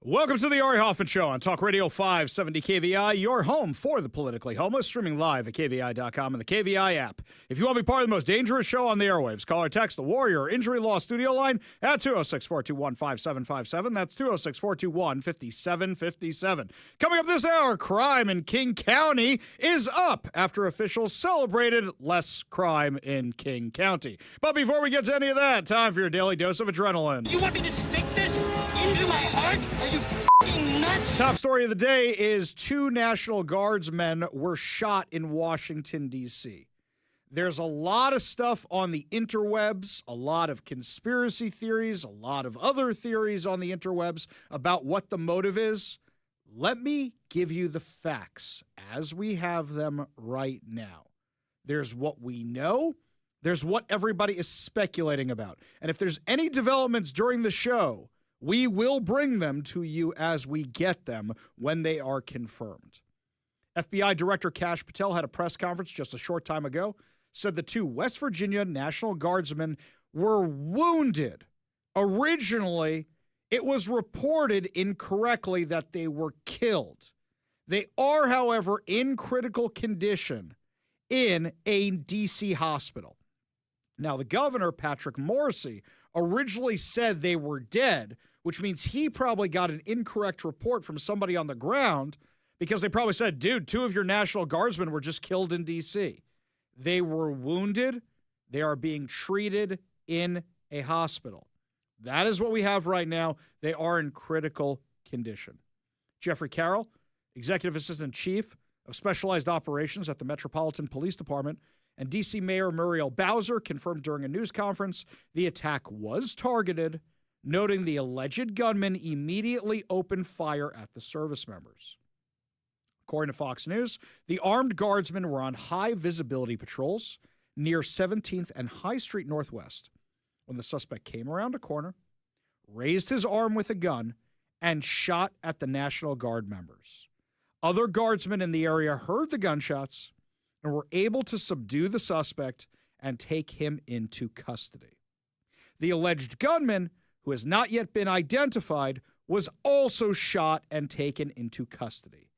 Welcome to the Ari Hoffman Show on Talk Radio 570 KVI, your home for the politically homeless, streaming live at KVI.com and the KVI app. If you want to be part of the most dangerous show on the airwaves, call or text the Warrior Injury Law Studio line at 206-421-5757. That's 206-421-5757. Coming up this hour, crime in King County is up after officials celebrated less crime in King County. But before we get to any of that, time for your daily dose of adrenaline. You want me to stick this into my heart? Are you f***ing nuts? Top story of the day is 2 National Guardsmen were shot in Washington, D.C. There's a lot of stuff on the interwebs, a lot of conspiracy theories, a lot of other theories on the interwebs about what the motive is. Let me give you the facts as we have them right now. There's what we know. There's what everybody is speculating about. And if there's any developments during the show, we will bring them to you as we get them when they are confirmed. FBI Director Kash Patel had a press conference just a short time ago, said the 2 West Virginia National Guardsmen were wounded. Originally, it was reported incorrectly that they were killed. They are, however, in critical condition in a D.C. hospital. Now, the governor, Patrick Morrisey, originally said they were dead, which means he probably got an incorrect report from somebody on the ground because they probably said, dude, 2 of your National Guardsmen were just killed in D.C. They were wounded. They are being treated in a hospital. That is what we have right now. They are in critical condition. Jeffrey Carroll, Executive Assistant Chief of Specialized Operations at the Metropolitan Police Department, and D.C. Mayor Muriel Bowser confirmed during a news conference the attack was targeted, noting the alleged gunman immediately opened fire at the service members. According to Fox News, the armed guardsmen were on high visibility patrols near 17th and High Street Northwest when the suspect came around a corner, raised his arm with a gun, and shot at the National Guard members. Other guardsmen in the area heard the gunshots and were able to subdue the suspect and take him into custody. The alleged gunman, who has not yet been identified, was also shot and taken into custody.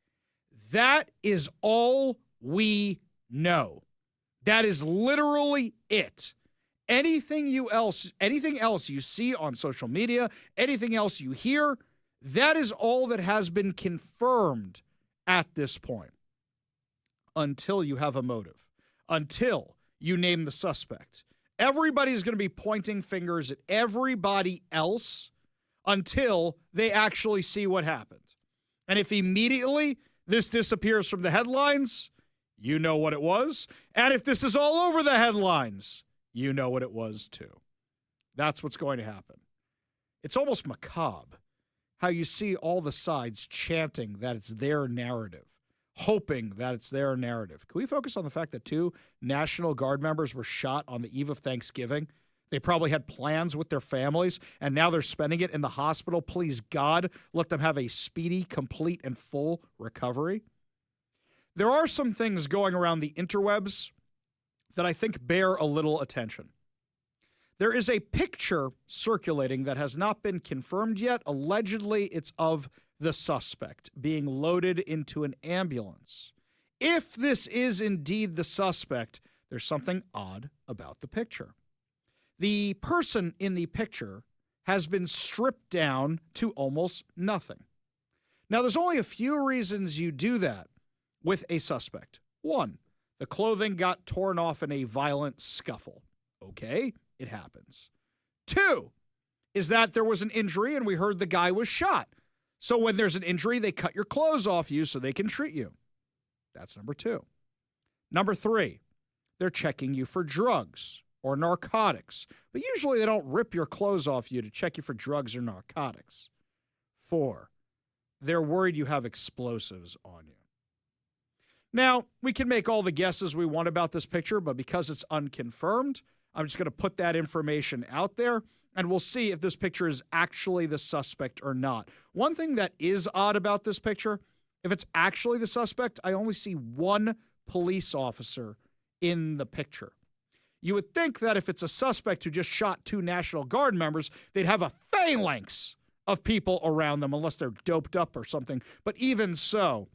That is all we know. That is literally it. Anything else you see on social media, anything else you hear, that is all that has been confirmed at this point. Until you have a motive, until you name the suspect. Everybody's going to be pointing fingers at everybody else until they actually see what happened. And if immediately this disappears from the headlines, you know what it was. And if this is all over the headlines, you know what it was too. That's what's going to happen. It's almost macabre how you see all the sides chanting that it's their narrative, hoping that it's their narrative. Can we focus on the fact that 2 National Guard members were shot on the eve of Thanksgiving? They probably had plans with their families, and now they're spending it in the hospital. Please, God, let them have a speedy, complete, and full recovery. There are some things going around the interwebs that I think bear a little attention. There is a picture circulating that has not been confirmed yet. Allegedly, it's of the suspect being loaded into an ambulance. If this is indeed the suspect, there's something odd about the picture. The person in the picture has been stripped down to almost nothing. Now, there's only a few reasons you do that with a suspect. 1, the clothing got torn off in a violent scuffle. Okay, it happens. 2, is that there was an injury and we heard the guy was shot. So when there's an injury, they cut your clothes off you so they can treat you. That's number 2. Number 3, they're checking you for drugs or narcotics. But usually they don't rip your clothes off you to check you for drugs or narcotics. 4, they're worried you have explosives on you. Now, we can make all the guesses we want about this picture, but because it's unconfirmed, I'm just going to put that information out there, and we'll see if this picture is actually the suspect or not. One thing that is odd about this picture, if it's actually the suspect, I only see 1 police officer in the picture. You would think that if it's a suspect who just shot 2 National Guard members, they'd have a phalanx of people around them unless they're doped up or something. But even so,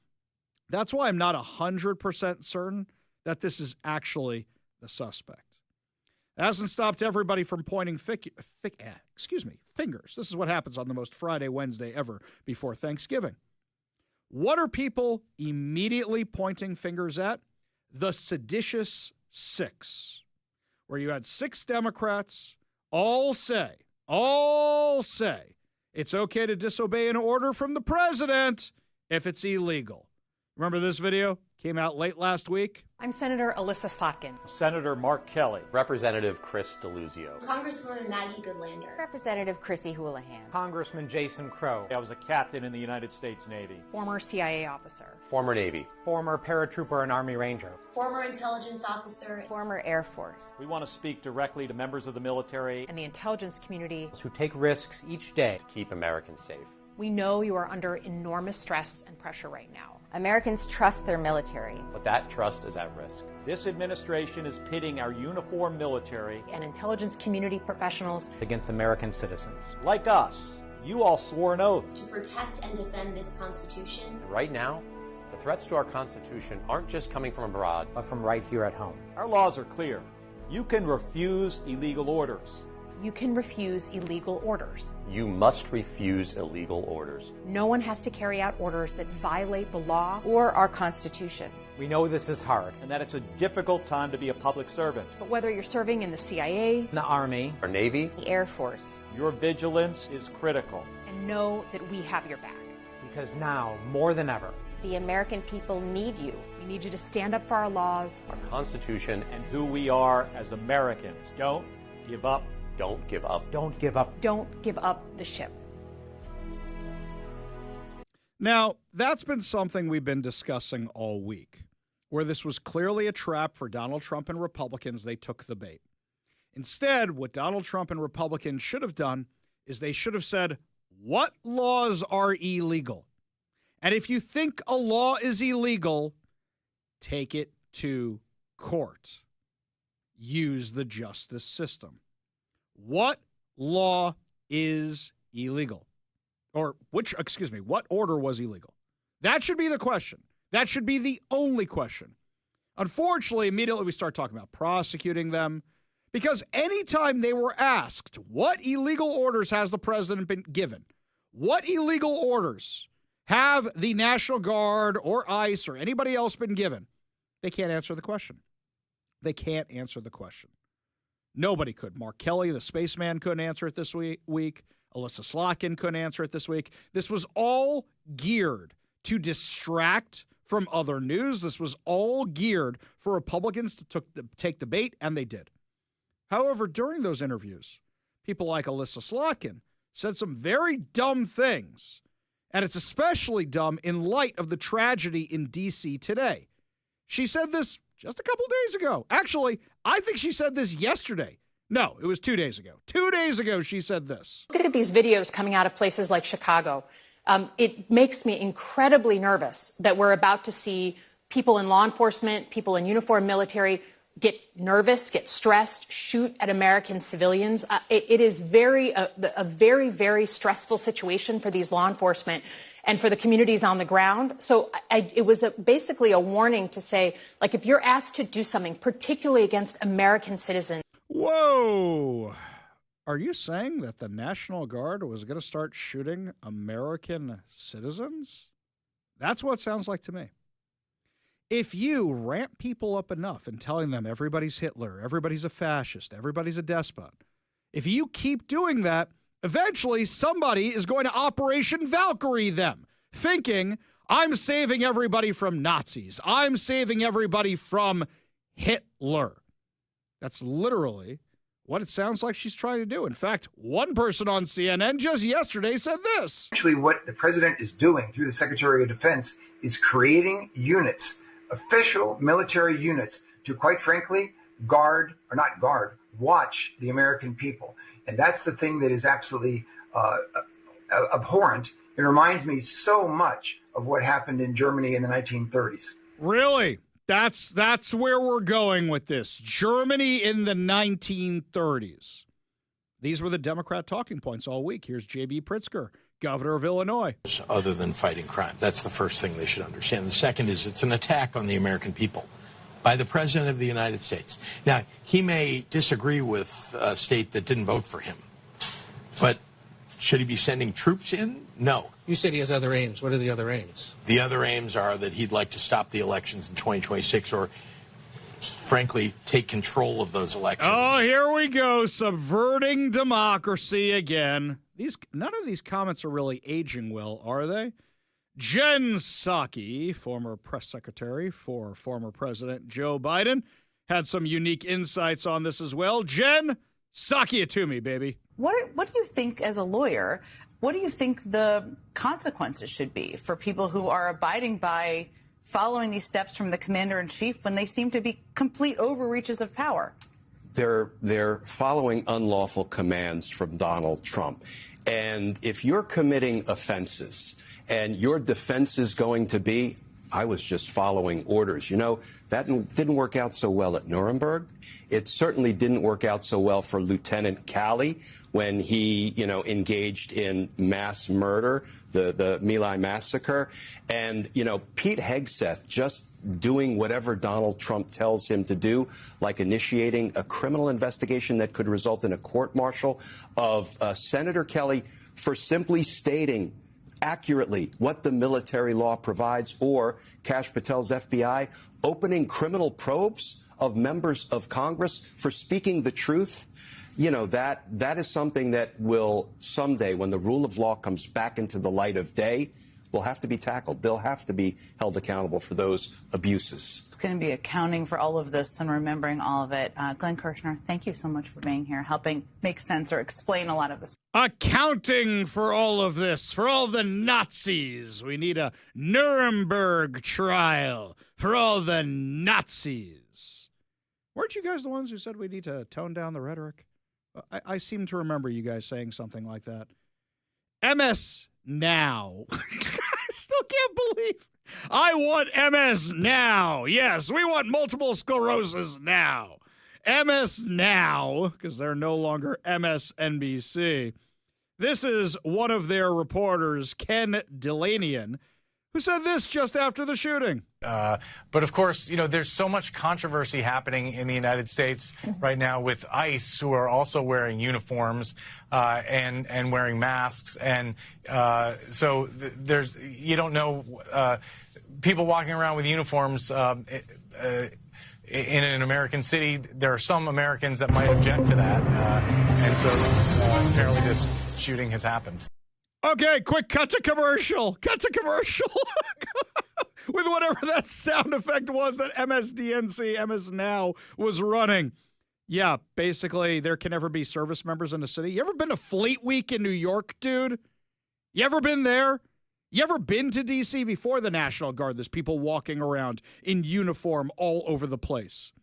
that's why I'm not 100% certain that this is actually the suspect. It hasn't stopped everybody from pointing fingers. This is what happens on the most Friday, Wednesday ever before Thanksgiving. What are people immediately pointing fingers at? The seditious six, where you had 6 Democrats all say it's okay to disobey an order from the president if it's illegal. Remember this video? Came out late last week. I'm Senator Alyssa Slotkin. Senator Mark Kelly. Representative Chris DeLuzio. Congresswoman Maggie Goodlander. Representative Chrissy Houlihan. Congressman Jason Crow. I was a captain in the United States Navy. Former CIA officer. Former Navy. Former paratrooper and Army Ranger. Former intelligence officer. Former Air Force. We want to speak directly to members of the military and the intelligence community who take risks each day to keep Americans safe. We know you are under enormous stress and pressure right now. Americans trust their military. But that trust is at risk. This administration is pitting our uniformed military and intelligence community professionals against American citizens. Like us, you all swore an oath to protect and defend this Constitution. Right now, the threats to our Constitution aren't just coming from abroad, but from right here at home. Our laws are clear. You can refuse illegal orders. You can refuse illegal orders. You must refuse illegal orders. No one has to carry out orders that violate the law or our Constitution. We know this is hard and that it's a difficult time to be a public servant. But whether you're serving in the CIA, the Army, or Navy, the Air Force, your vigilance is critical. And know that we have your back. Because now, more than ever, the American people need you. We need you to stand up for our laws, our Constitution, and who we are as Americans. Don't give up. Don't give up. Don't give up. Don't give up the ship. Now, that's been something we've been discussing all week, where this was clearly a trap for Donald Trump and Republicans. They took the bait. Instead, what Donald Trump and Republicans should have done is they should have said, what laws are illegal? And if you think a law is illegal, take it to court. Use the justice system. What law is illegal? Or what order was illegal? That should be the question. That should be the only question. Unfortunately, immediately we start talking about prosecuting them, because anytime they were asked, what illegal orders has the president been given? What illegal orders have the National Guard or ICE or anybody else been given? They can't answer the question. They can't answer the question. Nobody could. Mark Kelly, the spaceman, couldn't answer it this week. Alyssa Slotkin couldn't answer it this week. This was all geared to distract from other news. This was all geared for Republicans to take the bait, and they did. However, during those interviews, people like Alyssa Slotkin said some very dumb things, and it's especially dumb in light of the tragedy in D.C. today. She said this just a couple days ago. Actually, I think she said this yesterday. No, it was 2 days ago. 2 days ago, she said this. Look at these videos coming out of places like Chicago. It makes me incredibly nervous that we're about to see people in law enforcement, people in uniformed military get nervous, get stressed, shoot at American civilians. It is a very, very stressful situation for these law enforcement and for the communities on the ground. So it was basically a warning to say, like, if you're asked to do something, particularly against American citizens. Whoa. Are you saying that the National Guard was going to start shooting American citizens? That's what it sounds like to me. If you ramp people up enough and telling them everybody's Hitler, everybody's a fascist, everybody's a despot, if you keep doing that, eventually somebody is going to Operation Valkyrie them, thinking, I'm saving everybody from Nazis. I'm saving everybody from Hitler. That's literally what it sounds like she's trying to do. In fact, one person on CNN just yesterday said this. Actually, what the president is doing through the Secretary of Defense is creating units, official military units, to, quite frankly, watch the American people. And that's the thing that is absolutely abhorrent. It reminds me so much of what happened in Germany in the 1930s. Really? That's where we're going with this. Germany in the 1930s. These were the Democrat talking points all week. Here's J.B. Pritzker, governor of Illinois. Other than fighting crime. That's the first thing they should understand. The second is it's an attack on the American people by the President of the United States. Now, he may disagree with a state that didn't vote for him, but should he be sending troops in? No. You said he has other aims. What are the other aims? The other aims are that he'd like to stop the elections in 2026 or, frankly, take control of those elections. Oh, here we go, subverting democracy again. None of these comments are really aging well, are they? Jen Psaki, former press secretary for former President Joe Biden, had some unique insights on this as well. Jen, Psaki it to me, baby. What do you think as a lawyer, what do you think the consequences should be for people who are abiding by following these steps from the commander-in-chief when they seem to be complete overreaches of power? They're following unlawful commands from Donald Trump. And if you're committing offenses and your defense is going to be, I was just following orders. You know, that didn't work out so well at Nuremberg. It certainly didn't work out so well for Lieutenant Calley when he, engaged in mass murder, the My Lai massacre. And, Pete Hegseth just doing whatever Donald Trump tells him to do, like initiating a criminal investigation that could result in a court-martial of Senator Kelly for simply stating accurately what the military law provides, or Kash Patel's FBI opening criminal probes of members of Congress for speaking the truth. That is something that will someday, when the rule of law comes back into the light of day, will have to be tackled. They'll have to be held accountable for those abuses. It's going to be accounting for all of this and remembering all of it. Glenn Kirshner, thank you so much for being here, helping make sense or explain a lot of this. Accounting for all of this, for all the Nazis. We need a Nuremberg trial for all the Nazis. Weren't you guys the ones who said we need to tone down the rhetoric? I seem to remember you guys saying something like that. MS now. I still can't believe I want MS now. Yes, we want multiple sclerosis now. MS now, because they're no longer MSNBC. This is one of their reporters, Ken Delanian, who said this just after the shooting. But of course, there's so much controversy happening in the United States right now with ICE, who are also wearing uniforms and wearing masks. And so you don't know people walking around with uniforms in an American city. There are some Americans that might object to that. And so apparently this shooting has happened. Okay, quick cut to commercial. Cut to commercial. With whatever that sound effect was that MSDNC, MS Now, was running. Yeah, basically, there can never be service members in the city. You ever been to Fleet Week in New York, dude? You ever been there? You ever been to D.C. before the National Guard? There's people walking around in uniform all over the place.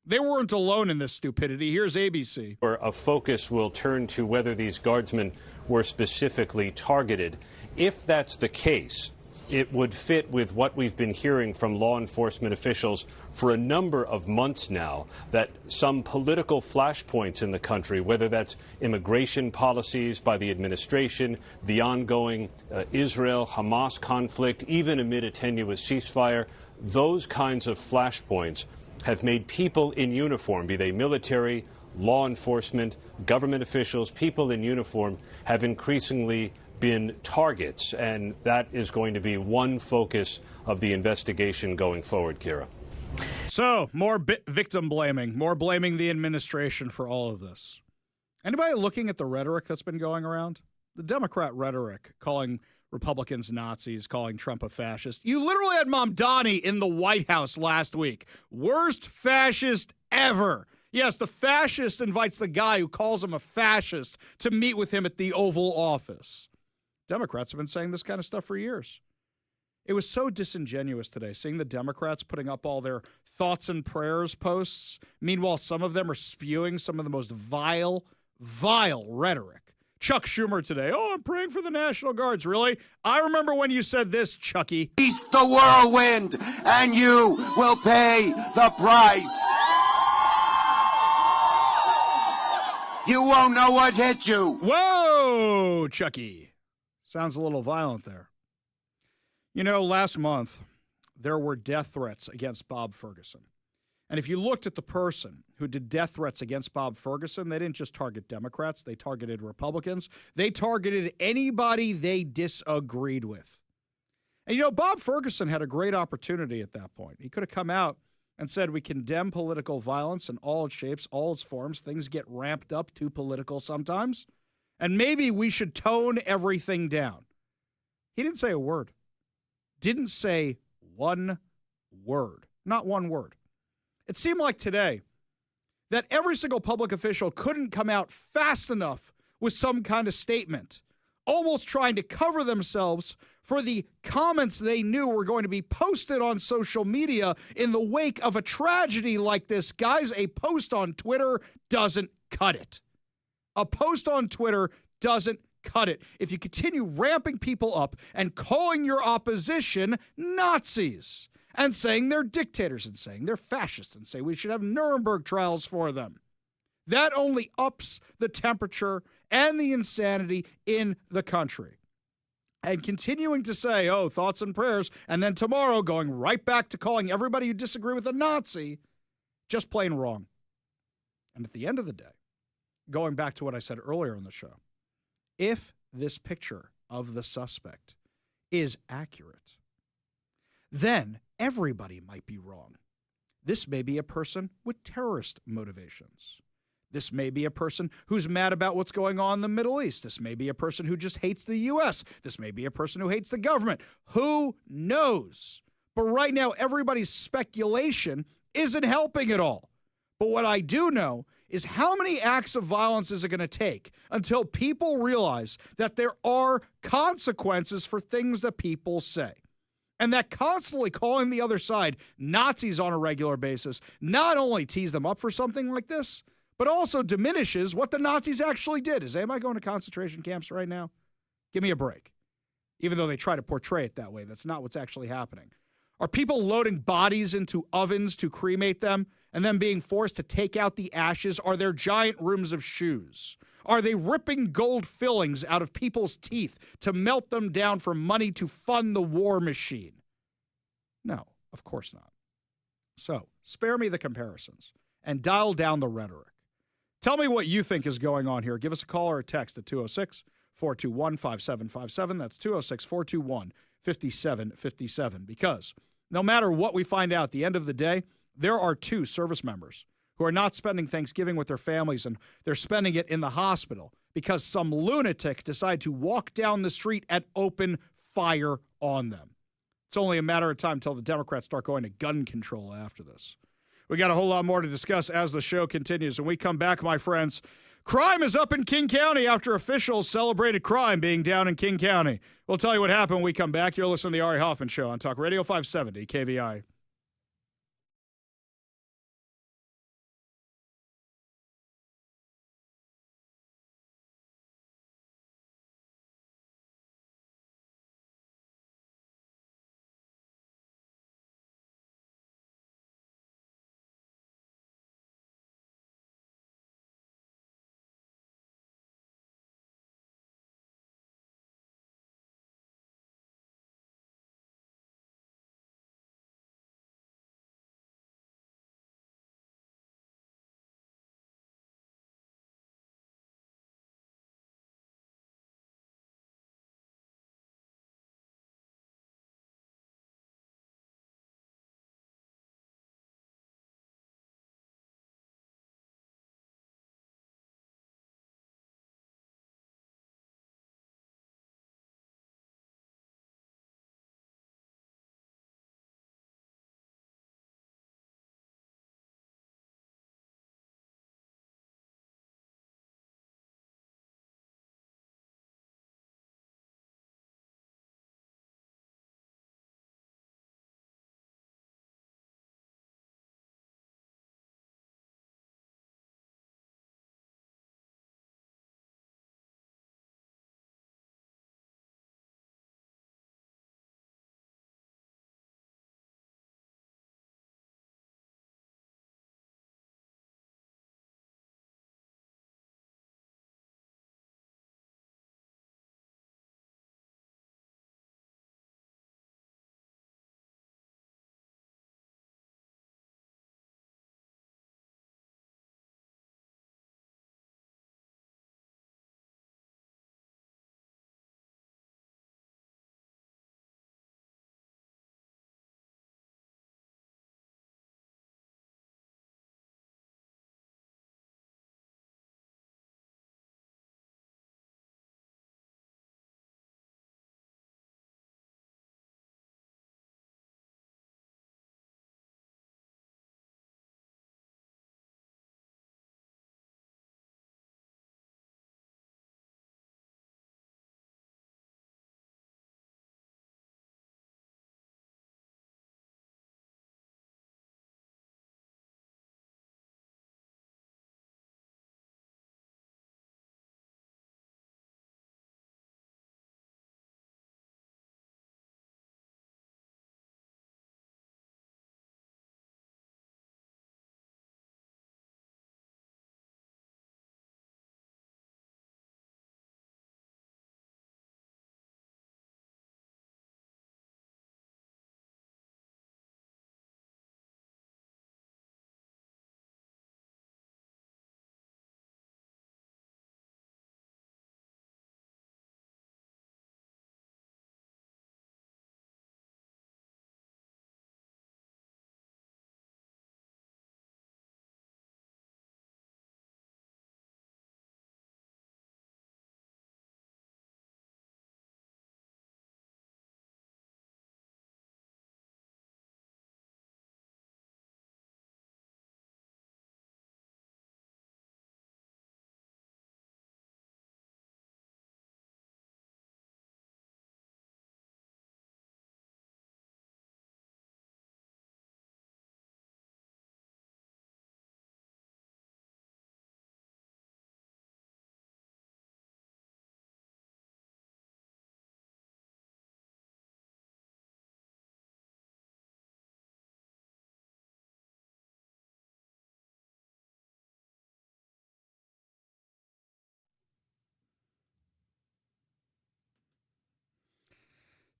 They weren't alone in this stupidity. Here's ABC. Where a focus will turn to whether these guardsmen were specifically targeted. If that's the case, it would fit with what we've been hearing from law enforcement officials for a number of months now, that some political flashpoints in the country, whether that's immigration policies by the administration, the ongoing Israel-Hamas conflict, even amid a tenuous ceasefire, those kinds of flashpoints have made people in uniform, be they military, law enforcement, government officials, people in uniform, have increasingly been targets, and that is going to be one focus of the investigation going forward, Kira. So, more victim blaming, more blaming the administration for all of this. Anybody looking at the rhetoric that's been going around? The Democrat rhetoric, calling Republicans Nazis, calling Trump a fascist. You literally had Mamdani in the White House last week. Worst fascist ever. Yes, the fascist invites the guy who calls him a fascist to meet with him at the Oval Office. Democrats have been saying this kind of stuff for years. It was so disingenuous today, seeing the Democrats putting up all their thoughts and prayers posts. Meanwhile, some of them are spewing some of the most vile rhetoric. Chuck Schumer today, I'm praying for the National Guards. Really? I remember when you said this, Chucky. East the whirlwind, and you will pay the price. You won't know what hit you. Whoa, Chucky. Sounds a little violent there. You know, last month, there were death threats against Bob Ferguson. And if you looked at the person who did death threats against Bob Ferguson, they didn't just target Democrats, they targeted Republicans. They targeted anybody they disagreed with. And, you know, Bob Ferguson had a great opportunity at that point. He could have come out and said, we condemn political violence in all its shapes, all its forms. Things get ramped up too political sometimes. And maybe we should tone everything down. He didn't say a word. Didn't say one word. Not one word. It seemed like today that every single public official couldn't come out fast enough with some kind of statement, almost trying to cover themselves for the comments they knew were going to be posted on social media in the wake of a tragedy like this. Guys, a post on Twitter doesn't cut it. A post on Twitter doesn't cut it. If you continue ramping people up and calling your opposition Nazis and saying they're dictators and saying they're fascists and say we should have Nuremberg trials for them, that only ups the temperature and the insanity in the country. And continuing to say, oh, thoughts and prayers, and then tomorrow going right back to calling everybody who disagree with a Nazi, just plain wrong. And at the end of the day, going back to what I said earlier in the show, if this picture of the suspect is accurate, then everybody might be wrong. This may be a person with terrorist motivations. This may be a person who's mad about what's going on in the Middle East. This may be a person who just hates the U.S. This may be a person who hates the government. Who knows? But right now, everybody's speculation isn't helping at all. But what I do know is how many acts of violence is it going to take until people realize that there are consequences for things that people say? And that constantly calling the other side Nazis on a regular basis not only tees them up for something like this, but also diminishes what the Nazis actually did. Is anybody going to concentration camps right now? Give me a break. Even though they try to portray it that way, that's not what's actually happening. Are people loading bodies into ovens to cremate them and then being forced to take out the ashes? Are there giant rooms of shoes? Are they ripping gold fillings out of people's teeth to melt them down for money to fund the war machine? No, of course not. So spare me the comparisons and dial down the rhetoric. Tell me what you think is going on here. Give us a call or a text at 206-421-5757. That's 206-421-5757. Because no matter what we find out at the end of the day, there are 2 service members who are not spending Thanksgiving with their families, and they're spending it in the hospital because some lunatic decided to walk down the street and open fire on them. It's only a matter of time until the Democrats start going to gun control after this. We got a whole lot more to discuss as the show continues. When we come back, my friends, crime is up in King County after officials celebrated crime being down in King County. We'll tell you what happened when we come back. You're listening to the Ari Hoffman Show on Talk Radio 570 KVI.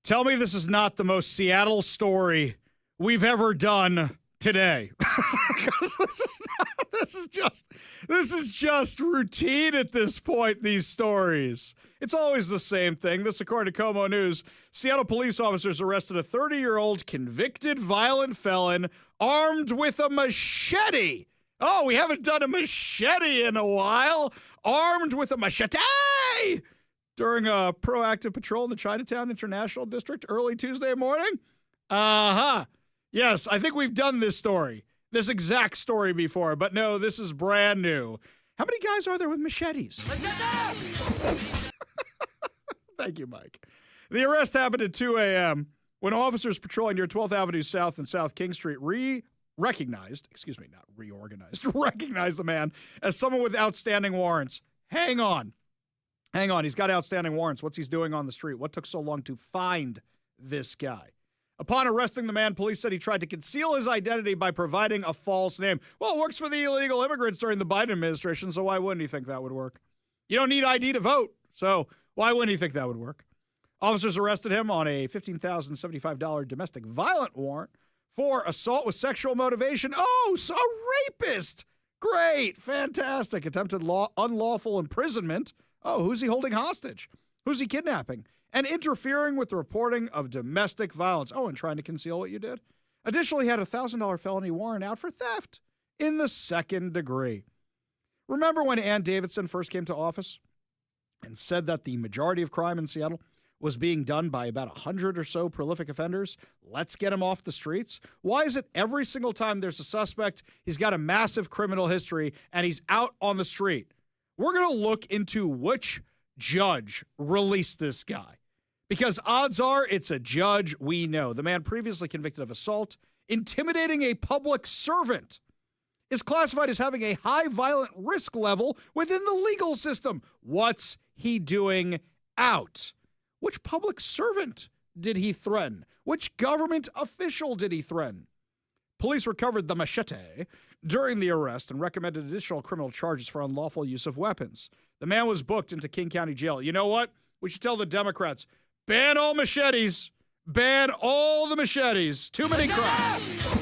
Tell me this is not the most Seattle story we've ever done today. This is just routine at this point, these stories. It's always the same thing. This, according to Como News, Seattle police officers arrested a 30-year-old convicted violent felon armed with a machete. Oh, we haven't done a machete in a while. Armed with a machete during a proactive patrol in the Chinatown International District early Tuesday morning. Yes, I think we've done this exact story before, but no, this is brand new. How many guys are there with machetes? Thank you, Mike. The arrest happened at 2 a.m. when officers patrolling near 12th Avenue South and South King Street recognized the man as someone with outstanding warrants. Hang on. He's got outstanding warrants. What's he doing on the street? What took so long to find this guy? Upon arresting the man, police said he tried to conceal his identity by providing a false name. Well, it works for the illegal immigrants during the Biden administration, so why wouldn't he think that would work? You don't need ID to vote, so why wouldn't he think that would work? Officers arrested him on a $15,075 domestic violent warrant for assault with sexual motivation. Oh, so a rapist. Great. Fantastic. Attempted unlawful imprisonment. Oh, who's he holding hostage? Who's he kidnapping? And interfering with the reporting of domestic violence. Oh, and trying to conceal what you did. Additionally, he had a $1,000 felony warrant out for theft in the second degree. Remember when Ann Davidson first came to office and said that the majority of crime in Seattle was being done by about 100 or so prolific offenders? Let's get him off the streets. Why is it every single time there's a suspect, he's got a massive criminal history, and he's out on the street? We're going to look into which judge released this guy. Because odds are it's a judge we know. The man previously convicted of assault, intimidating a public servant, is classified as having a high violent risk level within the legal system. What's he doing out? Which public servant did he threaten? Which government official did he threaten? Police recovered the machete during the arrest and recommended additional criminal charges for unlawful use of weapons. The man was booked into King County Jail. You know what? We should tell the Democrats, ban all machetes. Ban all the machetes. Too many crimes.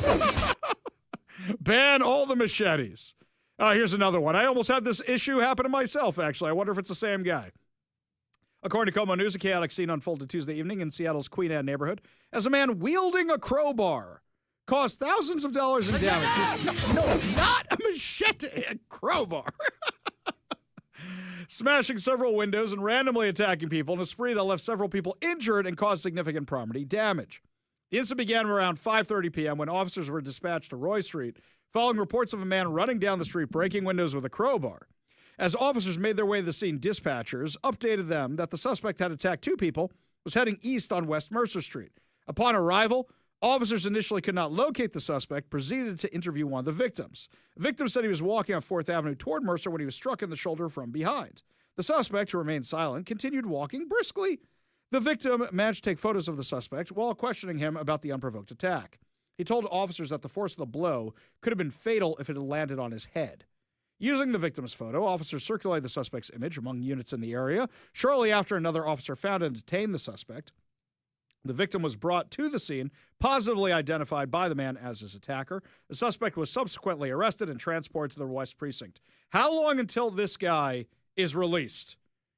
Ban all the machetes. Here's another one. I almost had this issue happen to myself, actually. I wonder if it's the same guy. According to Como News, a chaotic scene unfolded Tuesday evening in Seattle's Queen Anne neighborhood as a man wielding a crowbar caused thousands of dollars in damages. No, not a machete, a crowbar. Smashing several windows and randomly attacking people in a spree that left several people injured and caused significant property damage. The incident began around 5:30 p.m. when officers were dispatched to Roy Street following reports of a man running down the street breaking windows with a crowbar. As officers made their way to the scene, dispatchers updated them that the suspect had attacked two people, was heading east on West Mercer Street. Upon arrival, officers initially could not locate the suspect, proceeded to interview one of the victims. The victim said he was walking on 4th Avenue toward Mercer when he was struck in the shoulder from behind. The suspect, who remained silent, continued walking briskly. The victim managed to take photos of the suspect while questioning him about the unprovoked attack. He told officers that the force of the blow could have been fatal if it had landed on his head. Using the victim's photo, officers circulated the suspect's image among units in the area. Shortly after, another officer found and detained the suspect. The victim was brought to the scene, positively identified by the man as his attacker. The suspect was subsequently arrested and transported to the West Precinct. How long until this guy is released?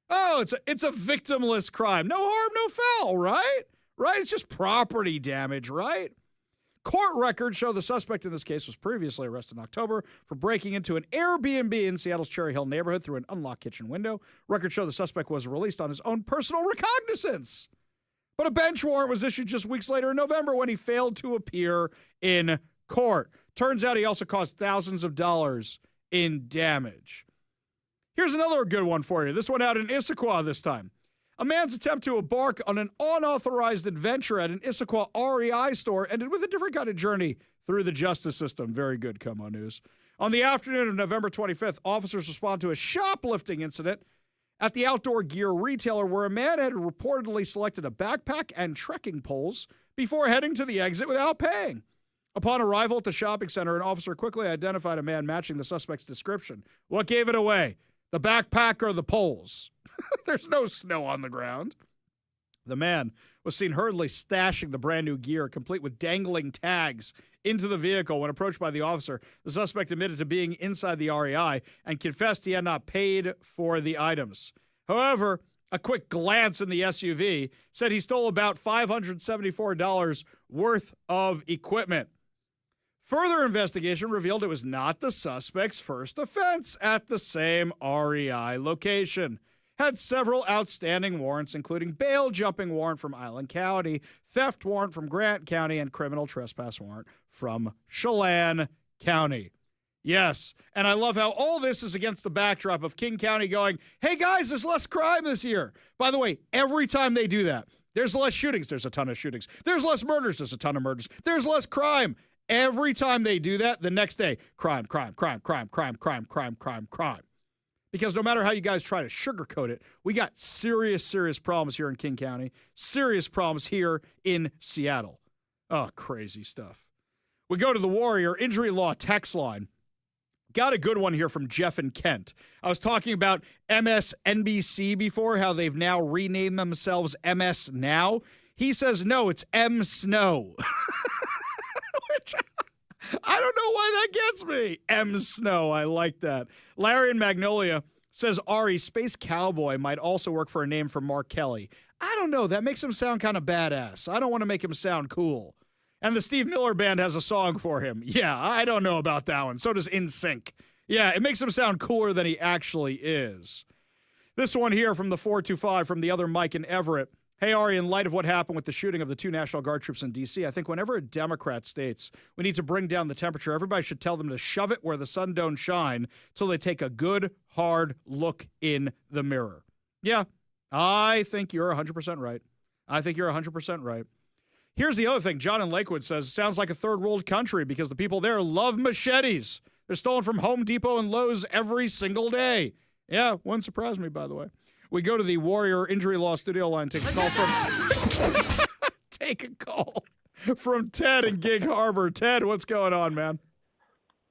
Oh, it's a victimless crime. No harm, no foul, right? Right? It's just property damage, right? Court records show the suspect in this case was previously arrested in October for breaking into an Airbnb in Seattle's Cherry Hill neighborhood through an unlocked kitchen window. Records show the suspect was released on his own personal recognizance. But a bench warrant was issued just weeks later in November when he failed to appear in court. Turns out he also caused thousands of dollars in damage. Here's another good one for you. This one out in Issaquah this time. A man's attempt to embark on an unauthorized adventure at an Issaquah REI store ended with a different kind of journey through the justice system. Very good, Como News. On the afternoon of November 25th, officers respond to a shoplifting incident at the outdoor gear retailer where a man had reportedly selected a backpack and trekking poles before heading to the exit without paying. Upon arrival at the shopping center, an officer quickly identified a man matching the suspect's description. What gave it away? The backpack or the poles? There's no snow on the ground. The man was seen hurriedly stashing the brand new gear, complete with dangling tags, into the vehicle. When approached by the officer, the suspect admitted to being inside the REI and confessed he had not paid for the items. However, a quick glance in the SUV said he stole about $574 worth of equipment. Further investigation revealed it was not the suspect's first offense at the same REI location. Had several outstanding warrants, including bail jumping warrant from Island County, theft warrant from Grant County, and criminal trespass warrant from Chelan County. Yes, and I love how all this is against the backdrop of King County going, hey guys, there's less crime this year. By the way, every time they do that, there's less shootings. There's a ton of shootings. There's less murders. There's a ton of murders. There's less crime. Every time they do that, the next day, crime. Because no matter how you guys try to sugarcoat it, we got serious problems here in King County, serious problems here in Seattle. Oh, crazy stuff. We go to the Warrior Injury Law text line. Got a good one here from Jeff and Kent. I was talking about MSNBC before, how they've now renamed themselves MS Now. He says, no, it's M Snow. Which I don't know why that gets me. M Snow, I like that. Larry in Magnolia says, Ari, Space Cowboy might also work for a name for Mark Kelly. I don't know. That makes him sound kind of badass. I don't want to make him sound cool. And the Steve Miller Band has a song for him. Yeah, I don't know about that one. So does NSYNC. Yeah, it makes him sound cooler than he actually is. This one here from the 425 from the other Mike in Everett. Hey, Ari, in light of what happened with the shooting of the 2 National Guard troops in D.C., I think whenever a Democrat states we need to bring down the temperature, everybody should tell them to shove it where the sun don't shine till they take a good, hard look in the mirror. Yeah, I think you're 100% right. I think you're 100% right. Here's the other thing. John in Lakewood says, sounds like a third world country because the people there love machetes. They're stolen from Home Depot and Lowe's every single day. Yeah, wouldn't surprise me, by the way. We go to the Warrior Injury Law studio line. Take a call from Ted in Gig Harbor. Ted, what's going on, man?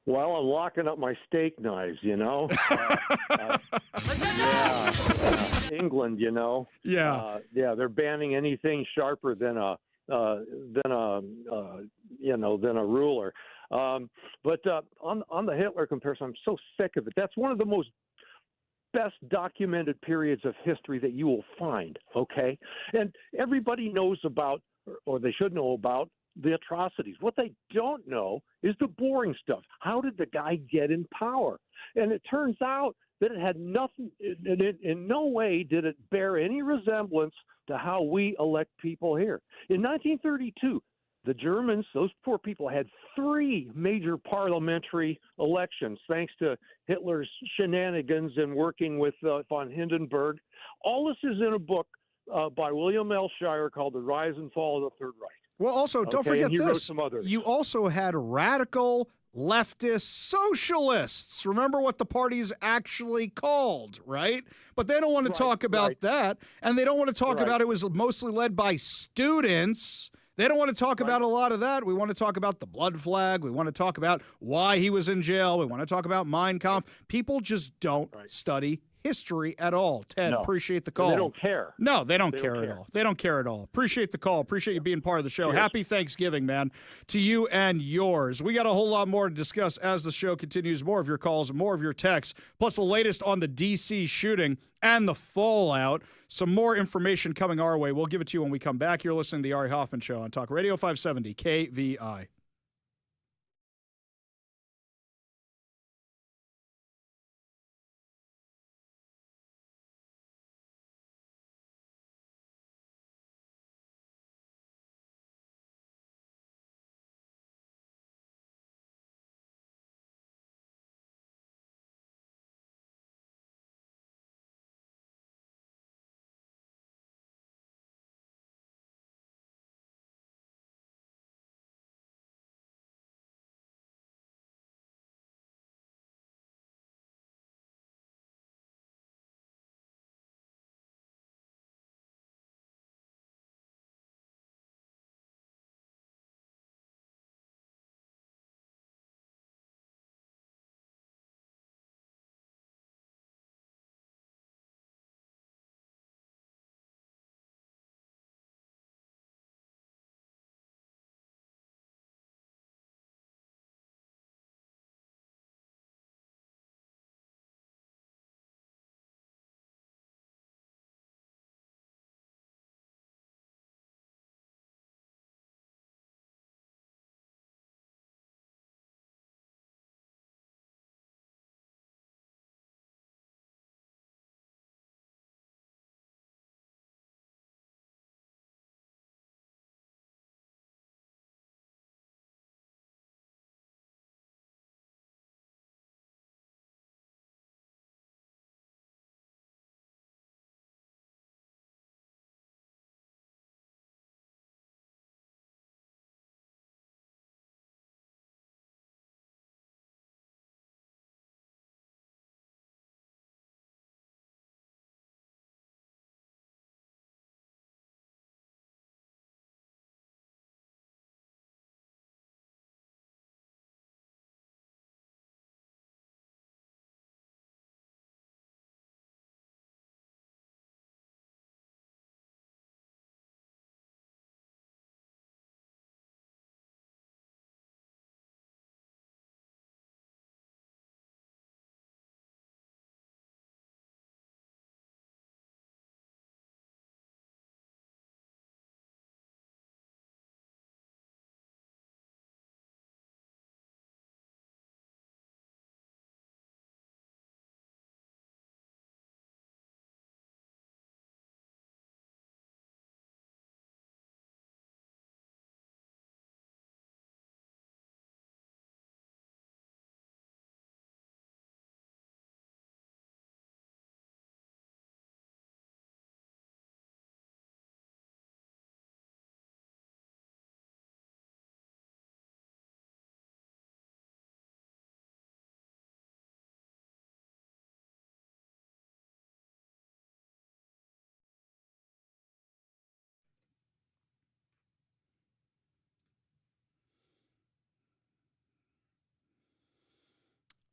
Well, I'm locking up my steak knives, Yeah, England, Yeah. They're banning anything sharper than a ruler. But on the Hitler comparison, I'm so sick of it. That's one of the most best documented periods of history that you will find, okay? And everybody knows about, or they should know about, the atrocities. What they don't know is the boring stuff. How did the guy get in power? And it turns out that it had nothing, in no way did it bear any resemblance to how we elect people here. In 1932, the Germans, those poor people, had 3 major parliamentary elections thanks to Hitler's shenanigans and working with von Hindenburg. All this is in a book by William L. Shire called The Rise and Fall of the Third Reich. Well, also, don't forget he wrote this. some others. You also had radical leftist socialists. Remember what the party's actually called, right? But they don't want to talk about that, and they don't want to talk about it was mostly led by students. They don't want to talk about a lot of that. We want to talk about the blood flag. We want to talk about why he was in jail. We want to talk about Mein Kampf. People just don't study history at all. Ted, appreciate the call. They don't care. No, they don't care at all. They don't care at all. Appreciate the call. Appreciate you being part of the show. Yes. Happy Thanksgiving, man, to you and yours. We got a whole lot more to discuss as the show continues. More of your calls, more of your texts, plus the latest on the D.C. shooting and the fallout. Some more information coming our way. We'll give it to you when we come back. You're listening to the Ari Hoffman Show on Talk Radio 570 KVI.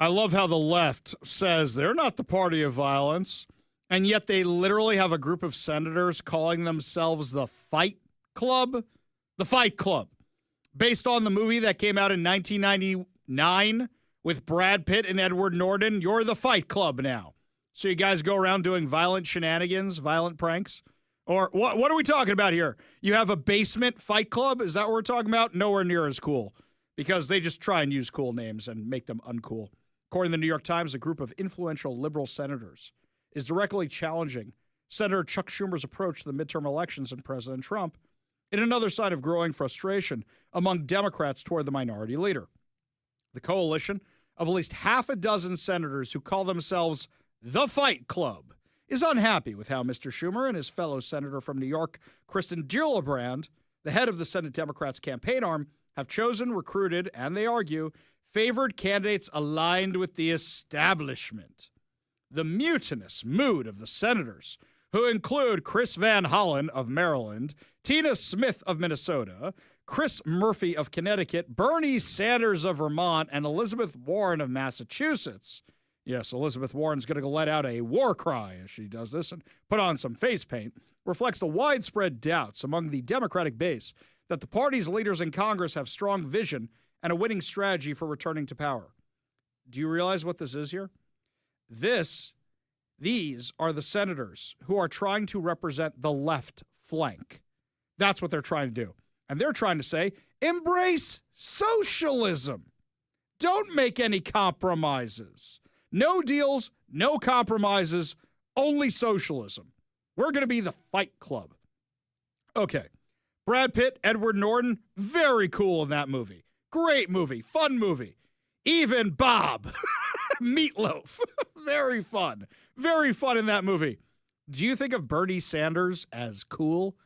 I love how the left says they're not the party of violence, and yet they literally have a group of senators calling themselves the Fight Club. The Fight Club, based on the movie that came out in 1999 with Brad Pitt and Edward Norton. You're the Fight Club now. So you guys go around doing violent shenanigans, violent pranks? Or what are we talking about here? You have a basement fight club? Is that what we're talking about? Nowhere near as cool, because they just try and use cool names and make them uncool. According to the New York Times, a group of influential liberal senators is directly challenging Senator Chuck Schumer's approach to the midterm elections and President Trump, in another sign of growing frustration among Democrats toward the minority leader. The coalition of at least half a dozen senators who call themselves the Fight Club is unhappy with how Mr. Schumer and his fellow senator from New York, Kristen Gillibrand, the head of the Senate Democrats' campaign arm, have chosen, recruited, and they argue, favored candidates aligned with the establishment. The mutinous mood of the senators, who include Chris Van Hollen of Maryland, Tina Smith of Minnesota, Chris Murphy of Connecticut, Bernie Sanders of Vermont, and Elizabeth Warren of Massachusetts. Yes, Elizabeth Warren's going to let out a war cry as she does this and put on some face paint, reflects the widespread doubts among the Democratic base that the party's leaders in Congress have strong vision and a winning strategy for returning to power. Do you realize what this is here? These are the senators who are trying to represent the left flank. That's what they're trying to do. And they're trying to say, embrace socialism. Don't make any compromises. No deals, no compromises, only socialism. We're going to be the Fight Club. Okay. Brad Pitt, Edward Norton, very cool in that movie. Great movie, fun movie. Even Bob, Meatloaf, very fun. Very fun in that movie. Do you think of Bernie Sanders as cool?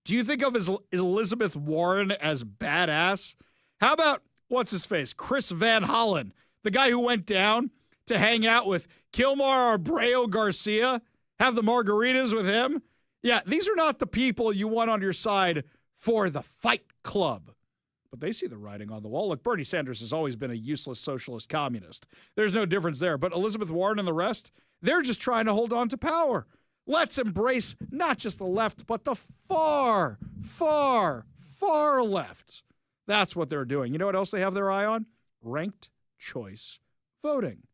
Do you think of Elizabeth Warren as badass? How about, what's his face, Chris Van Hollen, the guy who went down to hang out with Kilmar Abreu Garcia, have the margaritas with him? Yeah, these are not the people you want on your side for the Fight Club. But they see the writing on the wall. Look, Bernie Sanders has always been a useless socialist communist. There's no difference there. But Elizabeth Warren and the rest, they're just trying to hold on to power. Let's embrace not just the left, but the far, far, far left. That's what they're doing. You know what else they have their eye on? Ranked choice voting.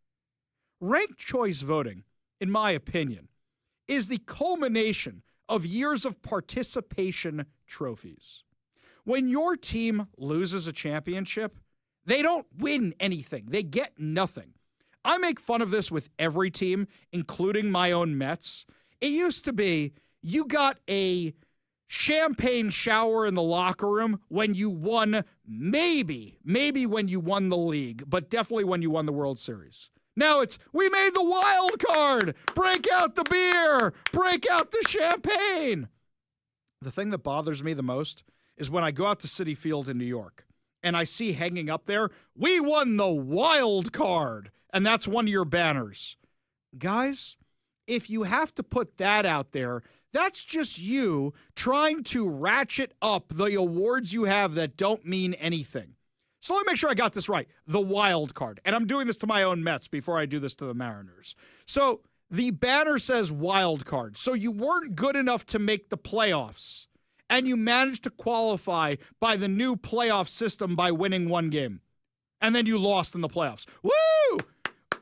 Ranked choice voting, in my opinion, is the culmination of years of participation trophies. When your team loses a championship, they don't win anything. They get nothing. I make fun of this with every team, including my own Mets. It used to be you got a champagne shower in the locker room when you won, maybe when you won the league, but definitely when you won the World Series. Now it's, we made the wild card. Break out the beer. Break out the champagne. The thing that bothers me the most is when I go out to Citi Field in New York and I see hanging up there, we won the wild card. And that's one of your banners. Guys, if you have to put that out there, that's just you trying to ratchet up the awards you have that don't mean anything. So let me make sure I got this right. The wild card. And I'm doing this to my own Mets before I do this to the Mariners. So the banner says wild card. So you weren't good enough to make the playoffs. And you managed to qualify by the new playoff system by winning one game. And then you lost in the playoffs. Woo!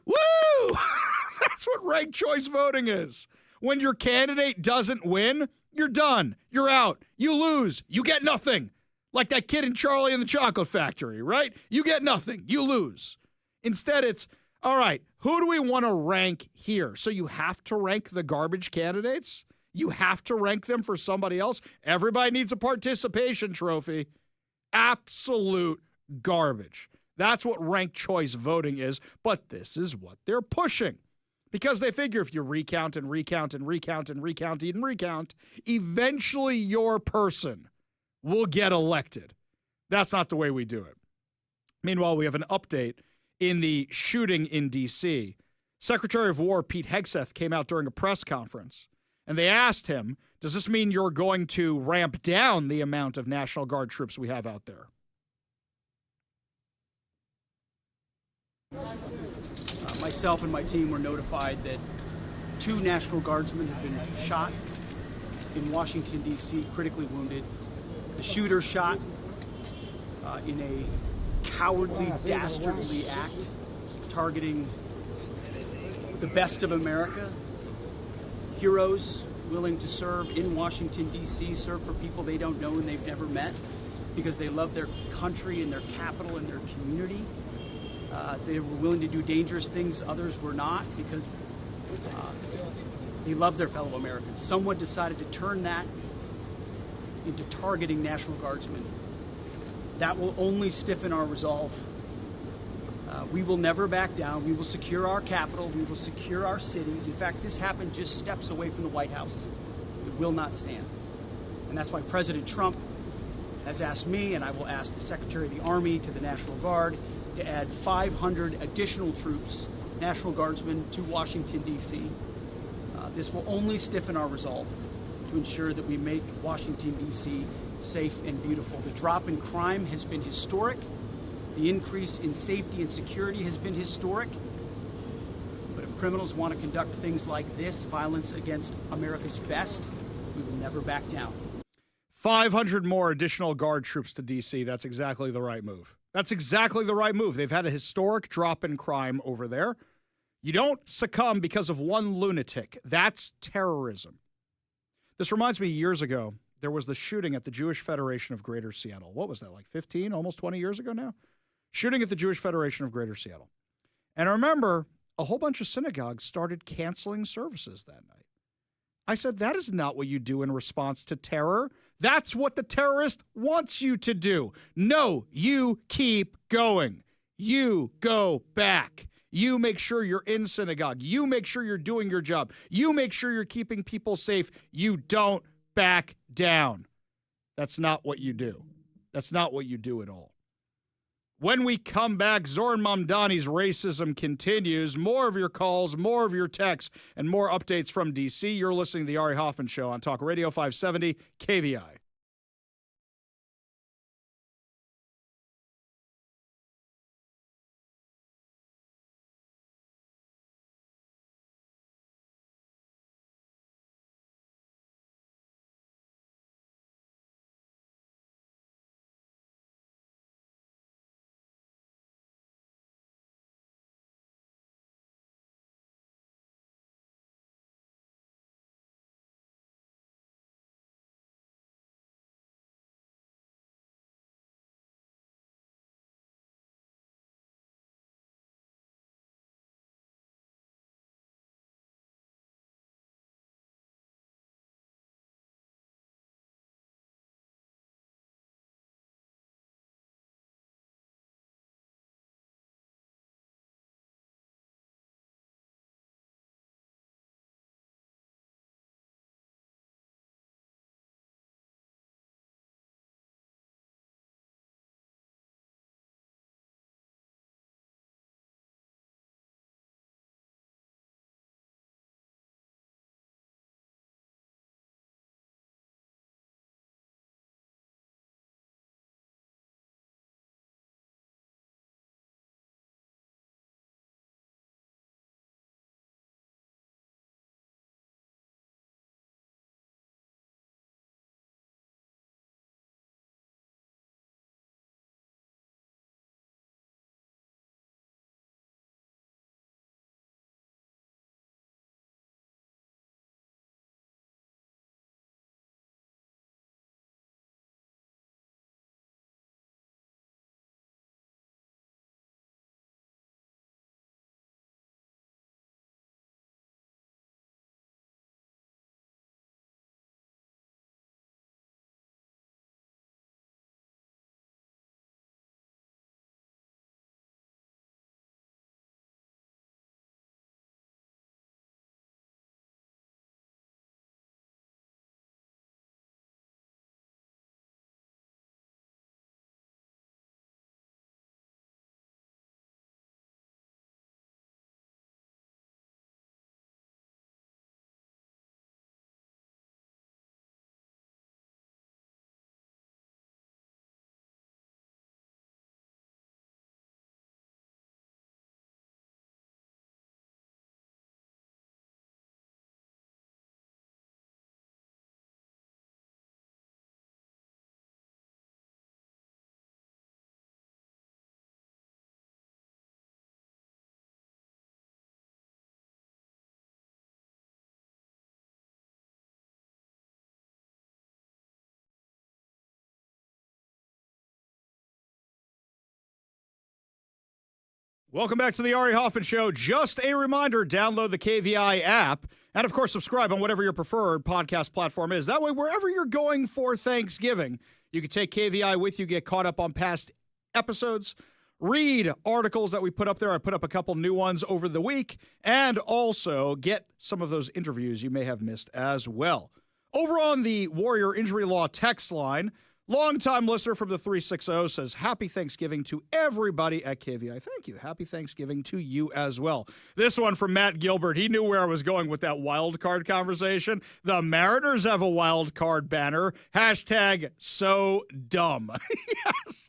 Woo! That's what ranked choice voting is. When your candidate doesn't win, you're done. You're out. You lose. You get nothing. Like that kid in Charlie and the Chocolate Factory, right? You get nothing. You lose. Instead, it's, all right, who do we want to rank here? So you have to rank the garbage candidates? You have to rank them for somebody else? Everybody needs a participation trophy. Absolute garbage. That's what ranked choice voting is, but this is what they're pushing. Because they figure if you recount and recount and recount and recount and recount, eventually your person will get elected. That's not the way we do it. Meanwhile, we have an update in the shooting in D.C. Secretary of War Pete Hegseth came out during a press conference, and they asked him, does this mean you're going to ramp down the amount of National Guard troops we have out there? myself and my team were notified that 2 National Guardsmen have been shot in Washington, D.C., critically wounded. The shooter shot in a cowardly, dastardly act targeting the best of America, heroes willing to serve in Washington, D.C., serve for people they don't know and they've never met because they love their country and their capital and their community. They were willing to do dangerous things others were not because they love their fellow Americans. Someone decided to turn that into targeting National Guardsmen. That will only stiffen our resolve. We will never back down. We will secure our capital. We will secure our cities. In fact, this happened just steps away from the White House. It will not stand. And that's why President Trump has asked me, and I will ask the Secretary of the Army to the National Guard, to add 500 additional troops, National Guardsmen, to Washington, D.C. This will only stiffen our resolve to ensure that we make Washington, D.C. safe and beautiful. The drop in crime has been historic. The increase in safety and security has been historic. But if criminals want to conduct things like this, violence against America's best, we will never back down. 500 more additional Guard troops to D.C. That's exactly the right move. That's exactly the right move. They've had a historic drop in crime over there. You don't succumb because of one lunatic. That's terrorism. This reminds me, years ago, there was the shooting at the Jewish Federation of Greater Seattle. What was that, like 15, almost 20 years ago now? Shooting at the Jewish Federation of Greater Seattle. And I remember a whole bunch of synagogues started canceling services that night. I said, that is not what you do in response to terror. That's what the terrorist wants you to do. No, you keep going. You go back. You make sure you're in synagogue. You make sure you're doing your job. You make sure you're keeping people safe. You don't back down. That's not what you do. That's not what you do at all. When we come back, Zoran Mamdani's racism continues. More of your calls, more of your texts, and more updates from D.C. You're listening to The Ari Hoffman Show on Talk Radio 570 KVI. Welcome back to the Ari Hoffman Show. Just a reminder, download the KVI app. And, of course, subscribe on whatever your preferred podcast platform is. That way, wherever you're going for Thanksgiving, you can take KVI with you, get caught up on past episodes, read articles that we put up there. I put up a couple new ones over the week, and also get some of those interviews you may have missed as well. Over on the Warrior Injury Law text line, longtime listener from the 360 says, happy Thanksgiving to everybody at KVI. Thank you. Happy Thanksgiving to you as well. This one from Matt Gilbert. He knew where I was going with that wild card conversation. The Mariners have a wild card banner. Hashtag so dumb. Yes,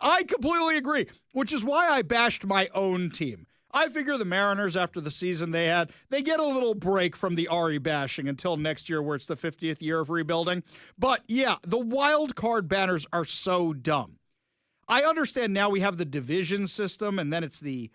I completely agree, which is why I bashed my own team. I figure the Mariners, after the season they had, they get a little break from the Ari bashing until next year where it's the 50th year of rebuilding. But, yeah, the wild card banners are so dumb. I understand now we have the division system, and then it's the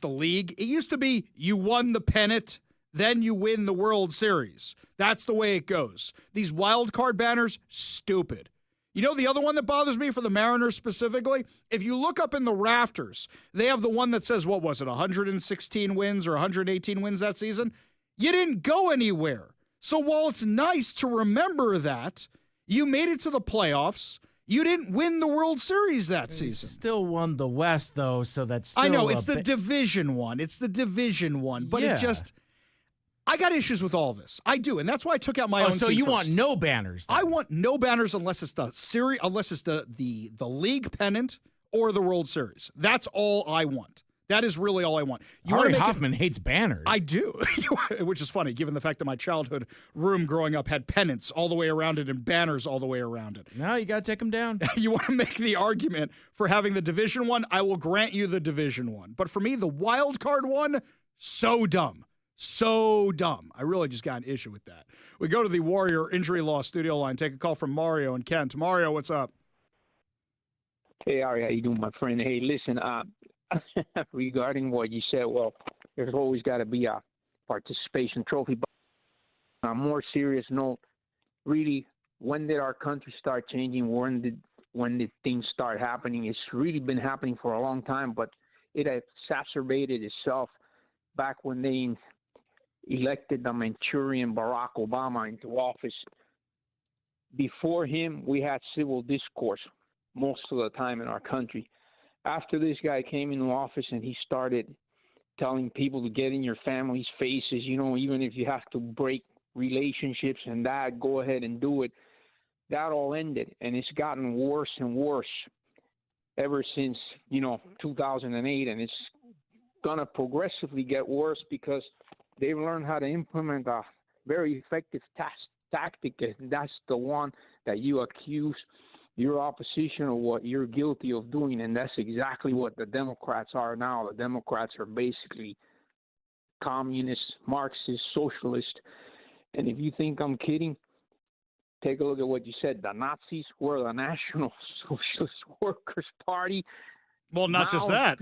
league. It used to be you won the pennant, then you win the World Series. That's the way it goes. These wild card banners, stupid. You know the other one that bothers me for the Mariners specifically? If you look up in the rafters, they have the one that says, what was it, 116 wins or 118 wins that season? You didn't go anywhere. So while it's nice to remember that, you made it to the playoffs. You didn't win the World Series that season. Still won the West, though, so that's still I know, it's the division one. It's the division one. But it just... I got issues with all this. I do, and that's why I took out my own. So team you first. want no banners? Then. I want no banners unless it's the league pennant or the World Series. That's all I want. That is really all I want. Ari Hoffman hates banners. I do, which is funny given the fact that my childhood room growing up had pennants all the way around it and banners all the way around it. No, you got to take them down. You want to make the argument for having the division one? I will grant you the division one. But for me, the wild card one, so dumb. So dumb. I really just got an issue with that. We go to the Warrior Injury Law studio line. Take a call from Mario and Kent. Mario, what's up? Hey, Ari, how you doing, my friend? Hey, listen, regarding what you said, well, there's always got to be a participation trophy. But on a more serious note, really, when did our country start changing? When did things start happening? It's really been happening for a long time, but it exacerbated itself back when they elected the Manchurian Barack Obama into office. Before him, we had civil discourse most of the time in our country. After this guy came into office and he started telling people to get in your family's faces, you know, even if you have to break relationships and that, go ahead and do it. That all ended, and it's gotten worse and worse ever since, 2008, and it's going to progressively get worse because they've learned how to implement a very effective tactic, and that's the one that you accuse your opposition of what you're guilty of doing, and that's exactly what the Democrats are now. The Democrats are basically communist, Marxist, socialist, and if you think I'm kidding, take a look at what you said. The Nazis were the National Socialist Workers' Party. Well, not just that.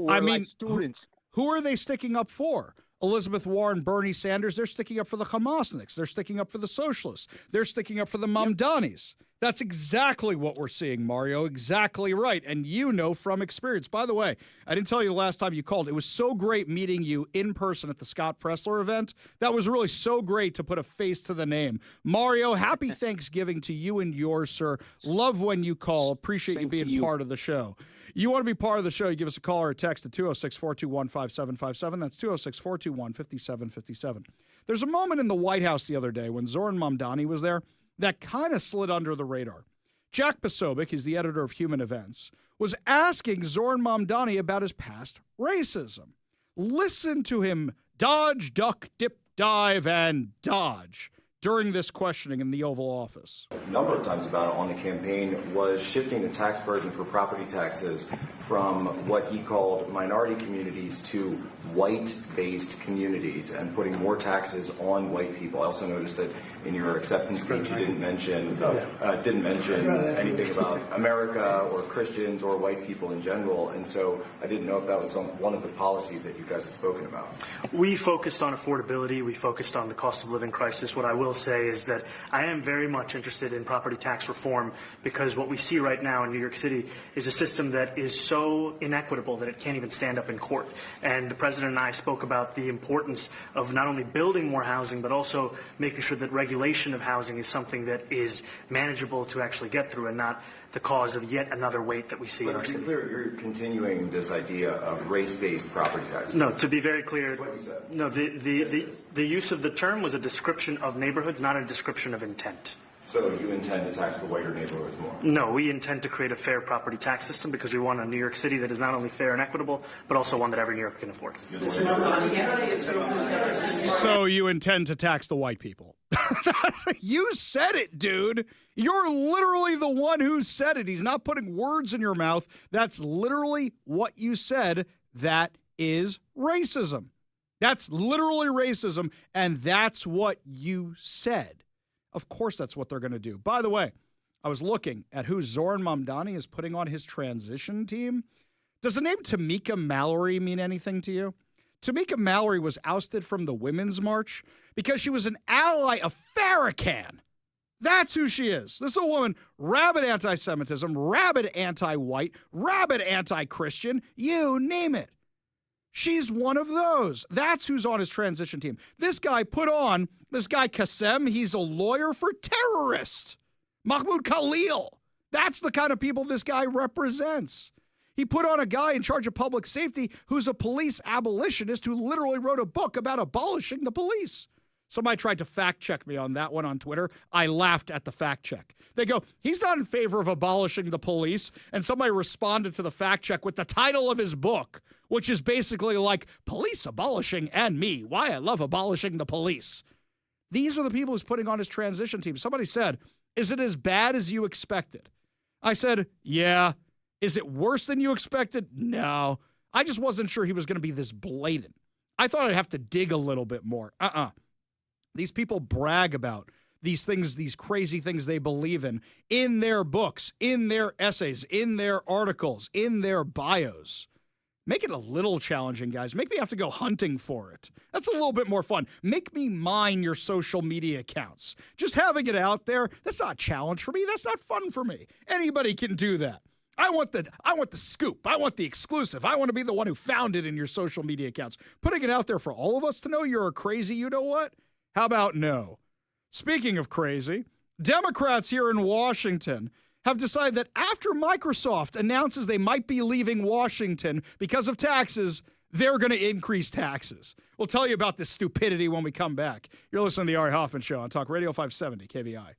I mean, students. Who are they sticking up for? Elizabeth Warren, Bernie Sanders, they're sticking up for the Hamasniks. They're sticking up for the socialists. They're sticking up for the Mamdanis. That's exactly what we're seeing, Mario. Exactly right. And you know from experience. By the way, I didn't tell you the last time you called. It was so great meeting you in person at the Scott Pressler event. That was really so great to put a face to the name. Mario, happy Thanksgiving to you and yours, sir. Love when you call. Appreciate you being part of the show. You want to be part of the show, you give us a call or a text at 206-421-5757. That's 206-421-5757. There's a moment in the White House the other day when Zoran Mamdani was there that kind of slid under the radar. Jack Posobiec, he's the editor of Human Events, was asking Zoran Mamdani about his past racism. Listen to him dodge, duck, dip, dive, and dodge during this questioning in the Oval Office. A number of times about it on the campaign was shifting the tax burden for property taxes from what he called minority communities to white-based communities and putting more taxes on white people. I also noticed that in your acceptance speech you didn't mention anything about America or Christians or white people in general, and so I didn't know if that was one of the policies that you guys had spoken about. We focused on affordability. We focused on the cost of living crisis. What I will say is that I am very much interested in property tax reform because what we see right now in New York City is a system that is so inequitable that it can't even stand up in court. And the president and I spoke about the importance of not only building more housing, but also making sure that regulation of housing is something that is manageable to actually get through and not the cause of yet another wait that we see in our city. Clear, you're continuing this idea of race-based property taxes. No, to be very clear, That's what you said. no, the use of the term was a description of neighborhoods, not a description of intent. So you intend to tax the whiter neighborhoods more? No, we intend to create a fair property tax system because we want a New York City that is not only fair and equitable, but also one that every New Yorker can afford. So you intend to tax the white people? You said it, dude. You're literally the one who said it. He's not putting words in your mouth. That's literally what you said. That is racism. That's literally racism, and that's what you said. Of course that's what they're going to do. By the way, I was looking at who Zoran Mamdani is putting on his transition team. Does the name Tamika Mallory mean anything to you? Tamika Mallory was ousted from the Women's March because she was an ally of Farrakhan. That's who she is. This is a woman, rabid anti-Semitism, rabid anti-white, rabid anti-Christian, you name it. She's one of those. That's who's on his transition team. This guy Qassem, he's a lawyer for terrorists. Mahmoud Khalil. That's the kind of people this guy represents. He put on a guy in charge of public safety who's a police abolitionist who literally wrote a book about abolishing the police. Somebody tried to fact check me on that one on Twitter. I laughed at the fact check. They go, he's not in favor of abolishing the police. And somebody responded to the fact check with the title of his book, which is basically like Police Abolishing and Me, Why I Love Abolishing the Police. These are the people who's putting on his transition team. Somebody said, is it as bad as you expected? I said, yeah. Is it worse than you expected? No. I just wasn't sure he was going to be this blatant. I thought I'd have to dig a little bit more. These people brag about these things, these crazy things they believe in their books, in their essays, in their articles, in their bios. Make it a little challenging, guys. Make me have to go hunting for it. That's a little bit more fun. Make me mine your social media accounts. Just having it out there, that's not a challenge for me. That's not fun for me. Anybody can do that. I want the scoop. I want the exclusive. I want to be the one who found it in your social media accounts. Putting it out there for all of us to know you're a crazy you-know-what? How about no? Speaking of crazy, Democrats here in Washington have decided that after Microsoft announces they might be leaving Washington because of taxes, they're going to increase taxes. We'll tell you about this stupidity when we come back. You're listening to the Ari Hoffman Show on Talk Radio 570 KVI.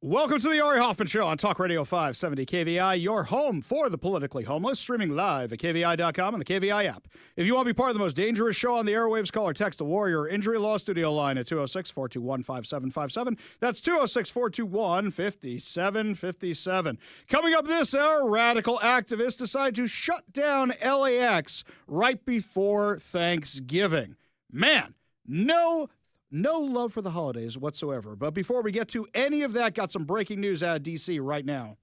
Welcome to the Ari Hoffman Show on Talk Radio 570 KVI, your home for the politically homeless, streaming live at KVI.com and the KVI app. If you want to be part of the most dangerous show on the airwaves, call or text the Warrior Injury Law Studio line at 206-421-5757. That's 206-421-5757. Coming up this hour, radical activists decide to shut down LAX right before Thanksgiving. Man, no love for the holidays whatsoever. But before we get to any of that, got some breaking news out of D.C. right now.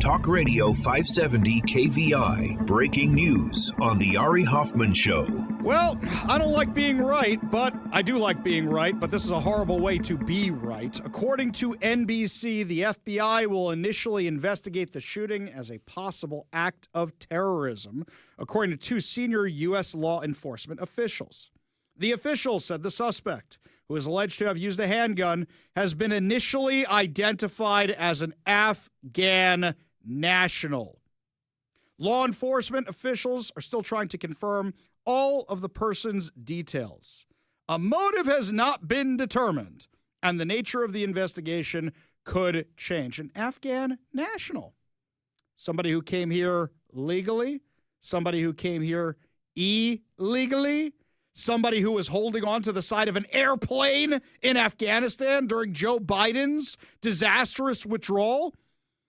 Talk Radio 570 KVI. Breaking news on the Ari Hoffman Show. Well, I don't like being right, but I do like being right, but this is a horrible way to be right. According to NBC, the FBI will initially investigate the shooting as a possible act of terrorism, according to two senior U.S. law enforcement officials. The officials said the suspect, who is alleged to have used a handgun, has been initially identified as an Afghan national. Law enforcement officials are still trying to confirm all of the person's details. A motive has not been determined, and the nature of the investigation could change. An Afghan national. Somebody who came here legally, somebody who came here illegally, somebody who was holding on to the side of an airplane in Afghanistan during Joe Biden's disastrous withdrawal,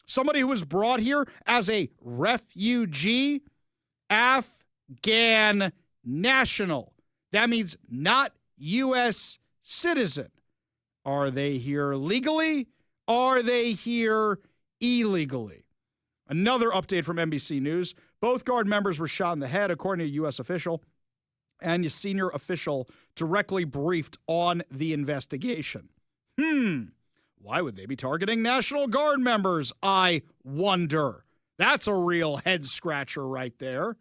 somebody who was brought here as a refugee, Afghan national. That means not U.S. citizen. Are they here legally? Are they here illegally? Another update from NBC News. Both Guard members were shot in the head, according to a U.S. official. And a senior official directly briefed on the investigation. Why would they be targeting National Guard members, I wonder? That's a real head-scratcher right there.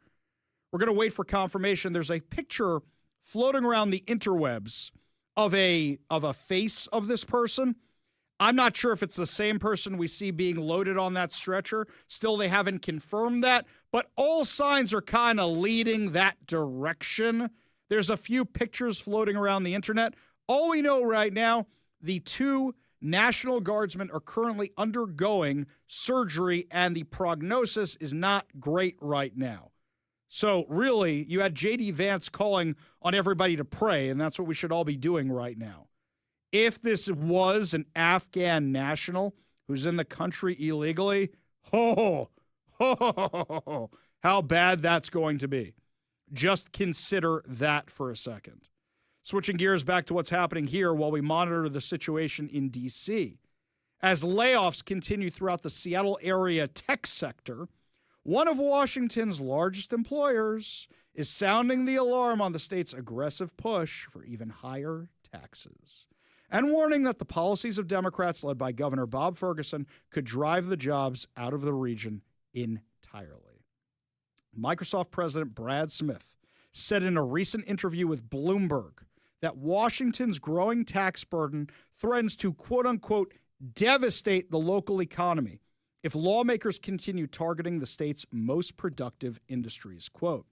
We're going to wait for confirmation. There's a picture floating around the interwebs of a face of this person. I'm not sure if it's the same person we see being loaded on that stretcher. Still, they haven't confirmed that, but all signs are kind of leading that direction. There's a few pictures floating around the internet. All we know right now, the two National Guardsmen are currently undergoing surgery, and the prognosis is not great right now. So really, you had J.D. Vance calling on everybody to pray, and that's what we should all be doing right now. If this was an Afghan national who's in the country illegally, how bad that's going to be. Just consider that for a second. Switching gears back to what's happening here while we monitor the situation in D.C. As layoffs continue throughout the Seattle area tech sector, one of Washington's largest employers is sounding the alarm on the state's aggressive push for even higher taxes, and warning that the policies of Democrats led by Governor Bob Ferguson could drive the jobs out of the region entirely. Microsoft President Brad Smith said in a recent interview with Bloomberg that Washington's growing tax burden threatens to, quote-unquote, devastate the local economy if lawmakers continue targeting the state's most productive industries. Quote,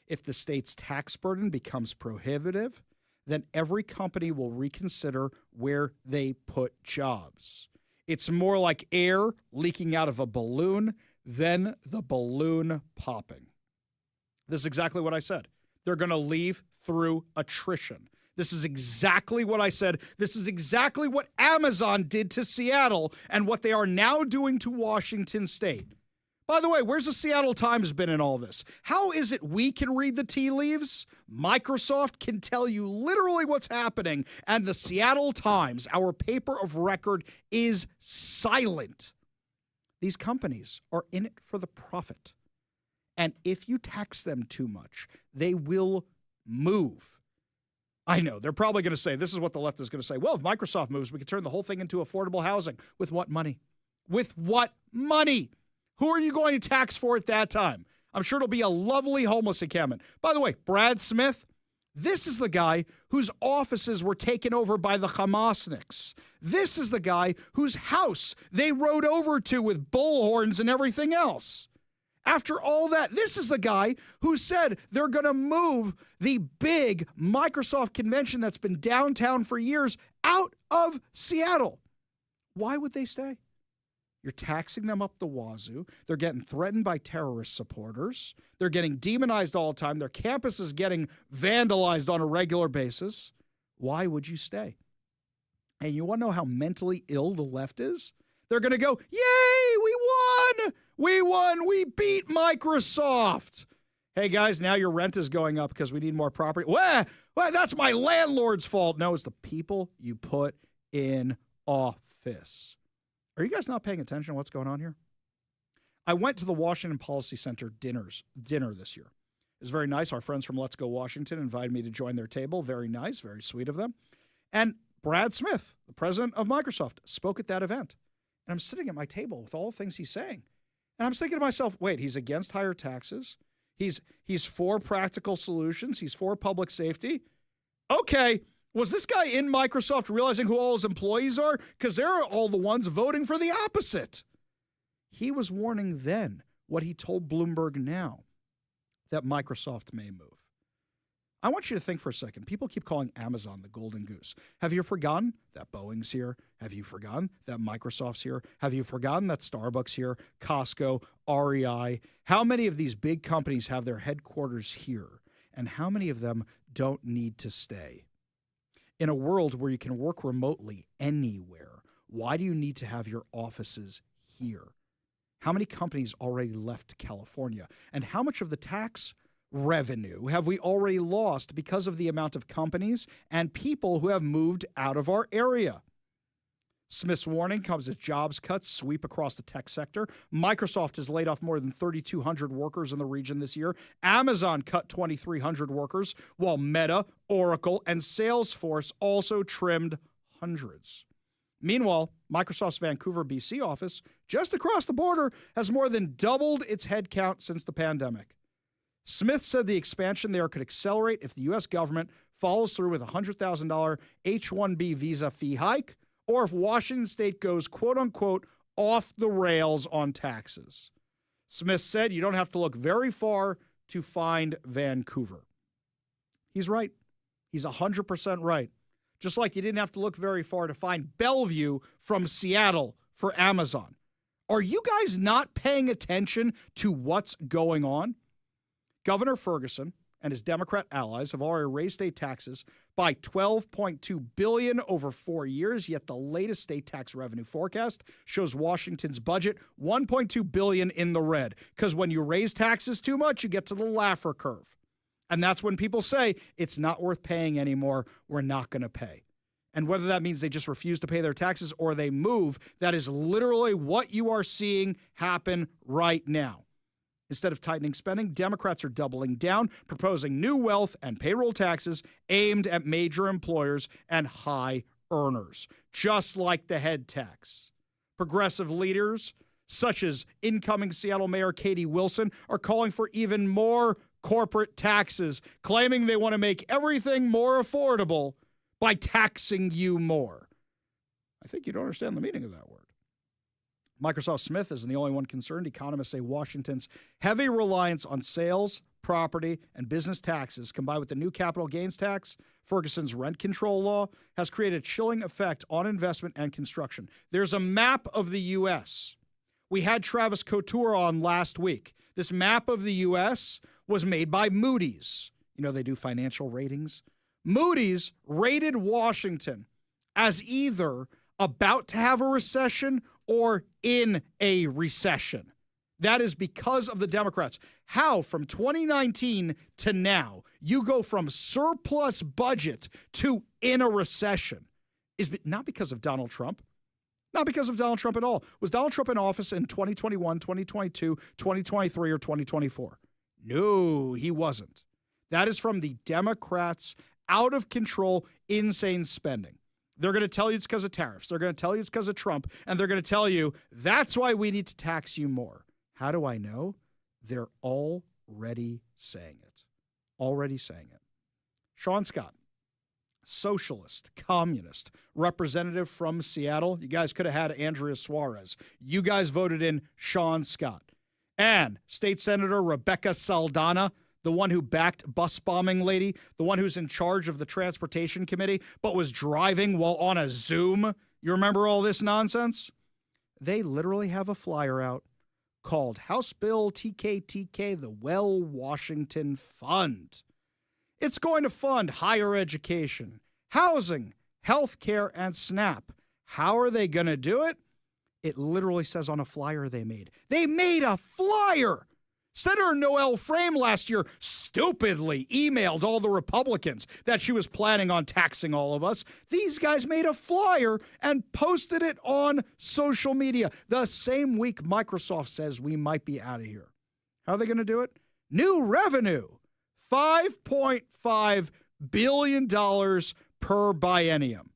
if the state's tax burden becomes prohibitive, then every company will reconsider where they put jobs. It's more like air leaking out of a balloon than the balloon popping. This is exactly what I said. They're going to leave through attrition. This is exactly what I said. This is exactly what Amazon did to Seattle and what they are now doing to Washington State. By the way, where's the Seattle Times been in all this? How is it we can read the tea leaves? Microsoft can tell you literally what's happening, and the Seattle Times, our paper of record, is silent. These companies are in it for the profit. And if you tax them too much, they will move. I know, they're probably going to say, this is what the left is going to say, well, if Microsoft moves, we could turn the whole thing into affordable housing. With what money? With what money? Who are you going to tax for at that time? I'm sure it'll be a lovely homeless encampment. By the way, Brad Smith, this is the guy whose offices were taken over by the Hamasniks. This is the guy whose house they rode over to with bullhorns and everything else. After all that, this is the guy who said they're going to move the big Microsoft convention that's been downtown for years out of Seattle. Why would they stay? You're taxing them up the wazoo. They're getting threatened by terrorist supporters. They're getting demonized all the time. Their campus is getting vandalized on a regular basis. Why would you stay? And you want to know how mentally ill the left is? They're going to go, yay, we won! We won! We beat Microsoft! Hey, guys, now your rent is going up because we need more property. Well, that's my landlord's fault. No, it's the people you put in office. Are you guys not paying attention to what's going on here? I went to the Washington Policy Center dinner this year. It was very nice. Our friends from Let's Go Washington invited me to join their table. Very nice, very sweet of them. And Brad Smith, the president of Microsoft, spoke at that event. And I'm sitting at my table with all the things he's saying. And I'm thinking to myself, wait, he's against higher taxes. He's for practical solutions. He's for public safety. Okay, was this guy in Microsoft realizing who all his employees are? Because they're all the ones voting for the opposite. He was warning then what he told Bloomberg now, that Microsoft may move. I want you to think for a second. People keep calling Amazon the golden goose. Have you forgotten that Boeing's here? Have you forgotten that Microsoft's here? Have you forgotten that Starbucks here, Costco, REI? How many of these big companies have their headquarters here? And how many of them don't need to stay? In a world where you can work remotely anywhere, why do you need to have your offices here? How many companies already left California? And how much of the tax revenue have we already lost because of the amount of companies and people who have moved out of our area? Smith's warning comes as jobs cuts sweep across the tech sector. Microsoft has laid off more than 3,200 workers in the region this year. Amazon cut 2,300 workers, while Meta, Oracle, and Salesforce also trimmed hundreds. Meanwhile, Microsoft's Vancouver, BC office, just across the border, has more than doubled its headcount since the pandemic. Smith said the expansion there could accelerate if the U.S. government follows through with a $100,000 H-1B visa fee hike, or if Washington state goes, quote-unquote, off the rails on taxes. Smith said you don't have to look very far to find Vancouver. He's right. He's 100% right. Just like you didn't have to look very far to find Bellevue from Seattle for Amazon. Are you guys not paying attention to what's going on? Governor Ferguson and his Democrat allies have already raised state taxes by $12.2 billion over 4 years, yet the latest state tax revenue forecast shows Washington's budget $1.2 billion in the red. Because when you raise taxes too much, you get to the Laffer curve. And that's when people say, it's not worth paying anymore, we're not going to pay. And whether that means they just refuse to pay their taxes or they move, that is literally what you are seeing happen right now. Instead of tightening spending, Democrats are doubling down, proposing new wealth and payroll taxes aimed at major employers and high earners, just like the head tax. Progressive leaders, such as incoming Seattle Mayor Katie Wilson, are calling for even more corporate taxes, claiming they want to make everything more affordable by taxing you more. I think you don't understand the meaning of that word. Microsoft Smith isn't the only one concerned. Economists say Washington's heavy reliance on sales, property, and business taxes, combined with the new capital gains tax, Ferguson's rent control law, has created a chilling effect on investment and construction. There's a map of the U.S. We had Travis Couture on last week. This map of the U.S. was made by Moody's. You know, they do financial ratings. Moody's rated Washington as either about to have a recession or in a recession. That is because of the Democrats. How from 2019 to now, you go from surplus budget to in a recession is not because of Donald Trump. Not because of Donald Trump at all. Was Donald Trump in office in 2021, 2022, 2023, or 2024? No, he wasn't. That is from the Democrats' out of control, insane spending. They're going to tell you it's because of tariffs. They're going to tell you it's because of Trump. And they're going to tell you that's why we need to tax you more. How do I know? They're already saying it. Already saying it. Sean Scott, socialist, communist, representative from Seattle. You guys could have had Andrea Suarez. You guys voted in Sean Scott. And State Senator Rebecca Saldana, the one who backed bus bombing lady, the one who's in charge of the Transportation Committee, but was driving while on a Zoom. You remember all this nonsense? They literally have a flyer out called House Bill TKTK, the Well Washington Fund. It's going to fund higher education, housing, health care, and SNAP. How are they going to do it? It literally says on a flyer they made. They made a flyer! Senator Noel Frame last year stupidly emailed all the Republicans that she was planning on taxing all of us. These guys made a flyer and posted it on social media the same week Microsoft says we might be out of here. How are they going to do it? New revenue, $5.5 billion per biennium.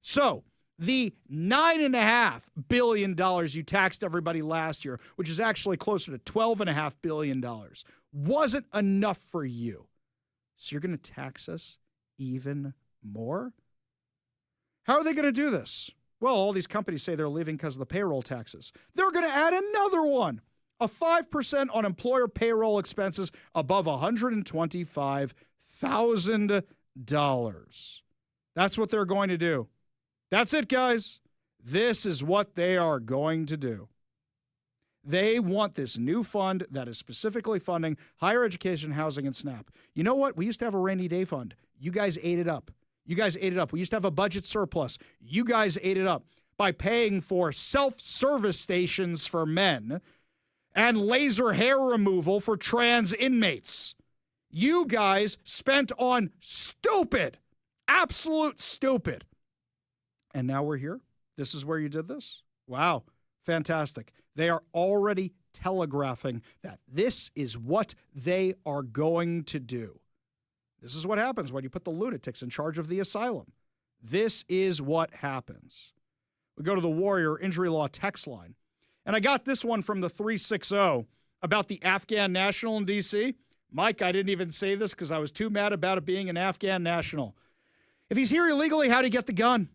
So, the $9.5 billion you taxed everybody last year, which is actually closer to $12.5 billion, wasn't enough for you. So you're going to tax us even more? How are they going to do this? Well, all these companies say they're leaving because of the payroll taxes. They're going to add another one, a 5% on employer payroll expenses above $125,000. That's what they're going to do. That's it, guys. This is what they are going to do. They want this new fund that is specifically funding higher education, housing, and SNAP. You know what? We used to have a rainy day fund. You guys ate it up. We used to have a budget surplus. You guys ate it up by paying for self-service stations for men and laser hair removal for trans inmates. You guys spent on stupid, absolute stupid. And now we're here. This is where you did this? Wow. Fantastic. They are already telegraphing that this is what they are going to do. This is what happens when you put the lunatics in charge of the asylum. This is what happens. We go to the Warrior Injury Law text line. And I got this one from the 360 about the Afghan national in D.C. Mike, I didn't even say this because I was too mad about it being an Afghan national. If he's here illegally, how'd he get the gun?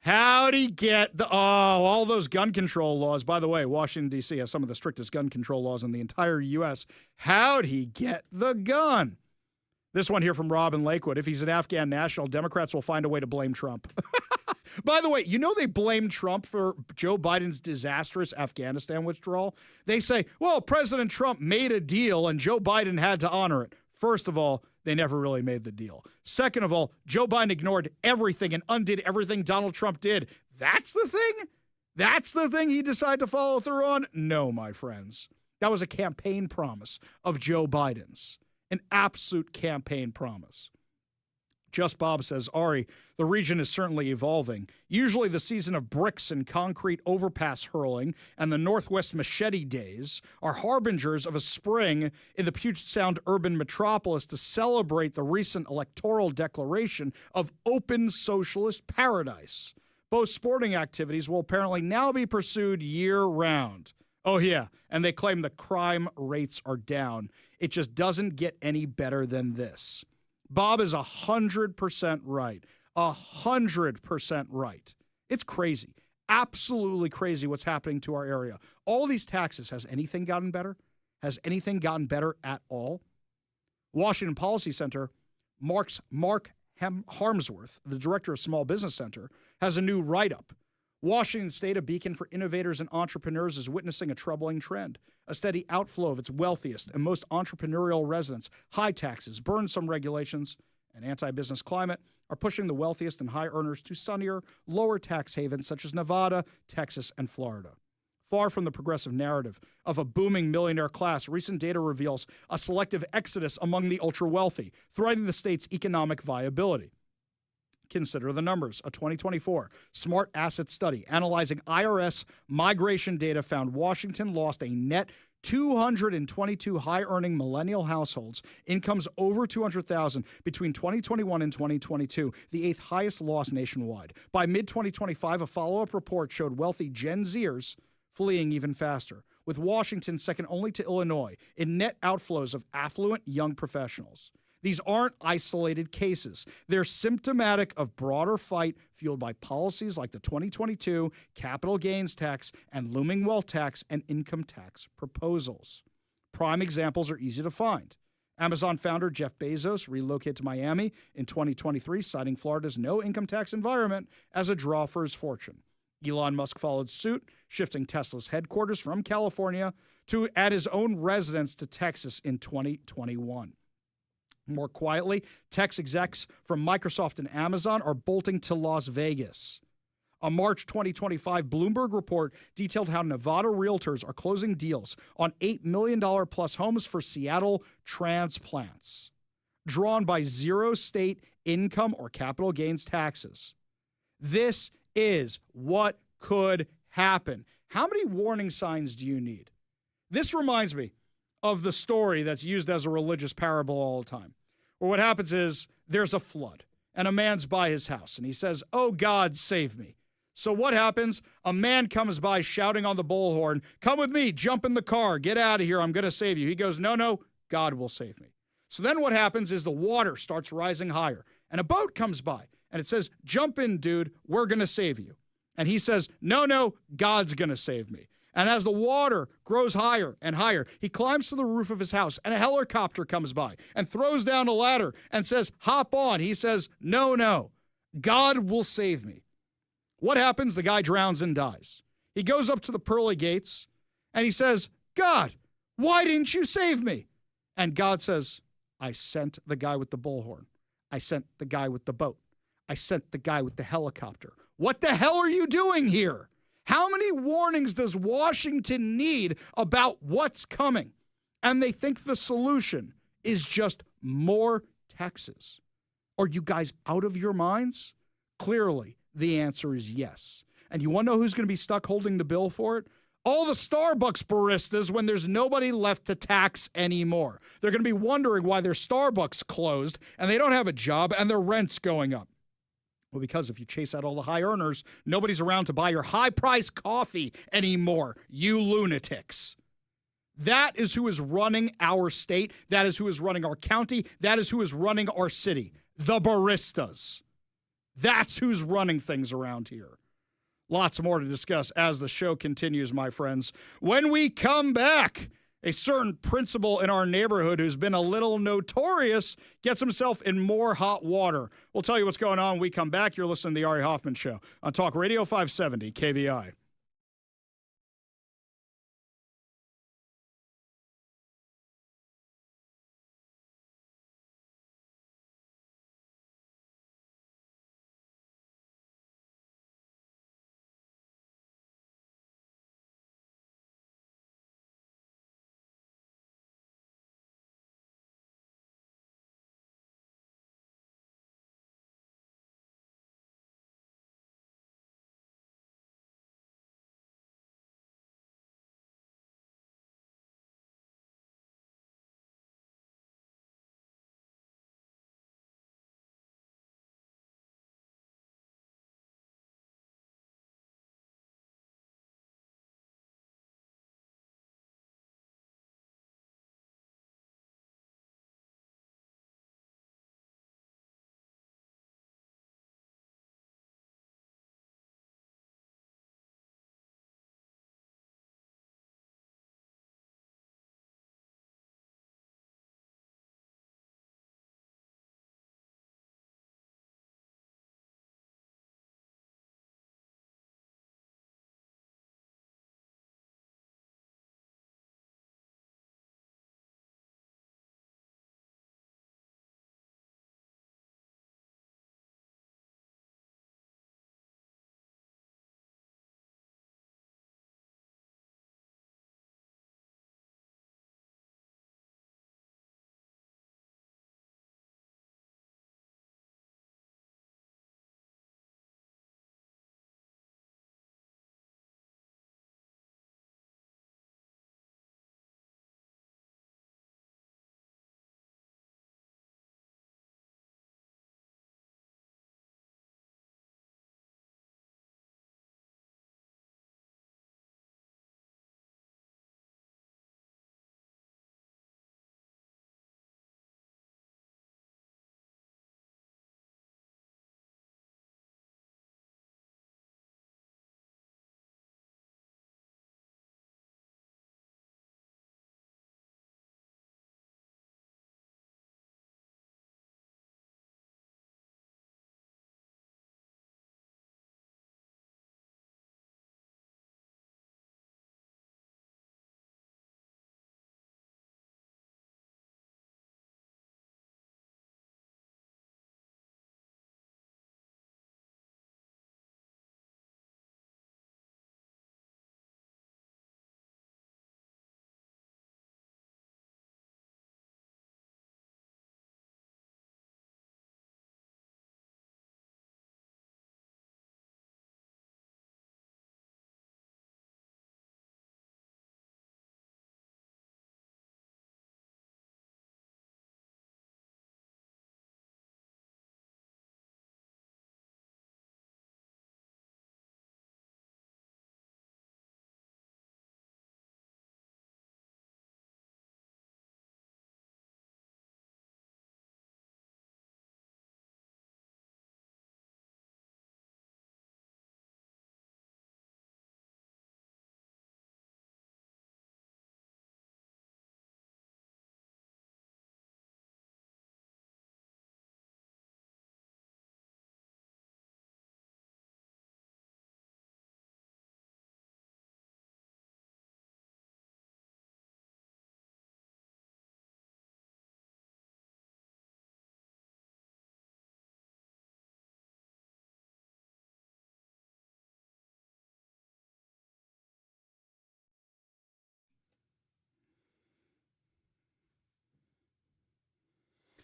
How'd he get all those gun control laws? By the way, Washington, D.C. has some of the strictest gun control laws in the entire U.S. How'd he get the gun? This one here from Rob in Lakewood. If he's an Afghan national, Democrats will find a way to blame Trump. By the way, you know they blame Trump for Joe Biden's disastrous Afghanistan withdrawal? They say, well, President Trump made a deal and Joe Biden had to honor it. First of all, they never really made the deal. Second of all, Joe Biden ignored everything and undid everything Donald Trump did. That's the thing? That's the thing he decided to follow through on? No, my friends. That was a campaign promise of Joe Biden's. An absolute campaign promise. Just Bob says, Ari, the region is certainly evolving. Usually the season of bricks and concrete overpass hurling and the Northwest machete days are harbingers of a spring in the Puget Sound urban metropolis to celebrate the recent electoral declaration of open socialist paradise. Both sporting activities will apparently now be pursued year-round. Oh, yeah, and they claim the crime rates are down. It just doesn't get any better than this. Bob is 100% right. 100% right. It's crazy. Absolutely crazy what's happening to our area. All these taxes, has anything gotten better? Has anything gotten better at all? Washington Policy Center, Mark Harmsworth, the director of Small Business Center, has a new write-up. Washington State, a beacon for innovators and entrepreneurs, is witnessing a troubling trend. A steady outflow of its wealthiest and most entrepreneurial residents, high taxes, burdensome regulations, and anti-business climate are pushing the wealthiest and high earners to sunnier, lower tax havens such as Nevada, Texas, and Florida. Far from the progressive narrative of a booming millionaire class, recent data reveals a selective exodus among the ultra-wealthy, threatening the state's economic viability. Consider the numbers. A 2024 Smart Asset Study analyzing IRS migration data found Washington lost a net 222 high-earning millennial households, incomes over $200,000 between 2021 and 2022, the eighth highest loss nationwide. By mid-2025, a follow-up report showed wealthy Gen Zers fleeing even faster, with Washington second only to Illinois in net outflows of affluent young professionals. These aren't isolated cases. They're symptomatic of broader fight fueled by policies like the 2022 capital gains tax and looming wealth tax and income tax proposals. Prime examples are easy to find. Amazon founder Jeff Bezos relocated to Miami in 2023, citing Florida's no income tax environment as a draw for his fortune. Elon Musk followed suit, shifting Tesla's headquarters from California to add his own residence to Texas in 2021. More quietly, tech execs from Microsoft and Amazon are bolting to Las Vegas. A March 2025 Bloomberg report detailed how Nevada realtors are closing deals on $8 million plus homes for Seattle transplants, drawn by zero state income or capital gains taxes. This is what could happen. How many warning signs do you need? This reminds me of the story that's used as a religious parable all the time, where what happens is there's a flood and a man's by his house and he says, "Oh God, save me." So what happens? A man comes by shouting on the bullhorn, "Come with me, jump in the car, get out of here, I'm going to save you." He goes, "No, God will save me." So then what happens is the water starts rising higher and a boat comes by and it says, "Jump in, dude, we're going to save you." And he says, No, God's going to save me." And as the water grows higher and higher, he climbs to the roof of his house and a helicopter comes by and throws down a ladder and says, "Hop on." He says, No, God will save me. What happens? The guy drowns and dies. He goes up to the pearly gates and he says, "God, why didn't you save me?" And God says, "I sent the guy with the bullhorn. I sent the guy with the boat. I sent the guy with the helicopter. What the hell are you doing here?" How many warnings does Washington need about what's coming? And they think the solution is just more taxes. Are you guys out of your minds? Clearly, the answer is yes. And you want to know who's going to be stuck holding the bill for it? All the Starbucks baristas when there's nobody left to tax anymore. They're going to be wondering why their Starbucks closed and they don't have a job and their rent's going up. Well, because if you chase out all the high earners, nobody's around to buy your high-priced coffee anymore, you lunatics. That is who is running our state. That is who is running our county. That is who is running our city. The baristas. That's who's running things around here. Lots more to discuss as the show continues, my friends. When we come back, a certain principal in our neighborhood who's been a little notorious gets himself in more hot water. We'll tell you what's going on when we come back. You're listening to the Ari Hoffman Show on Talk Radio 570 KVI.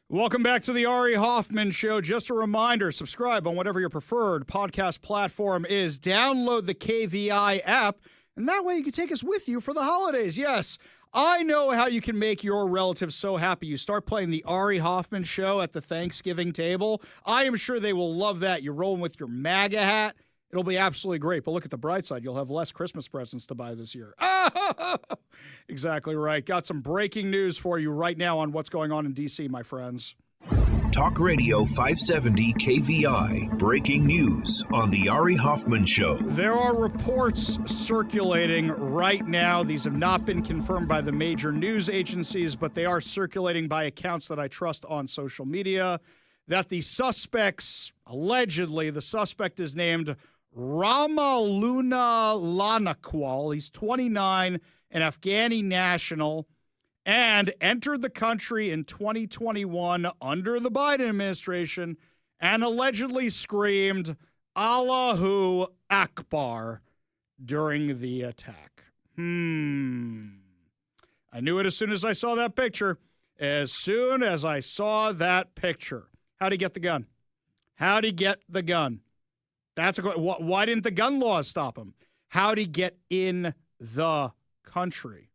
Welcome back to the Ari Hoffman Show. Just a reminder, subscribe on whatever your preferred podcast platform is. Download the KVI app, and that way you can take us with you for the holidays. Yes, I know how you can make your relatives so happy. You start playing the Ari Hoffman Show at the Thanksgiving table. I am sure they will love that. You're rolling with your MAGA hat. It'll be absolutely great. But look at the bright side. You'll have less Christmas presents to buy this year. Exactly right. Got some breaking news for you right now on what's going on in D.C., my friends. Talk Radio 570 KVI. Breaking news on the Ari Hoffman Show. There are reports circulating right now. These have not been confirmed by the major news agencies, but they are circulating by accounts that I trust on social media, that the suspects, allegedly, the suspect is named Ramaluna Lanakwal. He's 29, an Afghani national, and entered the country in 2021 under the Biden administration and allegedly screamed Allahu Akbar during the attack. I knew it as soon as I saw that picture. As soon as I saw that picture. How'd he get the gun? How'd he get the gun? Why didn't the gun laws stop him? How'd he get in the country?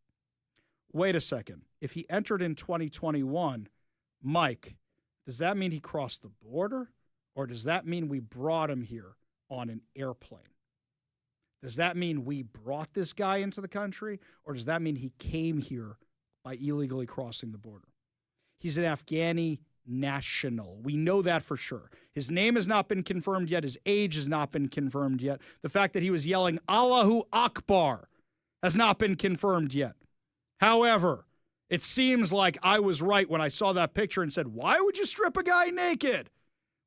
Wait a second. If he entered in 2021, Mike, does that mean he crossed the border? Or does that mean we brought him here on an airplane? Does that mean we brought this guy into the country? Or does that mean he came here by illegally crossing the border? He's an Afghani national. We know that for sure. His name has not been confirmed yet. His age has not been confirmed yet. The fact that he was yelling Allahu Akbar has not been confirmed yet. However, it seems like I was right when I saw that picture and said, why would you strip a guy naked?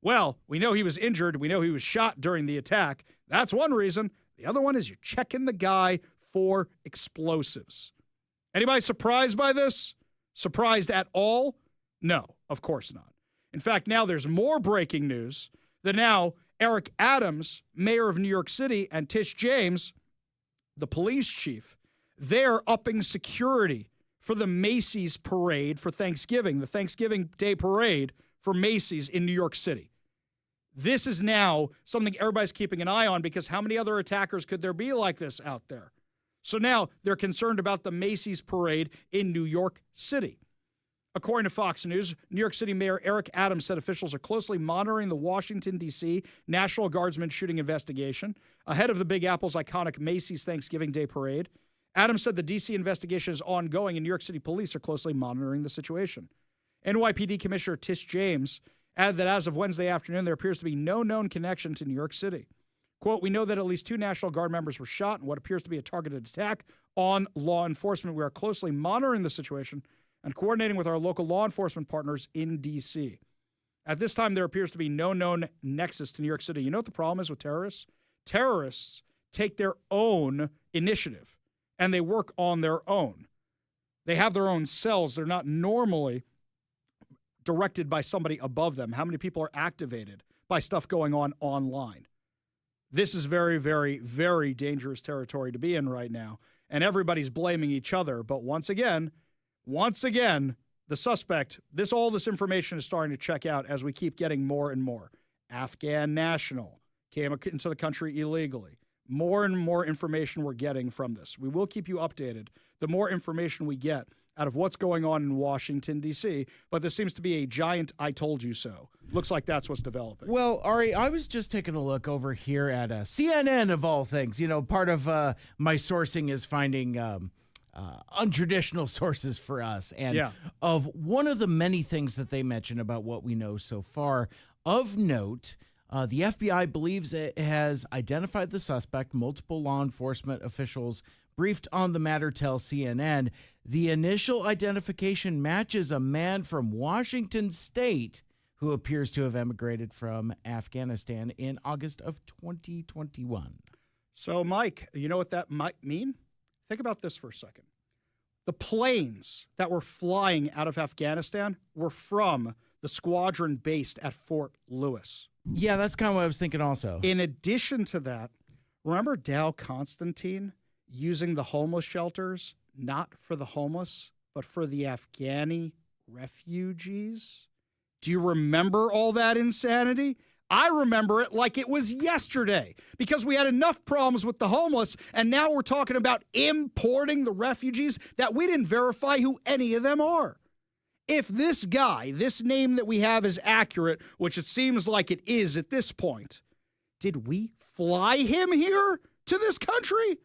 Well, we know he was injured. We know he was shot during the attack. That's one reason. The other one is you're checking the guy for explosives. Anybody surprised by this? Surprised at all? No, of course not. In fact, now there's more breaking news that now Eric Adams, mayor of New York City, and Tish James, the police chief, they're upping security for the Macy's parade for Thanksgiving, the Thanksgiving Day parade for Macy's in New York City. This is now something everybody's keeping an eye on because how many other attackers could there be like this out there? So now they're concerned about the Macy's parade in New York City. According to Fox News, New York City Mayor Eric Adams said officials are closely monitoring the Washington, D.C. National Guardsmen shooting investigation ahead of the Big Apple's iconic Macy's Thanksgiving Day parade. Adams said the D.C. investigation is ongoing and New York City police are closely monitoring the situation. NYPD Commissioner Tish James added that as of Wednesday afternoon, there appears to be no known connection to New York City. Quote, we know that at least 2 National Guard members were shot in what appears to be a targeted attack on law enforcement. We are closely monitoring the situation and coordinating with our local law enforcement partners in D.C. At this time, there appears to be no known nexus to New York City. You know what the problem is with terrorists? Terrorists take their own initiative, and they work on their own. They have their own cells. They're not normally directed by somebody above them. How many people are activated by stuff going on online? This is very, very, very dangerous territory to be in right now, and everybody's blaming each other. But once again, the suspect, all this information is starting to check out as we keep getting more and more. Afghan national, came into the country illegally. More and more information we're getting from this. We will keep you updated the more information we get out of what's going on in Washington, D.C., but this seems to be a giant I told you so. Looks like that's what's developing. Well, Ari, I was just taking a look over here at CNN, of all things. You know, part of my sourcing is finding untraditional sources for us. And of one of the many things that they mention about what we know so far, of note, the FBI believes it has identified the suspect. Multiple law enforcement officials briefed on the matter tell CNN the initial identification matches a man from Washington State who appears to have emigrated from Afghanistan in August of 2021. So, Mike, you know what that might mean? Think about this for a second. The planes that were flying out of Afghanistan were from the squadron based at Fort Lewis. Yeah, that's kind of what I was thinking also. In addition to that, remember Dow Constantine using the homeless shelters, not for the homeless, but for the Afghani refugees? Do you remember all that insanity? I remember it like it was yesterday because we had enough problems with the homeless, and now we're talking about importing the refugees that we didn't verify who any of them are. If this guy, this name that we have is accurate, which it seems like it is at this point, did we fly him here to this country?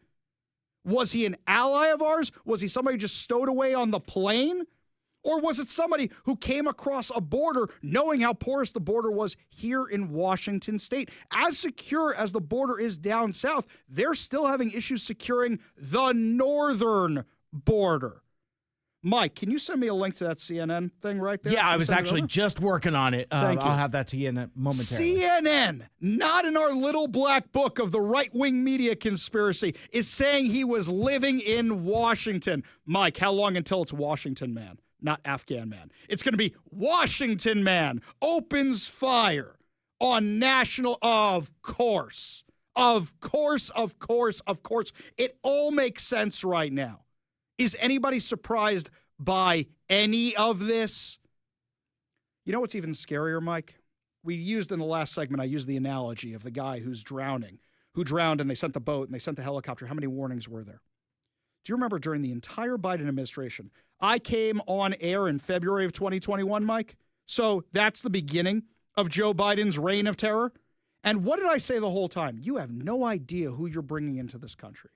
Was he an ally of ours? Was he somebody just stowed away on the plane? Or was it somebody who came across a border knowing how porous the border was here in Washington state? As secure as the border is down south, they're still having issues securing the northern border. Mike, can you send me a link to that CNN thing right there? Yeah, I was actually just working on it. Thank you. I'll have that to you in a momentarily. CNN, not in our little black book of the right-wing media conspiracy, is saying he was living in Washington. Mike, how long until it's Washington man? Not Afghan man. It's going to be Washington man opens fire on national. Of course. Of course. It all makes sense right now. Is anybody surprised by any of this? You know what's even scarier, Mike? We used in the last segment, I used the analogy of the guy who drowned and they sent the boat and they sent the helicopter. How many warnings were there? Do you remember during the entire Biden administration, I came on air in February of 2021, Mike? So that's the beginning of Joe Biden's reign of terror. And what did I say the whole time? You have no idea who you're bringing into this country.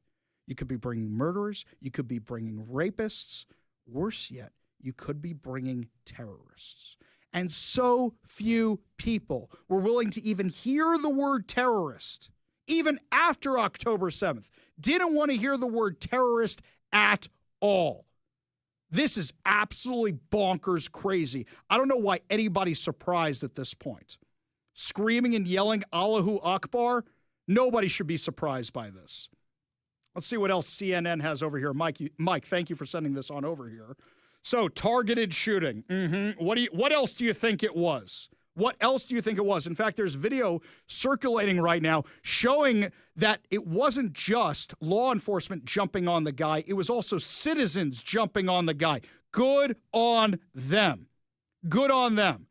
You could be bringing murderers. You could be bringing rapists. Worse yet, you could be bringing terrorists. And so few people were willing to even hear the word terrorist, even after October 7th, didn't want to hear the word terrorist at all. This is absolutely bonkers crazy. I don't know why anybody's surprised at this point. Screaming and yelling Allahu Akbar, nobody should be surprised by this. Let's see what else CNN has over here. Mike, thank you for sending this on over here. So, targeted shooting. What else do you think it was? What else do you think it was? In fact, there's video circulating right now showing that it wasn't just law enforcement jumping on the guy. It was also citizens jumping on the guy. Good on them. Good on them.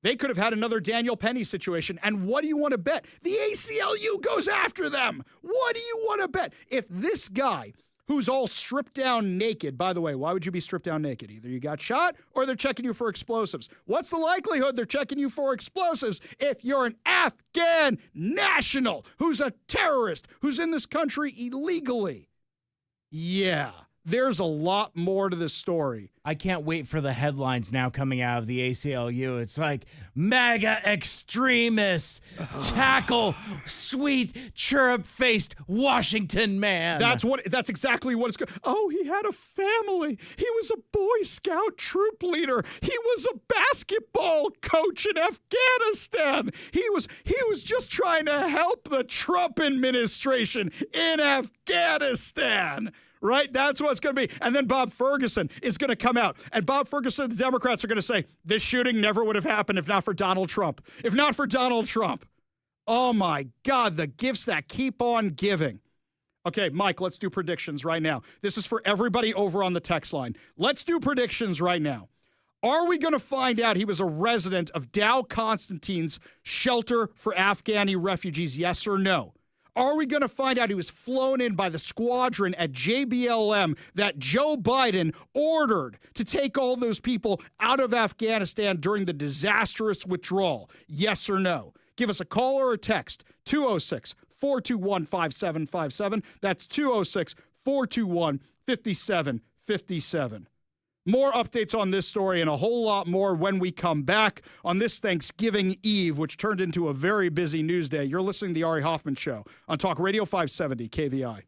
They could have had another Daniel Penny situation. And what do you want to bet? The ACLU goes after them. What do you want to bet? If this guy who's all stripped down naked, by the way, why would you be stripped down naked? Either you got shot or they're checking you for explosives. What's the likelihood they're checking you for explosives if you're an Afghan national who's a terrorist, who's in this country illegally? Yeah. There's a lot more to this story. I can't wait for the headlines now coming out of the ACLU. It's like, MAGA extremists tackle sweet, chirrup-faced Washington man. That's exactly what it's going. Oh, he had a family. He was a Boy Scout troop leader. He was a basketball coach in Afghanistan. He was just trying to help the Trump administration in Afghanistan. Right? That's what it's going to be. And then Bob Ferguson is going to come out. And Bob Ferguson, the Democrats are going to say, this shooting never would have happened if not for Donald Trump. If not for Donald Trump. Oh, my God, the gifts that keep on giving. Okay, Mike, let's do predictions right now. This is for everybody over on the text line. Let's do predictions right now. Are we going to find out he was a resident of Dow Constantine's shelter for Afghani refugees, yes or no? Are we going to find out he was flown in by the squadron at JBLM that Joe Biden ordered to take all those people out of Afghanistan during the disastrous withdrawal? Yes or no? Give us a call or a text, 206-421-5757. That's 206-421-5757. More updates on this story and a whole lot more when we come back on this Thanksgiving Eve, which turned into a very busy news day. You're listening to the Ari Hoffman Show on Talk Radio 570 KVI.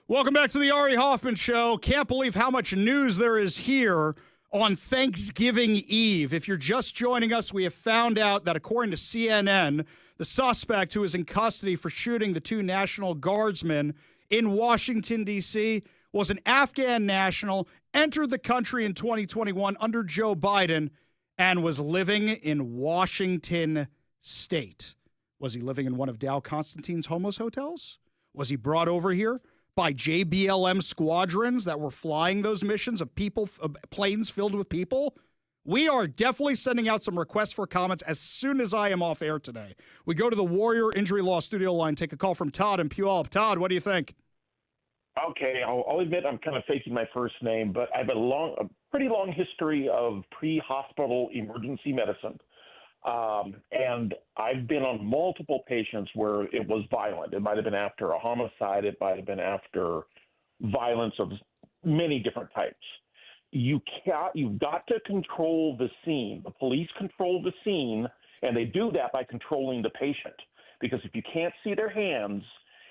Welcome back to the Ari Hoffman Show. Can't believe how much news there is here on Thanksgiving Eve. If you're just joining us, we have found out that according to CNN, the suspect who is in custody for shooting the 2 National Guardsmen in Washington, D.C., was an Afghan national, entered the country in 2021 under Joe Biden, and was living in Washington State. Was he living in one of Dow Constantine's homeless hotels? Was he brought over here by JBLM squadrons that were flying those missions of planes filled with people? We are definitely sending out some requests for comments as soon as I am off air today. We go to the Warrior Injury Law studio line, take a call from Todd in Puyallup. Todd, what do you think? Okay, I'll admit I'm kind of faking my first name, but I have a pretty long history of pre-hospital emergency medicine. And I've been on multiple patients where it was violent. It might have been after a homicide. It might have been after violence of many different types. You've got to control the scene. The police control the scene, and they do that by controlling the patient. Because if you can't see their hands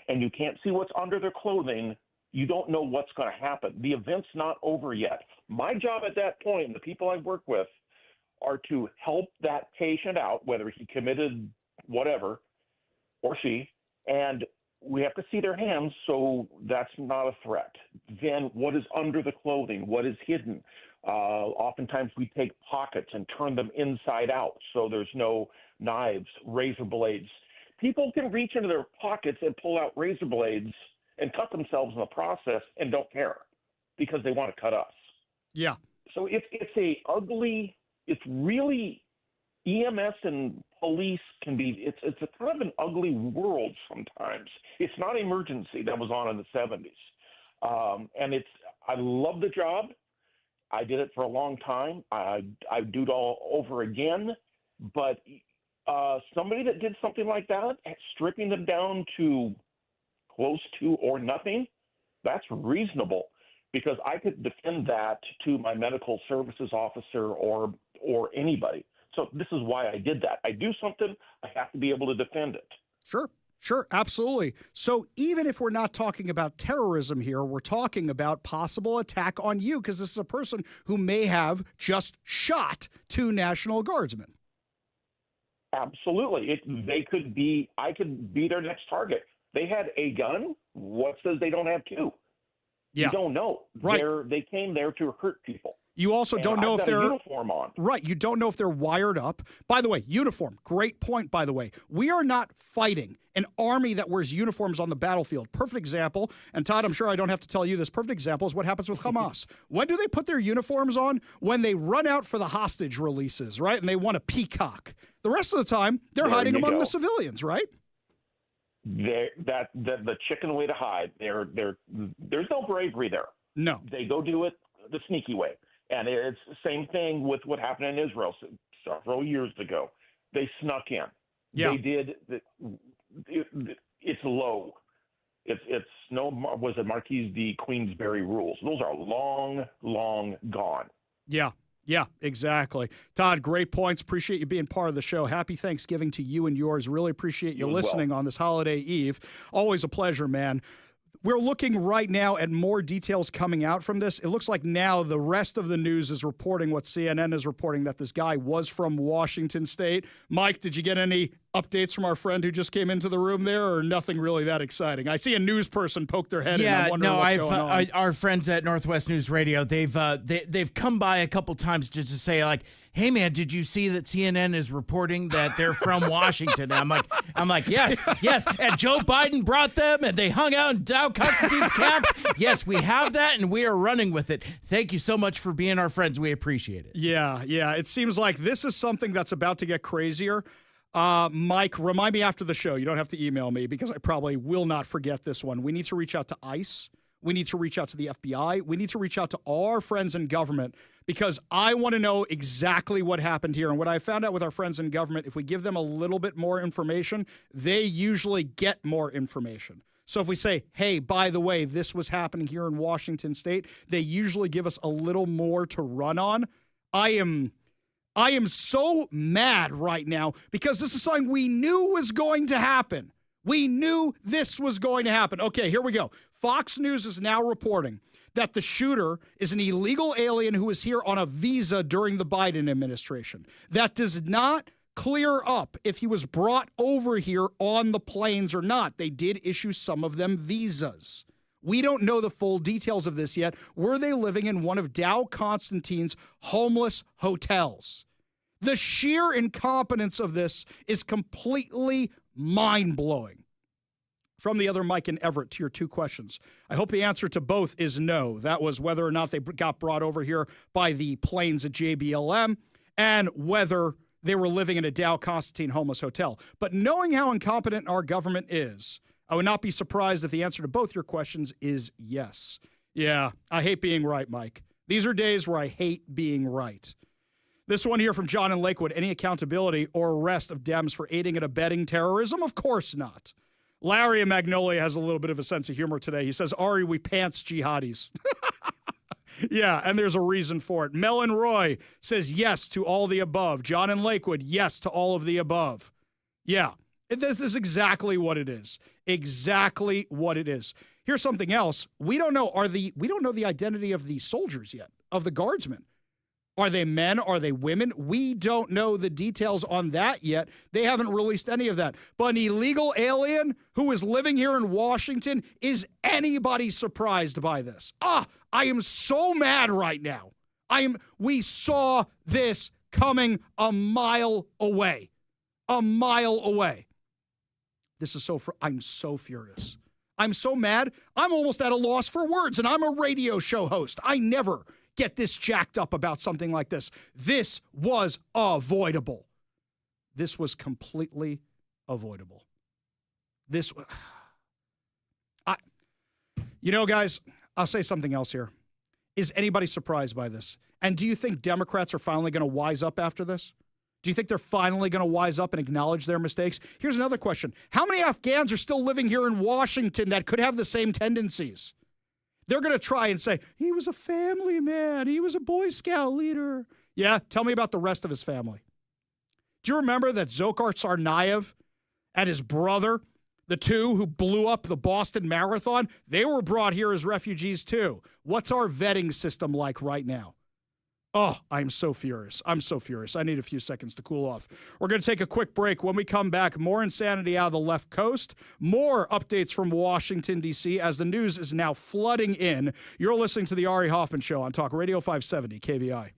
and you can't see what's under their clothing, you don't know what's going to happen. The event's not over yet. My job at that point, and the people I work with, are to help that patient out, whether he committed whatever, or she, and we have to see their hands, so that's not a threat. Then what is under the clothing? What is hidden? Oftentimes we take pockets and turn them inside out, so there's no knives, razor blades. People can reach into their pockets and pull out razor blades and cut themselves in the process and don't care because they want to cut us. Yeah. So it's a ugly. It's really EMS and police can be. It's a kind of an ugly world sometimes. It's not emergency that was on in the 70s, and I love the job. I did it for a long time. I do it all over again, but somebody that did something like that, stripping them down to close to or nothing, that's reasonable. Because I could defend that to my medical services officer or anybody. So this is why I did that. I do something, I have to be able to defend it. Sure, absolutely. So even if we're not talking about terrorism here, we're talking about possible attack on you because this is a person who may have just shot 2 National Guardsmen. Absolutely. I could be their next target. They had a gun. What says they don't have 2? Yeah. You don't know. Right. They came there to hurt people. You also don't know if they're uniform on. Right. You don't know if they're wired up. By the way, uniform. Great point, by the way. We are not fighting an army that wears uniforms on the battlefield. Perfect example. And Todd, I'm sure I don't have to tell you this. Perfect example is what happens with Hamas. When do they put their uniforms on? When they run out for the hostage releases, right? And they want a peacock. The rest of the time, they're hiding among the civilians, right? The chicken way to hide. There's no bravery there. No. They go do it the sneaky way. And it's the same thing with what happened in Israel several years ago. They snuck in. Yeah. They did. It's low. It's no, was it Marquis de Queensberry rules? Those are long, long gone. Yeah, exactly. Todd, great points. Appreciate you being part of the show. Happy Thanksgiving to you and yours. Really appreciate you listening on this holiday eve. Always a pleasure, man. We're looking right now at more details coming out from this. It looks like now the rest of the news is reporting what CNN is reporting, that this guy was from Washington State. Mike, did you get any updates from our friend who just came into the room there, or nothing really that exciting? I see a news person poke their head in. I'm wondering what's going on. Our friends at Northwest News Radio, they've come by a couple times just to say, like, hey man, did you see that CNN is reporting that they're from Washington? I'm like, yes. And Joe Biden brought them and they hung out in Dow Constantine's camp. Yes, we have that and we are running with it. Thank you so much for being our friends. We appreciate it. Yeah. It seems like this is something that's about to get crazier. Mike, remind me after the show. You don't have to email me because I probably will not forget this one. We need to reach out to ICE. We need to reach out to the FBI. We need to reach out to all our friends in government because I want to know exactly what happened here. And what I found out with our friends in government, if we give them a little bit more information, they usually get more information. So if we say, hey, by the way, this was happening here in Washington State, they usually give us a little more to run on. I am so mad right now because this is something we knew was going to happen. We knew this was going to happen. Okay, here we go. Fox News is now reporting that the shooter is an illegal alien who was here on a visa during the Biden administration. That does not clear up if he was brought over here on the planes or not. They did issue some of them visas. We don't know the full details of this yet. Were they living in one of Dow Constantine's homeless hotels? The sheer incompetence of this is completely mind-blowing. From the other Mike and Everett to your two questions. I hope the answer to both is no. That was whether or not they got brought over here by the planes at JBLM and whether they were living in a Dow Constantine homeless hotel. But knowing how incompetent our government is, I would not be surprised if the answer to both your questions is yes. Yeah, I hate being right, Mike. These are days where I hate being right. This one here from John in Lakewood. Any accountability or arrest of Dems for aiding and abetting terrorism? Of course not. Larry in Magnolia has a little bit of a sense of humor today. He says, Ari, we pants jihadis. Yeah, and there's a reason for it. Melon Roy says yes to all the above. John in Lakewood, yes to all of the above. Yeah, this is exactly what it is. Exactly what it is. Here's something else. We don't know the identity of the soldiers yet, of the guardsmen. Are they men? Are they women? We don't know the details on that yet. They haven't released any of that. But an illegal alien who is living here in Washington, is anybody surprised by this? I am so mad right now. We saw this coming a mile away. A mile away. I'm so furious. I'm so mad. I'm almost at a loss for words, and I'm a radio show host. I never get this jacked up about something like this. This was avoidable. This was completely avoidable. Guys, I'll say something else here. Is anybody surprised by this? And do you think Democrats are finally going to wise up after this? Do you think they're finally going to wise up and acknowledge their mistakes? Here's another question. How many Afghans are still living here in Washington that could have the same tendencies? They're going to try and say, he was a family man. He was a Boy Scout leader. Yeah, tell me about the rest of his family. Do you remember that Dzhokhar Tsarnaev and his brother, the two who blew up the Boston Marathon, they were brought here as refugees too. What's our vetting system like right now? Oh, I'm so furious. I'm so furious. I need a few seconds to cool off. We're going to take a quick break. When we come back, more insanity out of the left coast, more updates from Washington, D.C., as the news is now flooding in. You're listening to the Ari Hoffman Show on Talk Radio 570 KVI.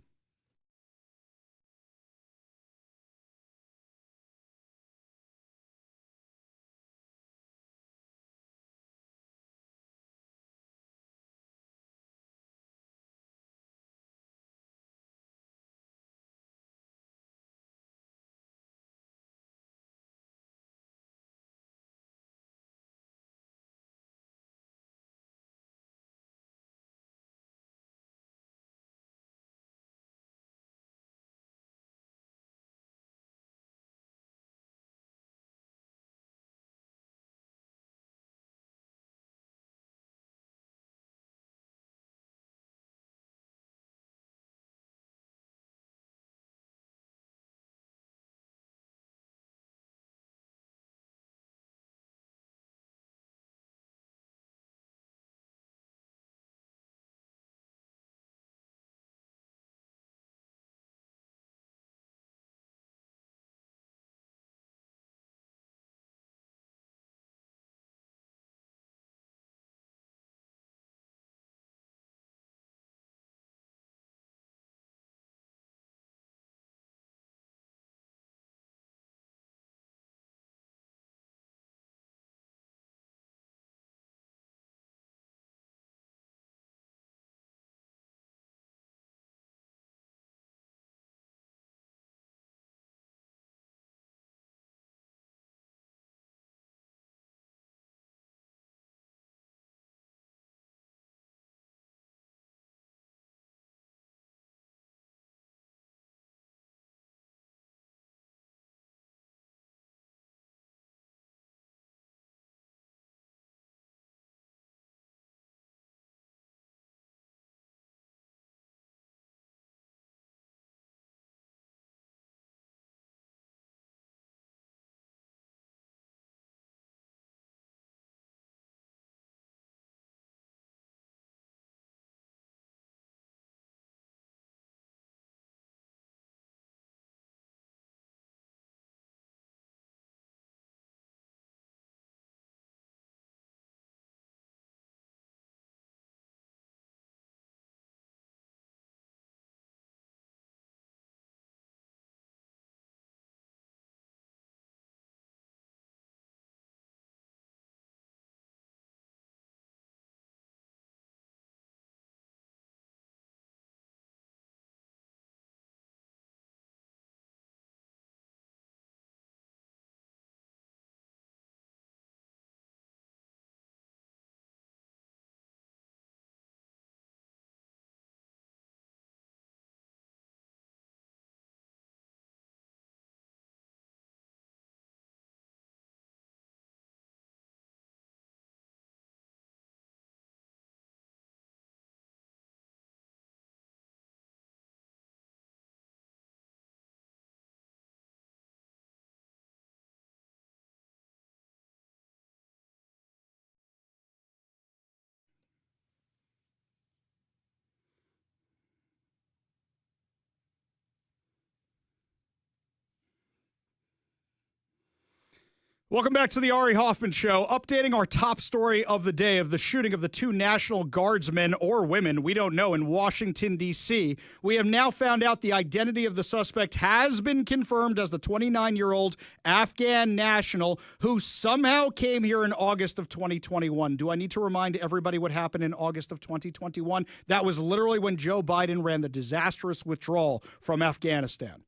Welcome back to the Ari Hoffman Show, updating our top story of the day of the shooting of the two National Guardsmen or women, we don't know, in Washington, D.C. We have now found out the identity of the suspect has been confirmed as the 29-year-old Afghan national who somehow came here in August of 2021. Do I need to remind everybody what happened in August of 2021? That was literally when Joe Biden ran the disastrous withdrawal from Afghanistan.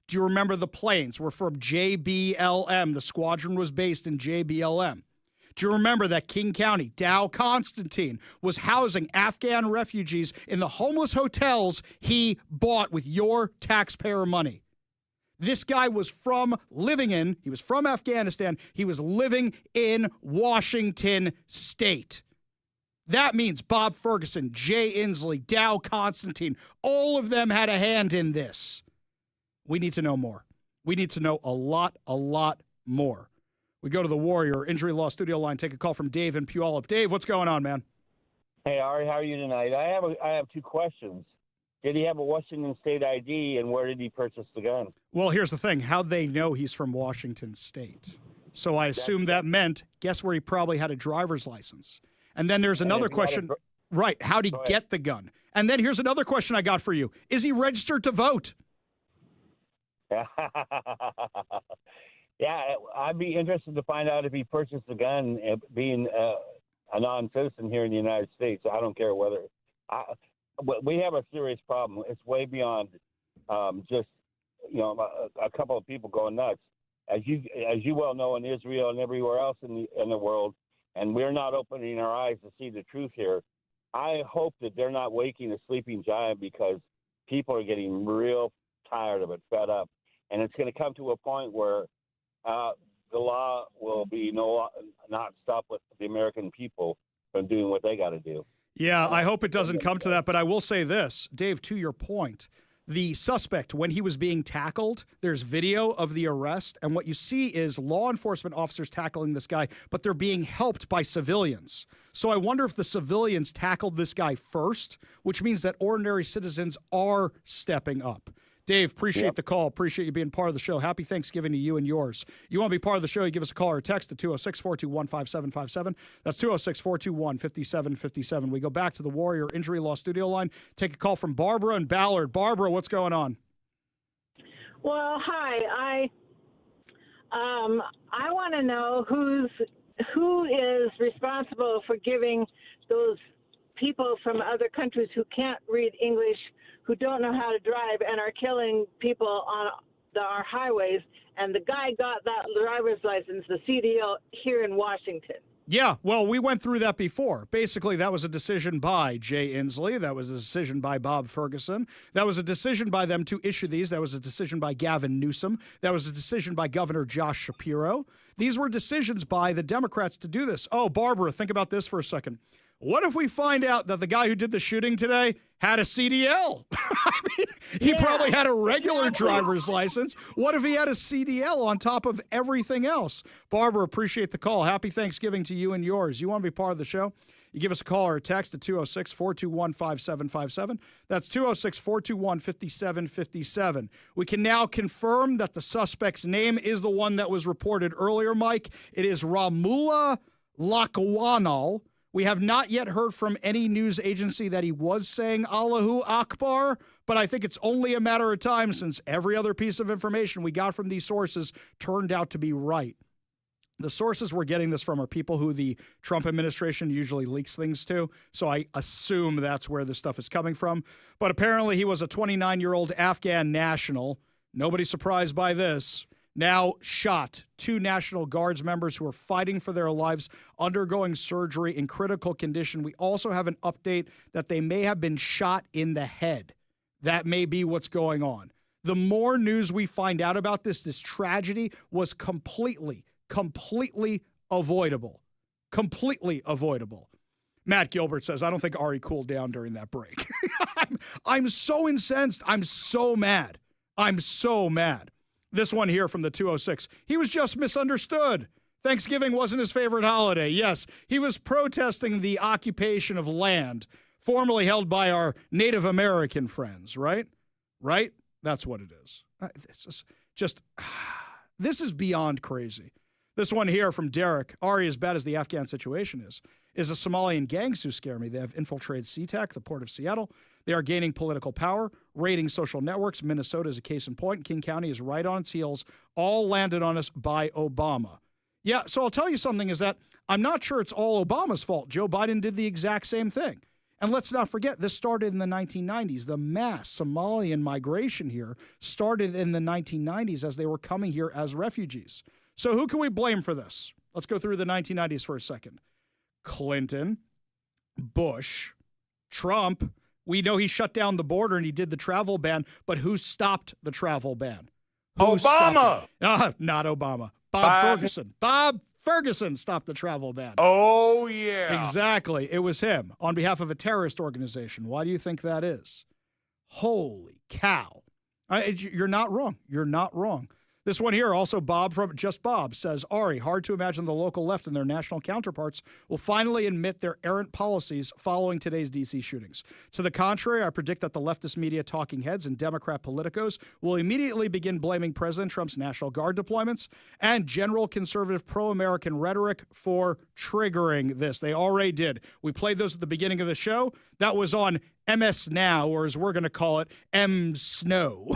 Do you remember the planes were from JBLM? The squadron was based in JBLM. Do you remember that King County, Dow Constantine, was housing Afghan refugees in the homeless hotels he bought with your taxpayer money? This guy was from Afghanistan. He was living in Washington State. That means Bob Ferguson, Jay Inslee, Dow Constantine, all of them had a hand in this. We need to know more. We need to know a lot more. We go to the Warrior Injury Law Studio line, take a call from Dave in Puyallup. Dave, what's going on, man? Hey, Ari, how are you tonight? I have two questions. Did he have a Washington State ID, and where did he purchase the gun? Well, here's the thing. How'd they know he's from Washington State? So I assume that meant, guess where he probably had a driver's license? And then there's another question. Right, how'd he get the gun? And then here's another question I got for you. Is he registered to vote? Yeah, I'd be interested to find out if he purchased the gun being a non-citizen here in the United States. I don't care whether we have a serious problem. It's way beyond just a couple of people going nuts, as you well know, in Israel and everywhere else in the world. And we're not opening our eyes to see the truth here. I hope that they're not waking a sleeping giant, because people are getting real tired of it, fed up. And it's going to come to a point where the law will be not stop with the American people from doing what they got to do. Yeah, I hope it doesn't come to that. But I will say this, Dave, to your point, the suspect, when he was being tackled, there's video of the arrest. And what you see is law enforcement officers tackling this guy, but they're being helped by civilians. So I wonder if the civilians tackled this guy first, which means that ordinary citizens are stepping up. Dave, appreciate the call. Appreciate you being part of the show. Happy Thanksgiving to you and yours. You want to be part of the show, you give us a call or a text at 206-421-5757. That's 206-421-5757. We go back to the Warrior Injury Law Studio line. Take a call from Barbara and Ballard. Barbara, what's going on? Well, hi. I want to know who is responsible for giving those people from other countries who can't read English, who don't know how to drive, and are killing people on our highways. And the guy got that driver's license, the CDL, here in Washington. Yeah, well, we went through that before. Basically, that was a decision by Jay Inslee. That was a decision by Bob Ferguson. That was a decision by them to issue these. That was a decision by Gavin Newsom. That was a decision by Governor Josh Shapiro. These were decisions by the Democrats to do this. Oh, Barbara, think about this for a second. What if we find out that the guy who did the shooting today had a CDL? I mean, he probably had a regular driver's license. What if he had a CDL on top of everything else? Barbara, appreciate the call. Happy Thanksgiving to you and yours. You want to be part of the show? You give us a call or a text at 206-421-5757. That's 206-421-5757. We can now confirm that the suspect's name is the one that was reported earlier, Mike. It is Ramullah Laqwanal. We have not yet heard from any news agency that he was saying Allahu Akbar, but I think it's only a matter of time, since every other piece of information we got from these sources turned out to be right. The sources we're getting this from are people who the Trump administration usually leaks things to, so I assume that's where this stuff is coming from. But apparently he was a 29-year-old Afghan national. Nobody's surprised by this. Now shot. 2 National Guards members who are fighting for their lives, undergoing surgery in critical condition. We also have an update that they may have been shot in the head. That may be what's going on. The more news we find out about this tragedy was completely avoidable. Completely avoidable. Matt Gilbert says, I don't think Ari cooled down during that break. I'm so incensed. I'm so mad. This one here from the 206. He was just misunderstood. Thanksgiving wasn't his favorite holiday. Yes, he was protesting the occupation of land formerly held by our Native American friends, right? Right? That's what it is. This is beyond crazy. This one here from Derek. Ari, as bad as the Afghan situation is the Somalian gangs who scare me. They have infiltrated SeaTac, the port of Seattle. They are gaining political power, raiding social networks. Minnesota is a case in point. King County is right on its heels, all landed on us by Obama. Yeah, so I'll tell you something is that I'm not sure it's all Obama's fault. Joe Biden did the exact same thing. And let's not forget, this started in the 1990s. The mass Somalian migration here started in the 1990s as they were coming here as refugees. So who can we blame for this? Let's go through the 1990s for a second. Clinton, Bush, Trump. We know he shut down the border and he did the travel ban, but who stopped the travel ban? Obama! Not Obama. Bob Ferguson. Bob Ferguson stopped the travel ban. Oh, yeah. Exactly. It was him on behalf of a terrorist organization. Why do you think that is? Holy cow. You're not wrong. You're not wrong. This one here, also Bob from Just Bob, says, Ari, hard to imagine the local left and their national counterparts will finally admit their errant policies following today's D.C. shootings. To the contrary, I predict that the leftist media talking heads and Democrat politicos will immediately begin blaming President Trump's National Guard deployments and general conservative pro-American rhetoric for triggering this. They already did. We played those at the beginning of the show. That was on MS Now, or as we're going to call it, M Snow.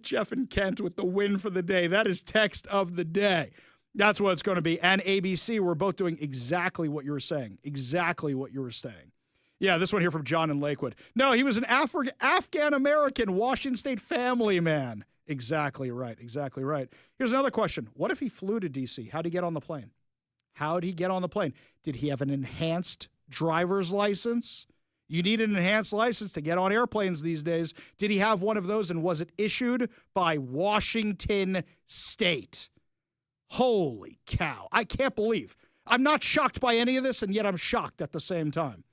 Jeff and Kent with the win for the day. That is text of the day. That's what it's going to be. And ABC, we're both doing exactly what you were saying. Exactly what you were saying. Yeah, this one here from John in Lakewood. No, he was an Afghan-American Washington State family man. Exactly right. Exactly right. Here's another question. What if he flew to D.C.? How'd he get on the plane? How'd he get on the plane? Did he have an enhanced driver's license? You need an enhanced license to get on airplanes these days. Did he have one of those, and was it issued by Washington State? Holy cow. I can't believe. I'm not shocked by any of this, and yet I'm shocked at the same time.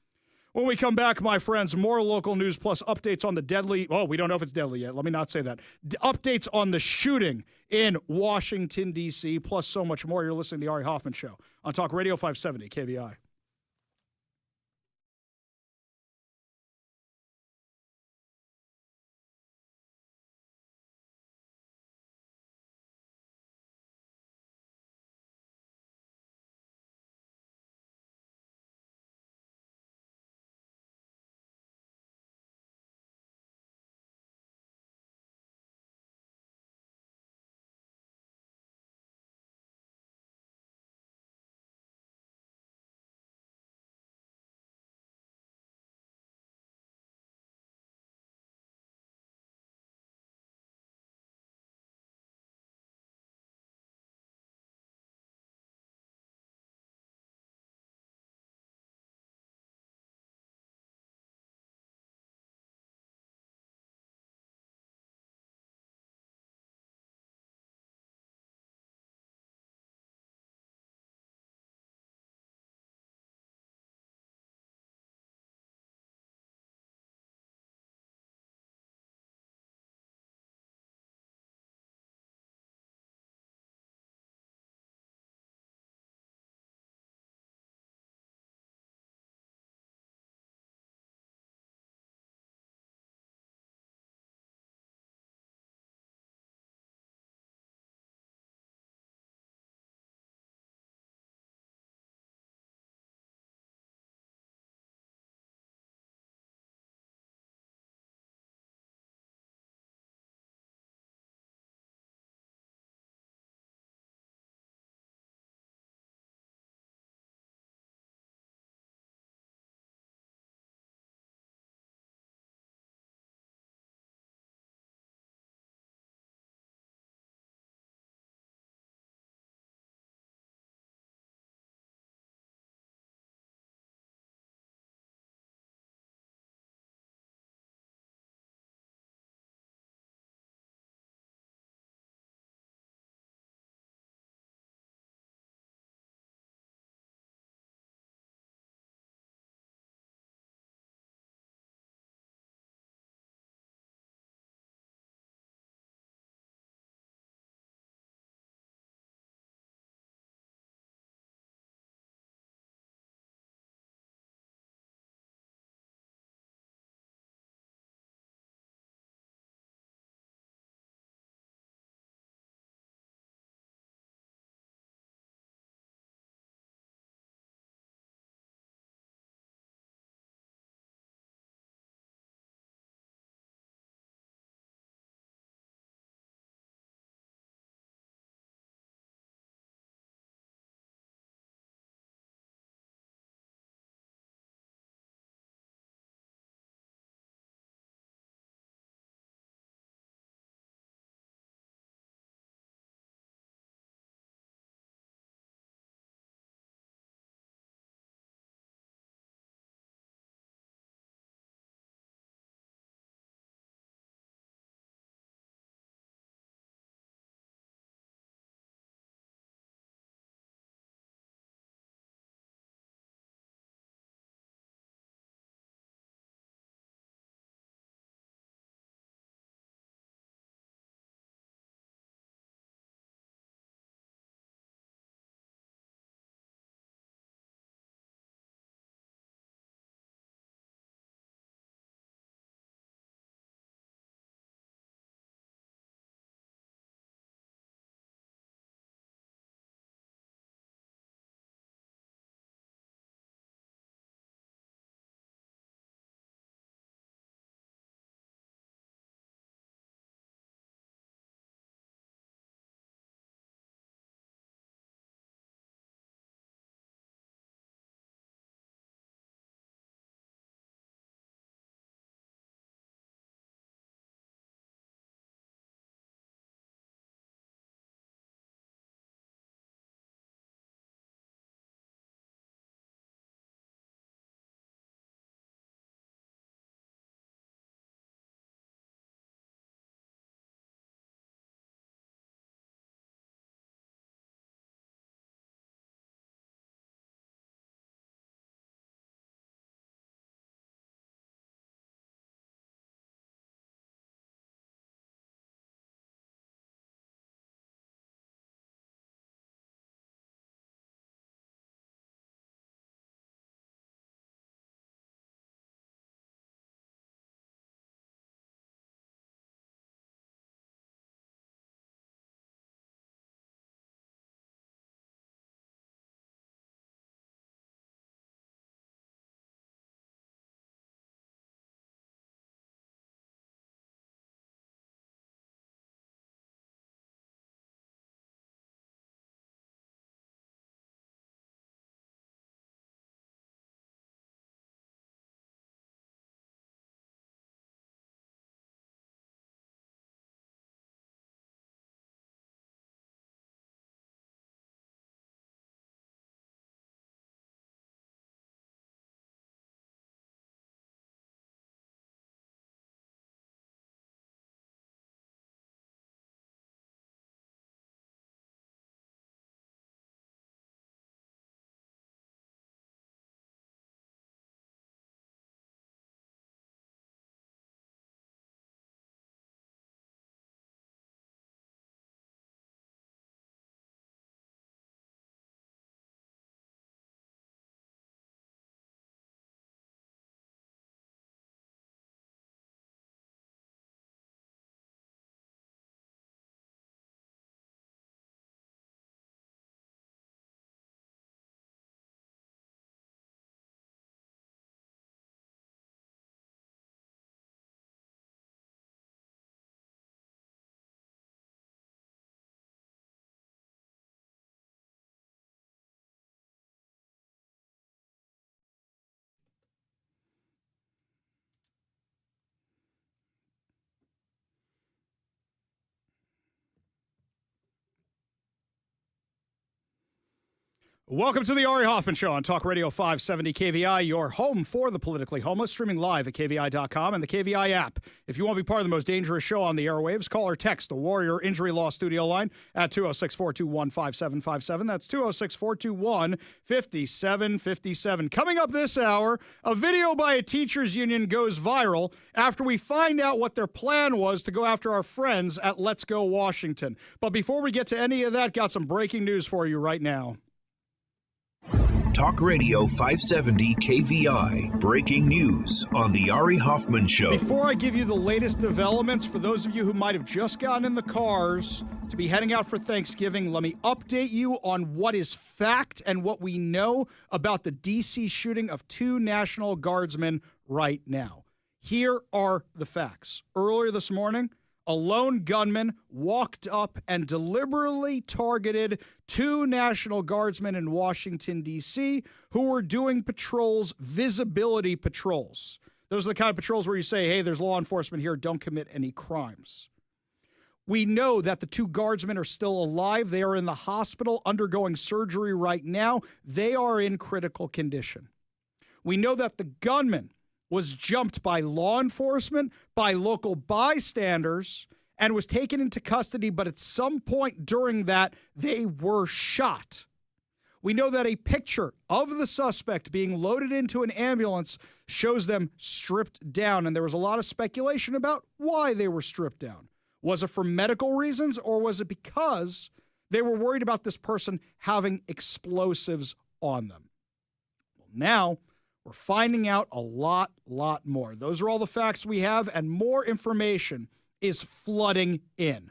When we come back, my friends, more local news plus updates on the deadly, we don't know if it's deadly yet. Let me not say that. Updates on the shooting in Washington, D.C., plus so much more. You're listening to The Ari Hoffman Show on Talk Radio 570 KVI. Welcome to the Ari Hoffman Show on Talk Radio 570 KVI, your home for the politically homeless, streaming live at KVI.com and the KVI app. If you want to be part of the most dangerous show on the airwaves, call or text the Warrior Injury Law Studio line at 206-421-5757. That's 206-421-5757. Coming up this hour, a video by a teachers union goes viral after we find out what their plan was to go after our friends at Let's Go Washington. But before we get to any of that, got some breaking news for you right now. Talk Radio 570 KVI. Breaking news on the Ari Hoffman Show. Before I give you the latest developments, for those of you who might have just gotten in the cars to be heading out for Thanksgiving, let me update you on what is fact and what we know about the D.C. shooting of 2 National Guardsmen right now. Here are the facts. Earlier this morning, a lone gunman walked up and deliberately targeted 2 National Guardsmen in Washington, D.C., who were doing patrols, visibility patrols. Those are the kind of patrols where you say, hey, there's law enforcement here, don't commit any crimes. We know that the 2 guardsmen are still alive. They are in the hospital undergoing surgery right now. They are in critical condition. We know that the gunman was jumped by law enforcement, by local bystanders, and was taken into custody, but at some point during that, they were shot. We know that a picture of the suspect being loaded into an ambulance shows them stripped down, and there was a lot of speculation about why they were stripped down. Was it for medical reasons, or was it because they were worried about this person having explosives on them? Well, now we're finding out a lot more. Those are all the facts we have, and more information is flooding in.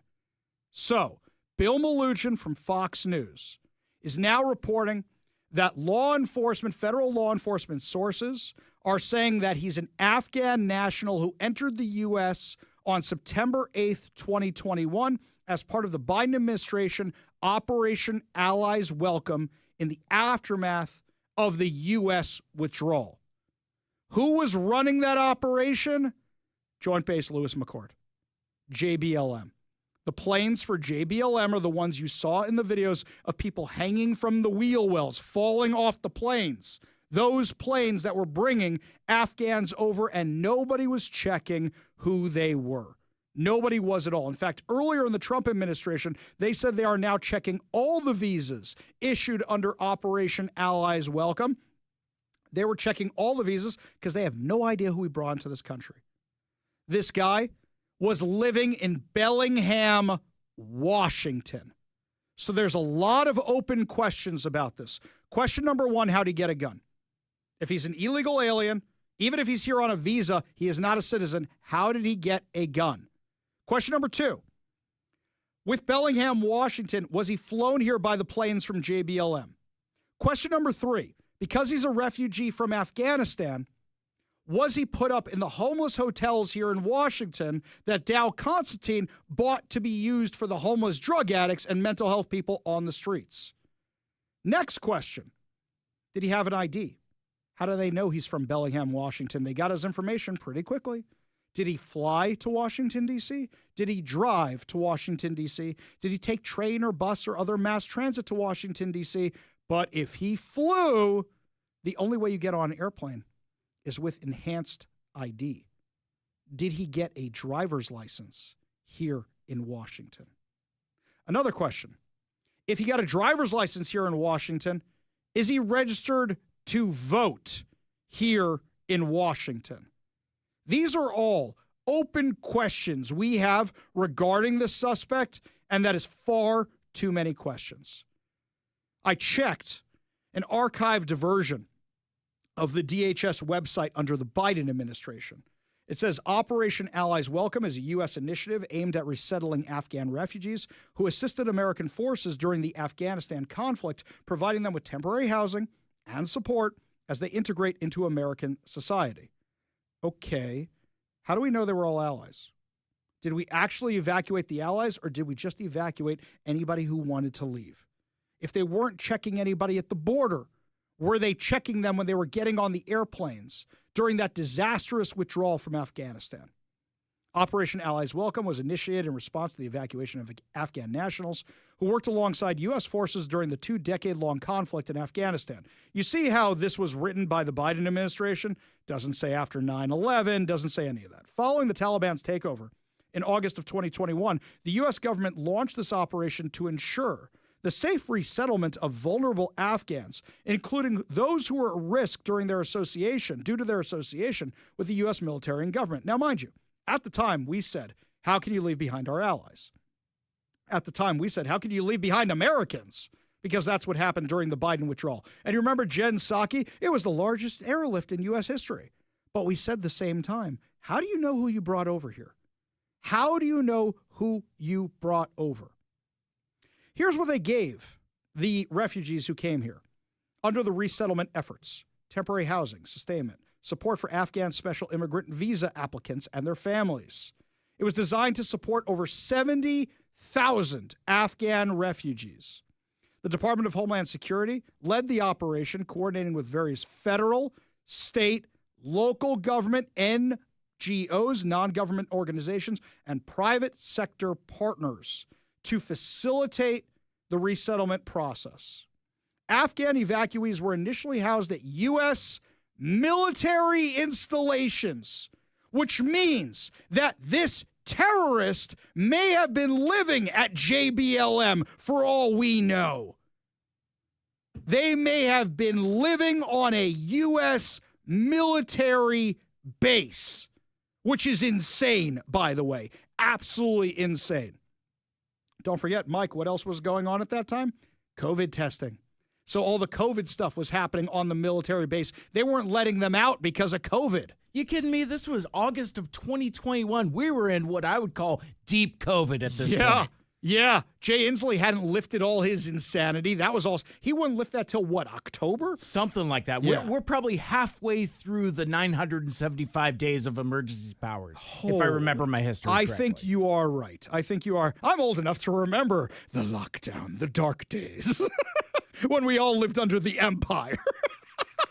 So, Bill Malugin from Fox News is now reporting that federal law enforcement sources are saying that he's an Afghan national who entered the U.S. on September 8th, 2021, as part of the Biden administration Operation Allies Welcome in the aftermath of the U.S. withdrawal. Who was running that operation? Joint Base Lewis McChord, JBLM. The planes for JBLM are the ones you saw in the videos of people hanging from the wheel wells, falling off the planes. Those planes that were bringing Afghans over, and nobody was checking who they were. Nobody was at all. In fact, earlier in the Trump administration, they said they are now checking all the visas issued under Operation Allies Welcome. They were checking all the visas because they have no idea who we brought into this country. This guy was living in Bellingham, Washington. So there's a lot of open questions about this. Question number 1, how did he get a gun? If he's an illegal alien, even if he's here on a visa, he is not a citizen. How did he get a gun? Question number 2, with Bellingham, Washington, was he flown here by the planes from JBLM? Question number 3, because he's a refugee from Afghanistan, was he put up in the homeless hotels here in Washington that Dow Constantine bought to be used for the homeless drug addicts and mental health people on the streets? Next question, did he have an ID? How do they know he's from Bellingham, Washington? They got his information pretty quickly. Did he fly to Washington, D.C.? Did he drive to Washington, D.C.? Did he take train or bus or other mass transit to Washington, D.C.? But if he flew, the only way you get on an airplane is with enhanced ID. Did he get a driver's license here in Washington? Another question. If he got a driver's license here in Washington, is he registered to vote here in Washington? These are all open questions we have regarding the suspect, and that is far too many questions. I checked an archived version of the DHS website under the Biden administration. It says Operation Allies Welcome is a U.S. initiative aimed at resettling Afghan refugees who assisted American forces during the Afghanistan conflict, providing them with temporary housing and support as they integrate into American society. Okay, how do we know they were all allies? Did we actually evacuate the allies, or did we just evacuate anybody who wanted to leave? If they weren't checking anybody at the border, were they checking them when they were getting on the airplanes during that disastrous withdrawal from Afghanistan? Operation Allies Welcome was initiated in response to the evacuation of Afghan nationals who worked alongside U.S. forces during the 2-decade-long conflict in Afghanistan. You see how this was written by the Biden administration? Doesn't say after 9/11, doesn't say any of that. Following the Taliban's takeover in August of 2021, the U.S. government launched this operation to ensure the safe resettlement of vulnerable Afghans, including those who were at risk due to their association with the U.S. military and government. Now, mind you, at the time, we said, how can you leave behind our allies? At the time, we said, how can you leave behind Americans? Because that's what happened during the Biden withdrawal. And you remember Jen Psaki? It was the largest airlift in U.S. history. But we said the same time, how do you know who you brought over here? How do you know who you brought over? Here's what they gave the refugees who came here under the resettlement efforts: temporary housing, sustainment, support for Afghan special immigrant visa applicants and their families. It was designed to support over 70,000 Afghan refugees. The Department of Homeland Security led the operation, coordinating with various federal, state, local government, NGOs, non-government organizations, and private sector partners to facilitate the resettlement process. Afghan evacuees were initially housed at U.S. military installations, which means that this terrorist may have been living at JBLM for all we know. They may have been living on a U.S. military base, which is insane, by the way. Absolutely insane. Don't forget, Mike, what else was going on at that time? COVID testing. So all the COVID stuff was happening on the military base. They weren't letting them out because of COVID. You kidding me? This was August of 2021. We were in what I would call deep COVID at this point. Yeah. Jay Inslee hadn't lifted all his insanity. That was all. He wouldn't lift that till what, October? Something like that. Yeah. We're probably halfway through the 975 days of emergency powers, if I remember my history correctly. I think you are right. I think you are. I'm old enough to remember the lockdown, the dark days, when we all lived under the empire.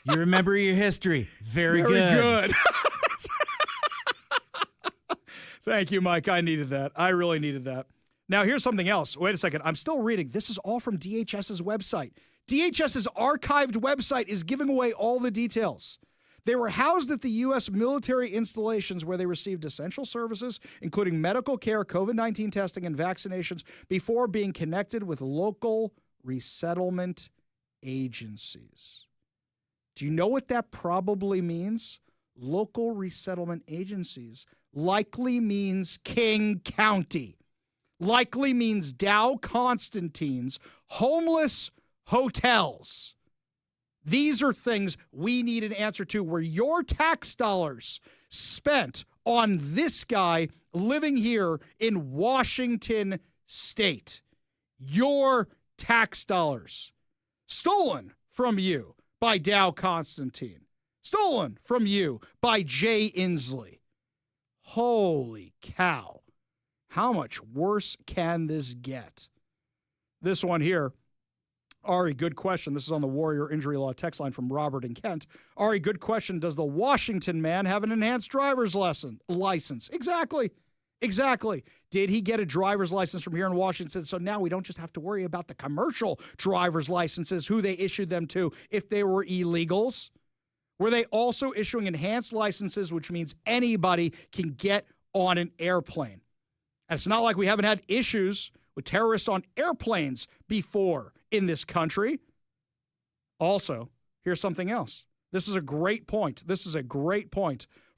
You remember your history. Very good. Thank you, Mike. I needed that. I really needed that. Now, here's something else. Wait a second. I'm still reading. This is all from DHS's website. DHS's archived website is giving away all the details. They were housed at the U.S. military installations where they received essential services, including medical care, COVID-19 testing, and vaccinations, before being connected with local resettlement agencies. Do you know what that probably means? Local resettlement agencies likely means King County. Likely means Dow Constantine's homeless hotels. These are things we need an answer to, where your tax dollars spent on this guy living here in Washington State. Your tax dollars stolen from you by Dow Constantine. Stolen from you by Jay Inslee. Holy cow. How much worse can this get? This one here, Ari, good question. This is on the Warrior Injury Law text line from Robert in Kent. Ari, good question. Does the Washington man have an enhanced driver's license? Exactly. Did he get a driver's license from here in Washington? So now we don't just have to worry about the commercial driver's licenses, who they issued them to if they were illegals. Were they also issuing enhanced licenses, which means anybody can get on an airplane? And it's not like we haven't had issues with terrorists on airplanes before in this country. Also, here's something else. This is a great point.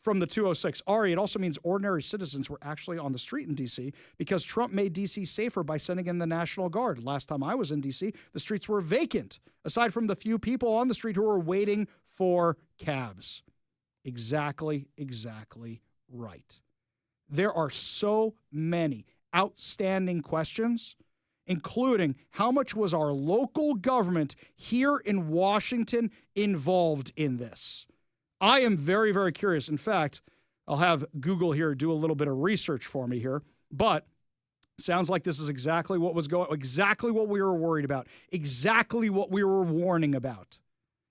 From the 206. Ari, it also means ordinary citizens were actually on the street in D.C. because Trump made D.C. safer by sending in the National Guard. Last time I was in D.C., the streets were vacant, aside from the few people on the street who were waiting for cabs. Exactly right. There are so many outstanding questions, including how much was our local government here in Washington involved in this? I am very, very curious. In fact, I'll have Google here do a little bit of research for me here, but sounds like this is exactly what was exactly what we were worried about, exactly what we were warning about.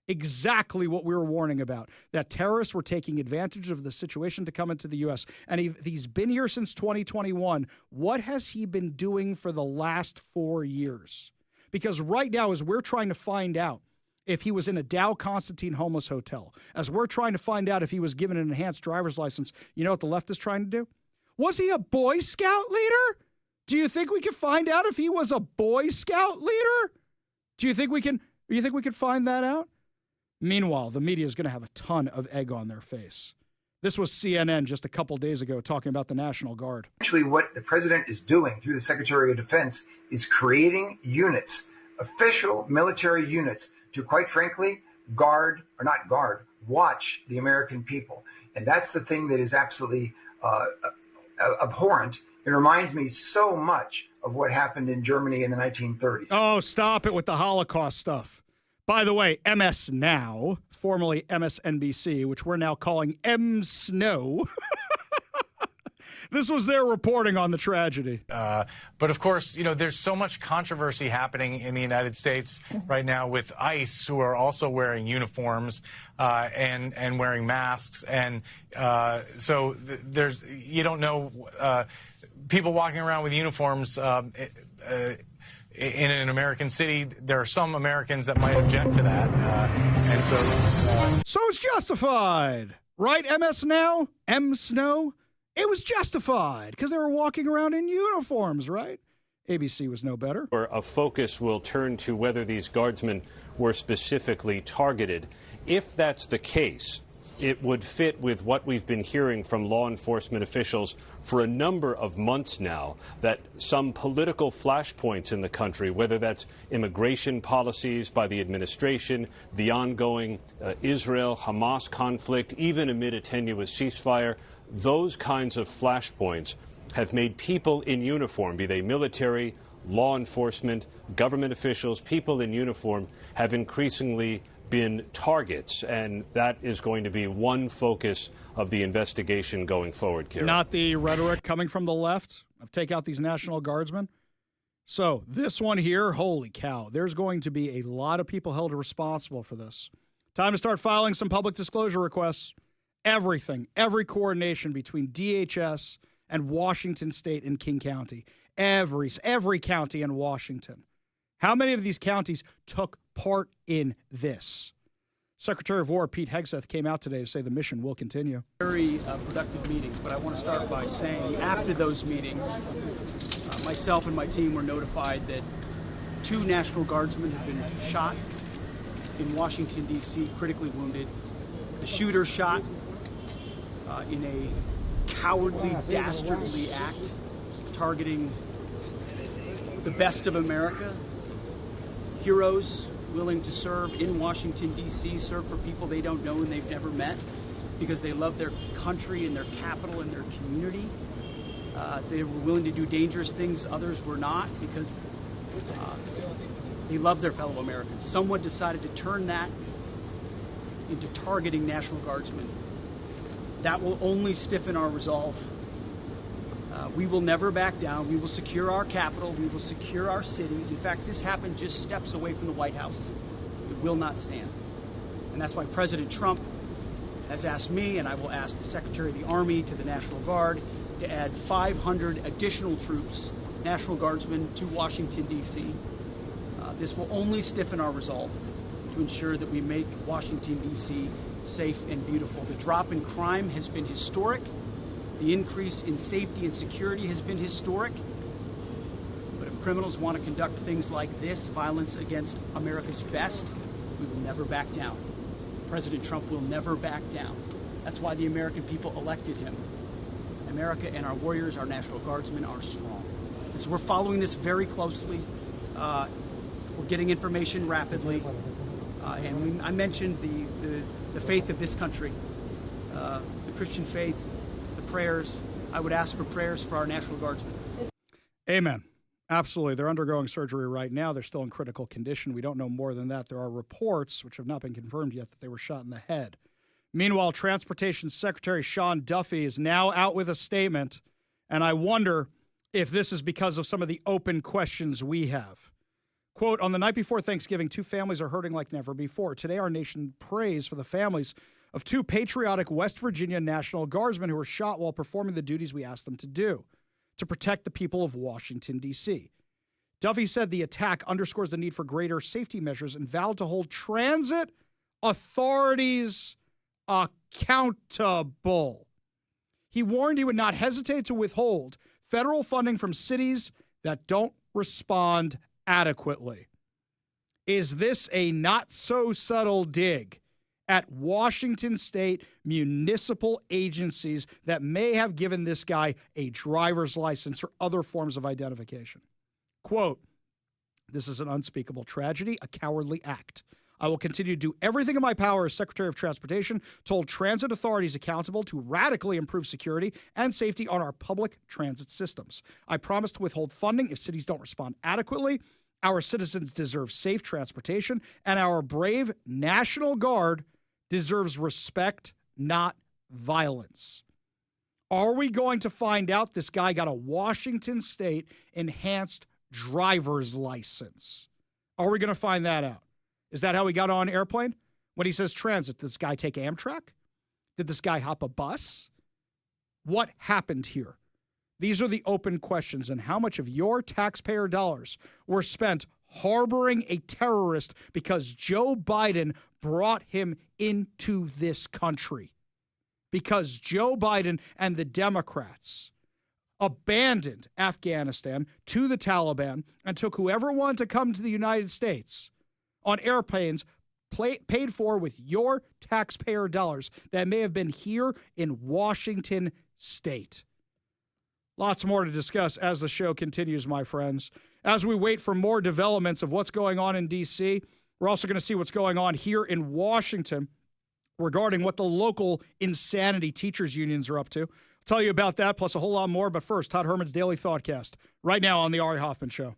Exactly what we were warning about, that terrorists were taking advantage of the situation to come into the U.S. And he's been here since 2021. What has he been doing for the last 4 years? Because right now, as we're trying to find out if he was in a Dow Constantine homeless hotel, as we're trying to find out if he was given an enhanced driver's license, you know what the left is trying to do? Was he a Boy Scout leader? Do you think we can find out if he was a Boy Scout leader? Do you think we can find that out? Meanwhile, the media is going to have a ton of egg on their face. This was CNN just a couple days ago talking about the National Guard. Actually, what the president is doing through the Secretary of Defense is creating units, official military units, to quite frankly, watch the American people. And that's the thing that is absolutely abhorrent. It reminds me so much of what happened in Germany in the 1930s. Oh, stop it with the Holocaust stuff. By the way, MS Now, formerly MSNBC, which we're now calling M Snow, this was their reporting on the tragedy. But of course, there's so much controversy happening in the United States right now with ICE, who are also wearing uniforms and wearing masks. And so you don't know, people walking around with uniforms in an American city. There are some Americans that might object to that. So it's justified, right, MS Now? M Snow? It was justified because they were walking around in uniforms, right? ABC was no better. Or a focus will turn to whether these guardsmen were specifically targeted. If that's the case, it would fit with what we've been hearing from law enforcement officials for a number of months now, that some political flashpoints in the country, whether that's immigration policies by the administration, the ongoing Israel-Hamas conflict, even amid a tenuous ceasefire, those kinds of flashpoints have made people in uniform, be they military, law enforcement, government officials, people in uniform have increasingly been targets, and that is going to be one focus of the investigation going forward, Kieran. Not the rhetoric coming from the left of take out these National Guardsmen. So this one here, holy cow, there's going to be a lot of people held responsible for this. Time to start filing some public disclosure requests. Everything, every coordination between DHS and Washington State and King County. Every county in Washington. How many of these counties took part in this? Secretary of War Pete Hegseth came out today to say the mission will continue. Very productive meetings, but I want to start by saying after those meetings, myself and my team were notified that 2 National Guardsmen have been shot in Washington, D.C., critically wounded. The shooter shot in a cowardly, dastardly act targeting the best of America. Heroes willing to serve in Washington, D.C., serve for people they don't know and they've never met because they love their country and their capital and their community. They were willing to do dangerous things others were not because they love their fellow Americans. Someone decided to turn that into targeting National Guardsmen. That will only stiffen our resolve. We will never back down. We will secure our capital. We will secure our cities. In fact, this happened just steps away from the White House. It will not stand. And that's why President Trump has asked me, and I will ask the Secretary of the Army to the National Guard, to add 500 additional troops, National Guardsmen, to Washington, D.C. This will only stiffen our resolve to ensure that we make Washington, D.C. safe and beautiful. The drop in crime has been historic. The increase in safety and security has been historic. But if criminals want to conduct things like this, violence against America's best, we will never back down. President Trump will never back down. That's why the American people elected him. America and our warriors, our National Guardsmen, are strong. And so we're following this very closely. We're getting information rapidly. I mentioned the faith of this country, the Christian faith, the prayers. I would ask for prayers for our National Guardsmen. Amen. Absolutely. They're undergoing surgery right now. They're still in critical condition. We don't know more than that. There are reports, which have not been confirmed yet, that they were shot in the head. Meanwhile, Transportation Secretary Sean Duffy is now out with a statement, and I wonder if this is because of some of the open questions we have. Quote, on the night before Thanksgiving, 2 families are hurting like never before. Today, our nation prays for the families of 2 patriotic West Virginia National Guardsmen who were shot while performing the duties we asked them to do, to protect the people of Washington, D.C. Duffy said the attack underscores the need for greater safety measures and vowed to hold transit authorities accountable. He warned he would not hesitate to withhold federal funding from cities that don't respond adequately. Is this a not-so-subtle dig at Washington state municipal agencies that may have given this guy a driver's license or other forms of identification? Quote, this is an unspeakable tragedy, a cowardly act. I will continue to do everything in my power as Secretary of Transportation to hold transit authorities accountable to radically improve security and safety on our public transit systems. I promise to withhold funding if cities don't respond adequately. Our citizens deserve safe transportation, and our brave National Guard deserves respect, not violence. Are we going to find out this guy got a Washington State enhanced driver's license? Are we going to find that out? Is that how he got on an airplane? When he says transit, did this guy take Amtrak? Did this guy hop a bus? What happened here? These are the open questions, and how much of your taxpayer dollars were spent harboring a terrorist because Joe Biden brought him into this country? Because Joe Biden and the Democrats abandoned Afghanistan to the Taliban and took whoever wanted to come to the United States on airplanes paid for with your taxpayer dollars that may have been here in Washington State. Lots more to discuss as the show continues, my friends. As we wait for more developments of what's going on in D.C., we're also going to see what's going on here in Washington regarding what the local insanity teachers unions are up to. I'll tell you about that, plus a whole lot more. But first, Todd Herman's Daily Thoughtcast, right now on the Ari Hoffman Show.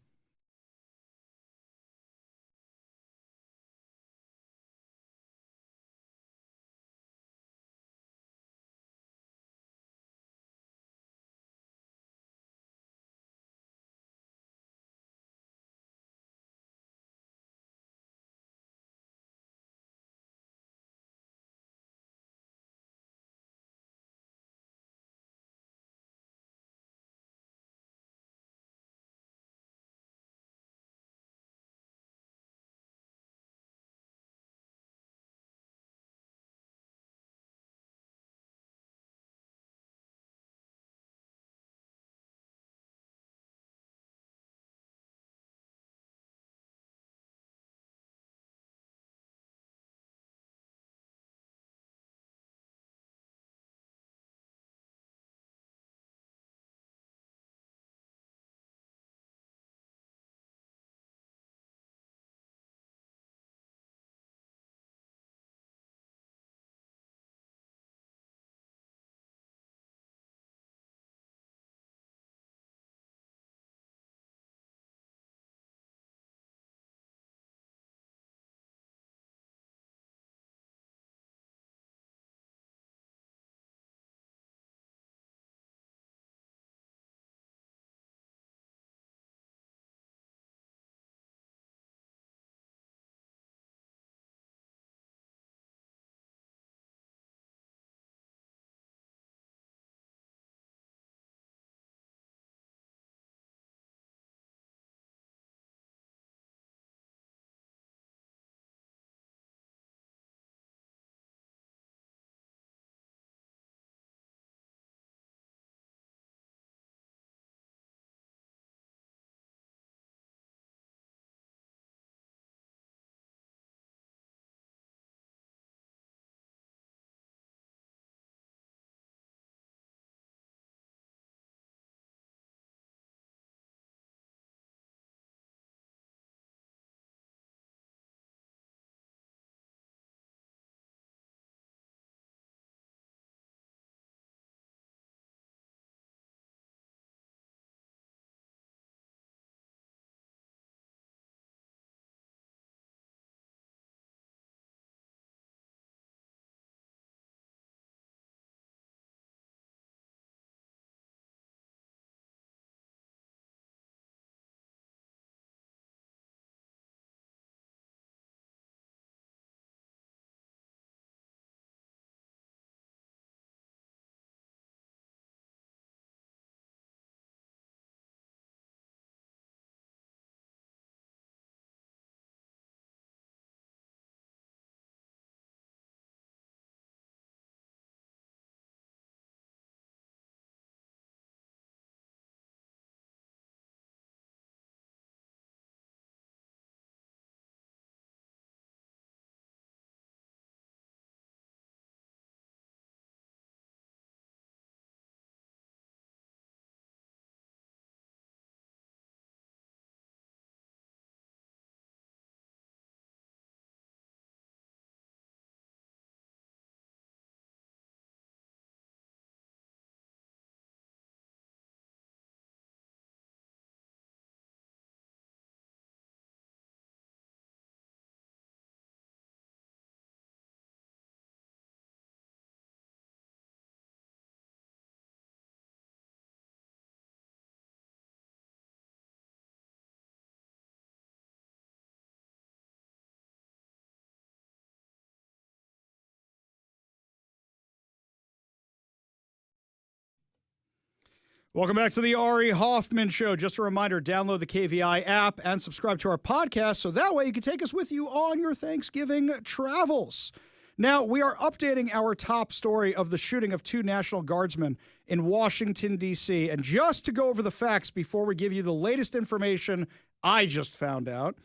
Welcome back to the Ari Hoffman Show. Just a reminder, download the KVI app and subscribe to our podcast so that way you can take us with you on your Thanksgiving travels. Now, we are updating our top story of the shooting of 2 National Guardsmen in Washington, D.C. And just to go over the facts before we give you the latest information I just found out,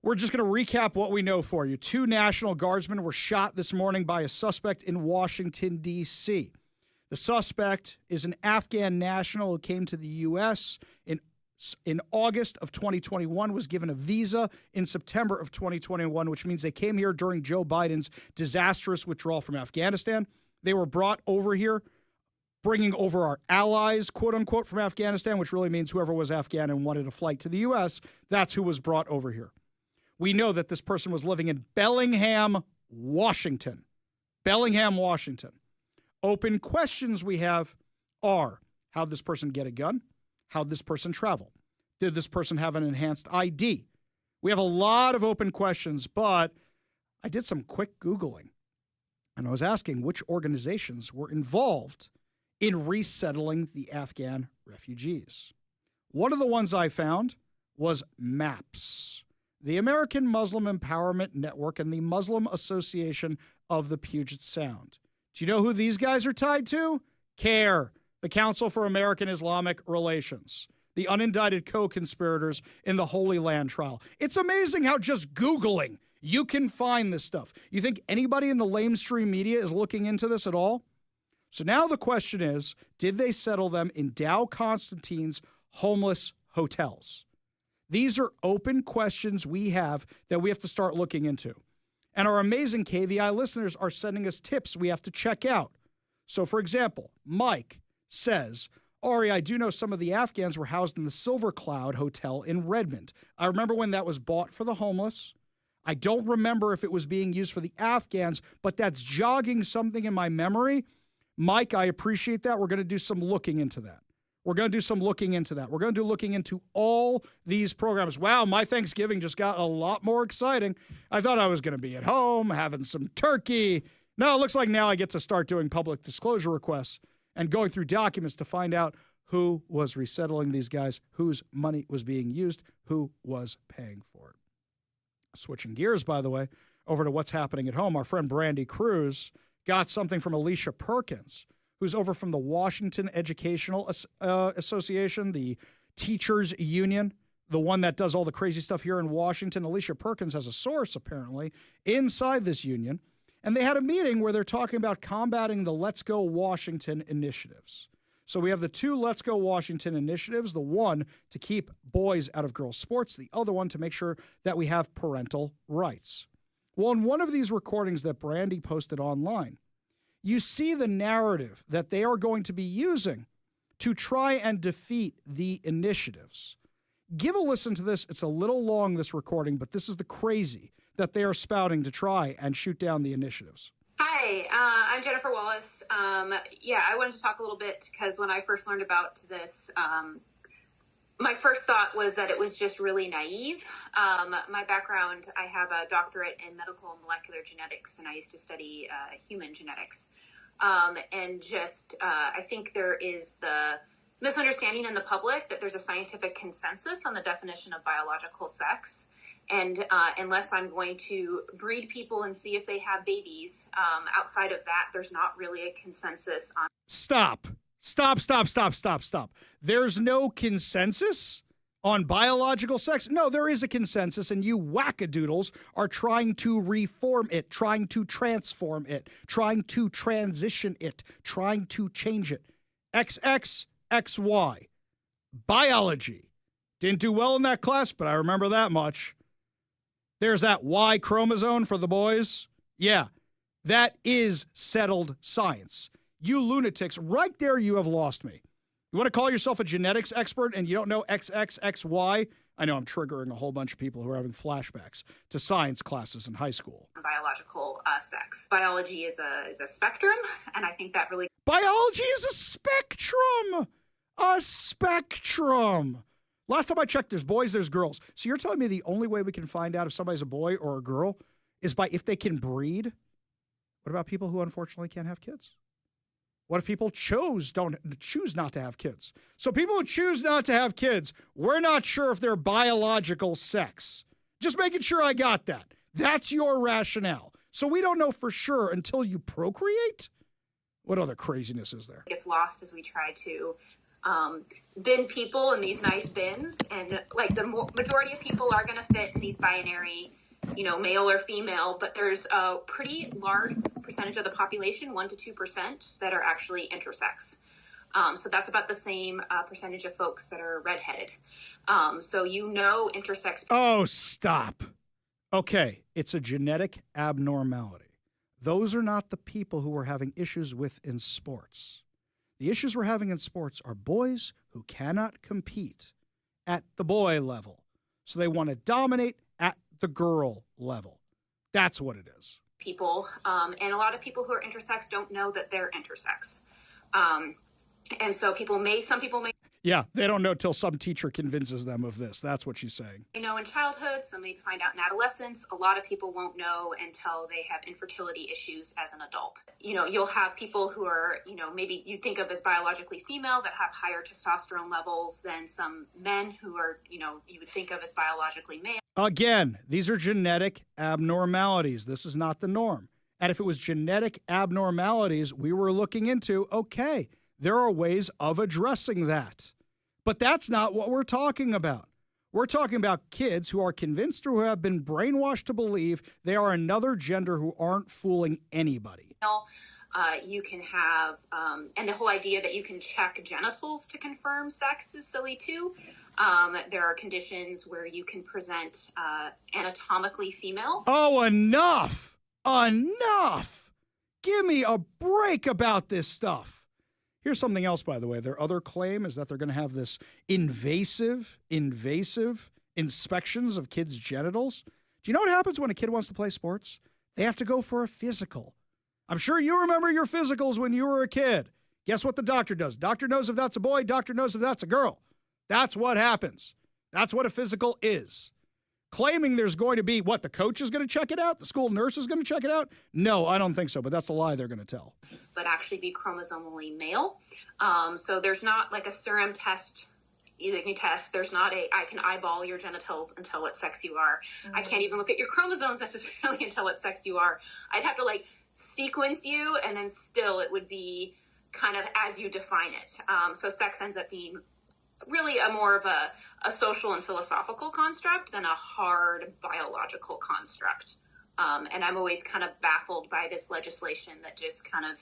we're just going to recap what we know for you. 2 National Guardsmen were shot this morning by a suspect in Washington, D.C. The suspect is an Afghan national who came to the U.S. in August of 2021, was given a visa in September of 2021, which means they came here during Joe Biden's disastrous withdrawal from Afghanistan. They were brought over here, bringing over our allies, quote unquote, from Afghanistan, which really means whoever was Afghan and wanted a flight to the U.S., that's who was brought over here. We know that this person was living in Bellingham, Washington. Bellingham, Washington. Open questions we have are, how'd this person get a gun? How'd this person travel? Did this person have an enhanced ID? We have a lot of open questions, but I did some quick Googling, and I was asking which organizations were involved in resettling the Afghan refugees. One of the ones I found was MAPS, the American Muslim Empowerment Network and the Muslim Association of the Puget Sound. Do you know who these guys are tied to? CARE, the Council for American Islamic Relations, the unindicted co-conspirators in the Holy Land trial. It's amazing how just Googling you can find this stuff. You think anybody in the lamestream media is looking into this at all? So now the question is, did they settle them in Dow Constantine's homeless hotels? These are open questions we have that we have to start looking into. And our amazing KVI listeners are sending us tips we have to check out. So, for example, Mike says, Ari, I do know some of the Afghans were housed in the Silver Cloud Hotel in Redmond. I remember when that was bought for the homeless. I don't remember if it was being used for the Afghans, but that's jogging something in my memory. Mike, I appreciate that. We're going to do some looking into that. We're going to do looking into all these programs. Wow, my Thanksgiving just got a lot more exciting. I thought I was going to be at home having some turkey. No, it looks like now I get to start doing public disclosure requests and going through documents to find out who was resettling these guys, whose money was being used, who was paying for it. Switching gears, by the way, over to what's happening at home. Our friend Brandy Cruz got something from Alicia Perkins, who's over from the Washington Educational Association, the teachers union, the one that does all the crazy stuff here in Washington. Alicia Perkins has a source, apparently, inside this union. And they had a meeting where they're talking about combating the Let's Go Washington initiatives. So we have the 2 Let's Go Washington initiatives, the one to keep boys out of girls' sports, the other one to make sure that we have parental rights. Well, in one of these recordings that Brandy posted online, you see the narrative that they are going to be using to try and defeat the initiatives. Give a listen to this. It's a little long, this recording, but this is the crazy that they are spouting to try and shoot down the initiatives. Hi, I'm Jennifer Wallace. I wanted to talk a little bit because when I first learned about this, my first thought was that it was just really naive. My background, I have a doctorate in medical and molecular genetics, and I used to study human genetics. I think there is the misunderstanding in the public that there's a scientific consensus on the definition of biological sex. And unless I'm going to breed people and see if they have babies, outside of that, there's not really a consensus on. Stop. There's no consensus on biological sex? No, there is a consensus, and you wackadoodles are trying to reform it, trying to transform it, trying to transition it, trying to change it. XX, XY. Biology. Didn't do well in that class, but I remember that much. There's that Y chromosome for the boys. Yeah, that is settled science. You lunatics, right there you have lost me. You want to call yourself a genetics expert and you don't know XXXY? I know I'm triggering a whole bunch of people who are having flashbacks to science classes in high school. Biological sex. Biology is a spectrum, and I think that really... Biology is a spectrum! A spectrum! Last time I checked, there's boys, there's girls. So you're telling me the only way we can find out if somebody's a boy or a girl is by if they can breed? What about people who unfortunately can't have kids? What if people choose not to have kids? So people who choose not to have kids, we're not sure if they're biological sex. Just making sure I got that. That's your rationale. So we don't know for sure until you procreate? What other craziness is there? Gets lost as we try to bin people in these nice bins, and like the majority of people are going to fit in these binary, male or female, but there's a pretty large percentage of the population, 1% to 2%, that are actually intersex. So that's about the same percentage of folks that are redheaded. So intersex. Oh, stop. Okay, it's a genetic abnormality. Those are not the people who we're having issues with in sports. The issues we're having in sports are boys who cannot compete at the boy level. So they want to dominate at the girl level. That's what it is. People, and a lot of people who are intersex don't know that they're intersex. And so some people may. Yeah, they don't know till some teacher convinces them of this. That's what she's saying. In childhood, some may find out in adolescence. A lot of people won't know until they have infertility issues as an adult. You'll have people who are, maybe you think of as biologically female that have higher testosterone levels than some men who are, you would think of as biologically male. Again, these are genetic abnormalities. This is not the norm. And if it was genetic abnormalities we were looking into, okay, there are ways of addressing that. But that's not what we're talking about. We're talking about kids who are convinced or who have been brainwashed to believe they are another gender who aren't fooling anybody. You can have, and the whole idea that you can check genitals to confirm sex is silly too. There are conditions where you can present anatomically female. Oh, enough! Enough! Give me a break about this stuff. Here's something else, by the way. Their other claim is that they're going to have this invasive inspections of kids' genitals. Do you know what happens when a kid wants to play sports? They have to go for a physical. I'm sure you remember your physicals when you were a kid. Guess what the doctor does? Doctor knows if that's a boy, doctor knows if that's a girl. That's what happens. That's what a physical is. Claiming there's going to be, the coach is going to check it out? The school nurse is going to check it out? No, I don't think so, but that's a lie they're going to tell. But actually be chromosomally male. So there's not like a serum test, there's not I can eyeball your genitals until what sex you are. Mm-hmm. I can't even look at your chromosomes necessarily until what sex you are. I'd have to sequence you, and then still it would be kind of as you define it. So sex ends up being really more of a social and philosophical construct than a hard biological construct. And I'm always kind of baffled by this legislation that just kind of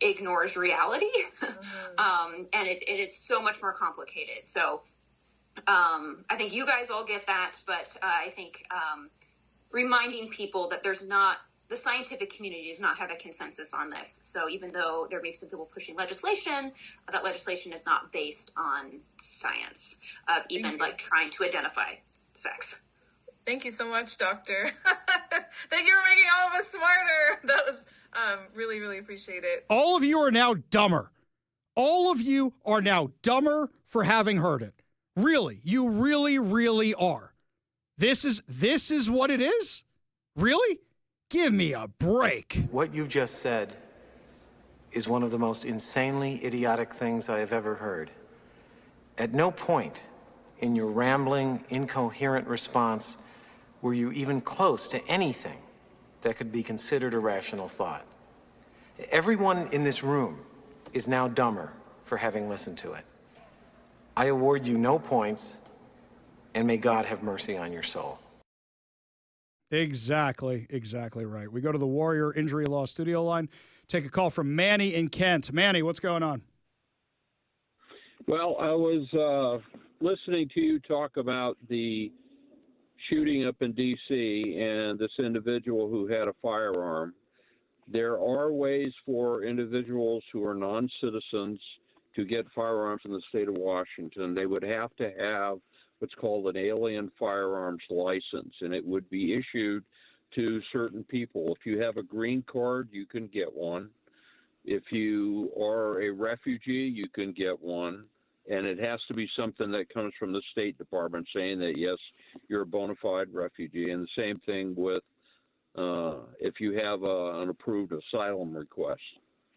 ignores reality. Mm-hmm. And it's so much more complicated. So I think you guys all get that, but I think reminding people that the scientific community does not have a consensus on this. So even though there may be some people pushing legislation, that legislation is not based on science, even trying to identify sex. Thank you so much, Doctor. Thank you for making all of us smarter. That was really, really appreciate it. All of you are now dumber. All of you are now dumber for having heard it. Really, you really, really are. This is what it is? Really? Give me a break. What you just said is one of the most insanely idiotic things I have ever heard. At no point in your rambling, incoherent response were you even close to anything that could be considered a rational thought. Everyone in this room is now dumber for having listened to it. I award you no points, and may God have mercy on your soul. Exactly right. We go to the Warrior Injury Law studio line. Take a call from Manny in Kent. Manny, what's going on? Well, I was listening to you talk about the shooting up in D.C. and this individual who had a firearm. There are ways for individuals who are non-citizens to get firearms in the state of Washington. They would have to have what's called an alien firearms license, and it would be issued to certain people. If you have a green card, you can get one. If you are a refugee, you can get one. And it has to be something that comes from the State Department saying that, yes, you're a bona fide refugee. And the same thing with if you have an approved asylum request.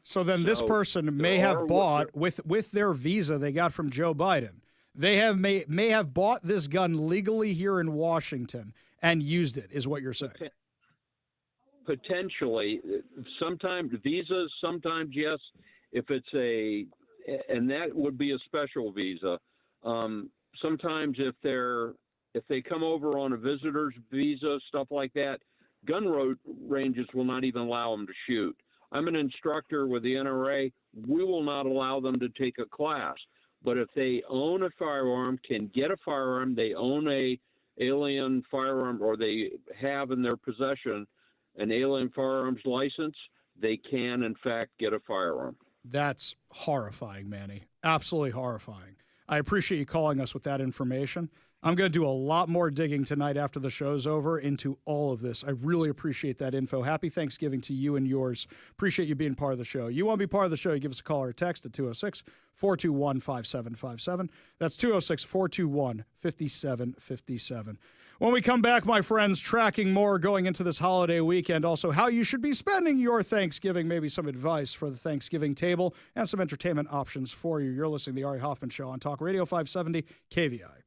So then this person may have bought with their visa they got from Joe Biden. They have may have bought this gun legally here in Washington and used it, is what you're saying. Potentially, sometimes visas, sometimes yes. If it's and that would be a special visa. Sometimes if they come over on a visitor's visa, stuff like that, gun ranges will not even allow them to shoot. I'm an instructor with the NRA. We will not allow them to take a class. But if they own a firearm, can get a firearm, they own a alien firearm, or they have in their possession an alien firearms license, they can, in fact, get a firearm. That's horrifying, Manny. Absolutely horrifying. I appreciate you calling us with that information. I'm going to do a lot more digging tonight after the show's over into all of this. I really appreciate that info. Happy Thanksgiving to you and yours. Appreciate you being part of the show. You want to be part of the show, you give us a call or a text at 206-421-5757. That's 206-421-5757. When we come back, my friends, tracking more going into this holiday weekend, also how you should be spending your Thanksgiving, maybe some advice for the Thanksgiving table, and some entertainment options for you. You're listening to the Ari Hoffman Show on Talk Radio 570 KVI.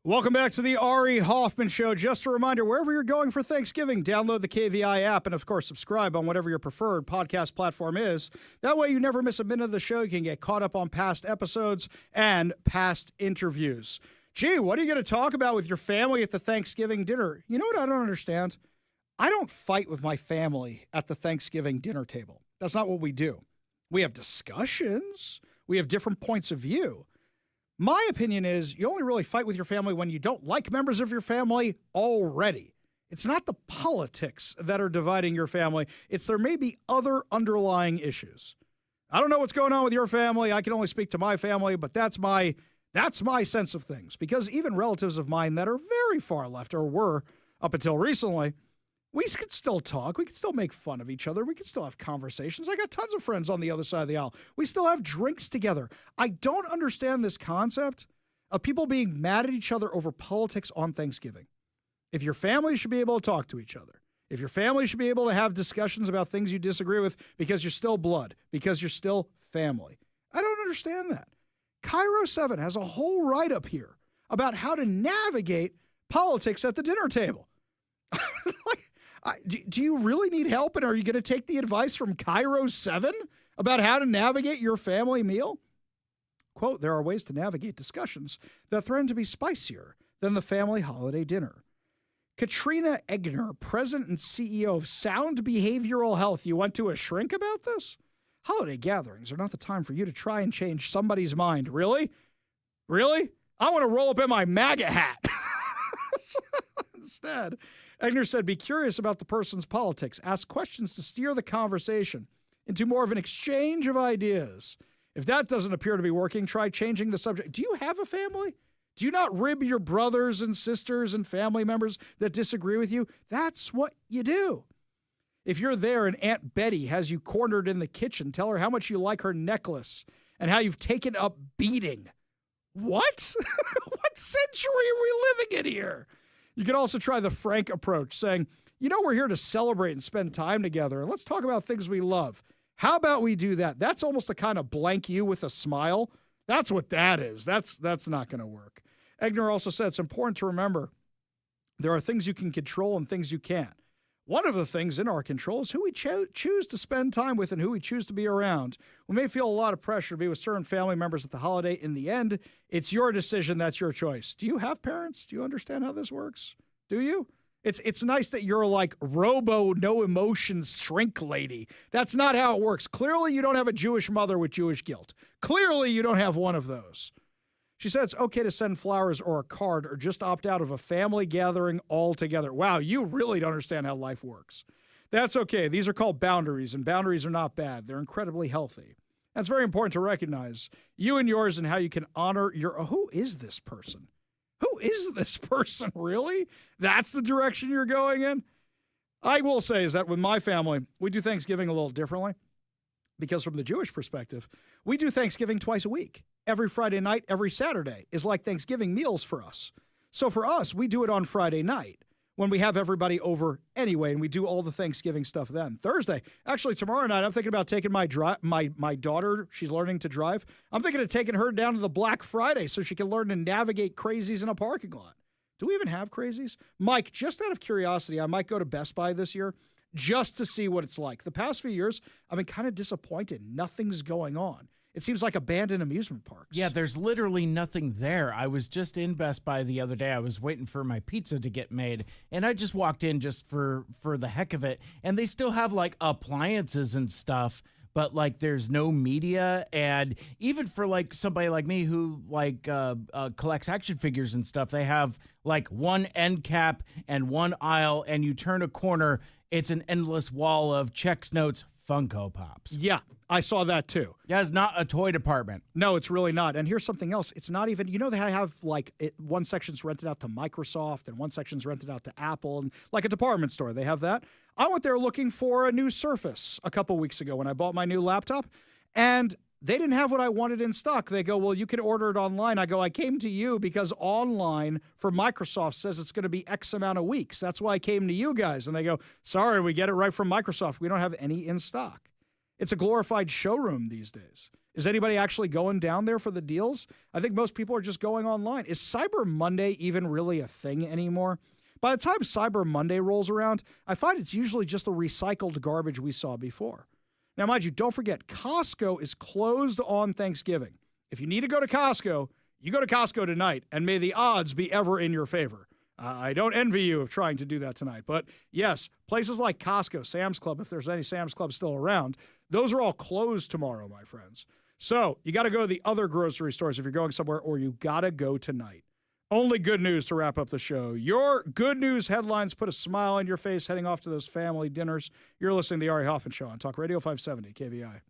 Welcome back to the Ari Hoffman Show. Just a reminder, wherever you're going for Thanksgiving, download the KVI app and, of course, subscribe on whatever your preferred podcast platform is. That way you never miss a minute of the show. You can get caught up on past episodes and past interviews. Gee, what are you going to talk about with your family at the Thanksgiving dinner? You know what I don't understand? I don't fight with my family at the Thanksgiving dinner table. That's not what we do. We have discussions. We have different points of view. My opinion is you only really fight with your family when you don't like members of your family already. It's not the politics that are dividing your family. It's there may be other underlying issues. I don't know what's going on with your family. I can only speak to my family, but that's my sense of things. Because even relatives of mine that are very far left, or were up until recently, we could still talk. We could still make fun of each other. We could still have conversations. I got tons of friends on the other side of the aisle. We still have drinks together. I don't understand this concept of people being mad at each other over politics on Thanksgiving. If your family should be able to talk to each other, if your family should be able to have discussions about things you disagree with because you're still blood, because you're still family. I don't understand that. Cairo 7 has a whole write-up here about how to navigate politics at the dinner table. Do you really need help, and are you going to take the advice from Cairo 7 about how to navigate your family meal? Quote, there are ways to navigate discussions that threaten to be spicier than the family holiday dinner. Katrina Egner, president and CEO of Sound Behavioral Health. You went to a shrink about this? Holiday gatherings are not the time for you to try and change somebody's mind. Really? Really? I want to roll up in my MAGA hat. Instead, Egner said, be curious about the person's politics. Ask questions to steer the conversation into more of an exchange of ideas. If that doesn't appear to be working, try changing the subject. Do you have a family? Do you not rib your brothers and sisters and family members that disagree with you? That's what you do. If you're there and Aunt Betty has you cornered in the kitchen, tell her how much you like her necklace and how you've taken up beating. What? What century are we living in here? You can also try the frank approach, saying, you know, we're here to celebrate and spend time together, and let's talk about things we love. How about we do that? That's almost a kind of blank you with a smile. That's what that is. That's not going to work. Egner also said it's important to remember there are things you can control and things you can't. One of the things in our control is who we choose to spend time with and who we choose to be around. We may feel a lot of pressure to be with certain family members at the holiday. In the end, it's your decision. That's your choice. Do you have parents? Do you understand how this works? Do you? It's nice that you're like robo, no emotion shrink lady. That's not how it works. Clearly, you don't have a Jewish mother with Jewish guilt. Clearly, you don't have one of those. She said it's okay to send flowers or a card or just opt out of a family gathering altogether. Wow, you really don't understand how life works. That's okay. These are called boundaries, and boundaries are not bad. They're incredibly healthy. That's very important to recognize. You and yours and how you can honor your... who is this person? Who is this person, really? That's the direction you're going in? I will say is that with my family, we do Thanksgiving a little differently. Because from the Jewish perspective, we do Thanksgiving twice a week. Every Friday night, every Saturday is like Thanksgiving meals for us. So for us, we do it on Friday night when we have everybody over anyway, and we do all the Thanksgiving stuff then. Thursday, actually tomorrow night, I'm thinking about taking my daughter, she's learning to drive. I'm thinking of taking her down to the Black Friday so she can learn to navigate crazies in a parking lot. Do we even have crazies? Mike, just out of curiosity, I might go to Best Buy this year just to see what it's like. The past few years, I've been kind of disappointed. Nothing's going on. It seems like abandoned amusement parks. Yeah, there's literally nothing there. I was just in Best Buy the other day. I was waiting for my pizza to get made, and I just walked in just for the heck of it. And they still have, like, appliances and stuff, but, like, there's no media. And even for, like, somebody like me who, like, collects action figures and stuff, they have, like, one end cap and one aisle, and you turn a corner, it's an endless wall of Chex Notes Funko Pops. Yeah, I saw that too. Yeah, it's not a toy department. No, it's really not. And here's something else. It's not even, you know, they have like one section's rented out to Microsoft and one section's rented out to Apple, and like a department store, they have that. I went there looking for a new Surface a couple weeks ago when I bought my new laptop, and they didn't have what I wanted in stock. They go, well, you can order it online. I go, I came to you because online for Microsoft says it's going to be X amount of weeks. That's why I came to you guys. And they go, sorry, we get it right from Microsoft. We don't have any in stock. It's a glorified showroom these days. Is anybody actually going down there for the deals? I think most people are just going online. Is Cyber Monday even really a thing anymore? By the time Cyber Monday rolls around, I find it's usually just the recycled garbage we saw before. Now, mind you, don't forget, Costco is closed on Thanksgiving. If you need to go to Costco, you go to Costco tonight, and may the odds be ever in your favor. I don't envy you of trying to do that tonight. But yes, places like Costco, Sam's Club, if there's any Sam's Club still around, those are all closed tomorrow, my friends. So you got to go to the other grocery stores if you're going somewhere, or you got to go tonight. Only good news to wrap up the show. Your good news headlines put a smile on your face heading off to those family dinners. You're listening to the Ari Hoffman Show on Talk Radio 570 KVI.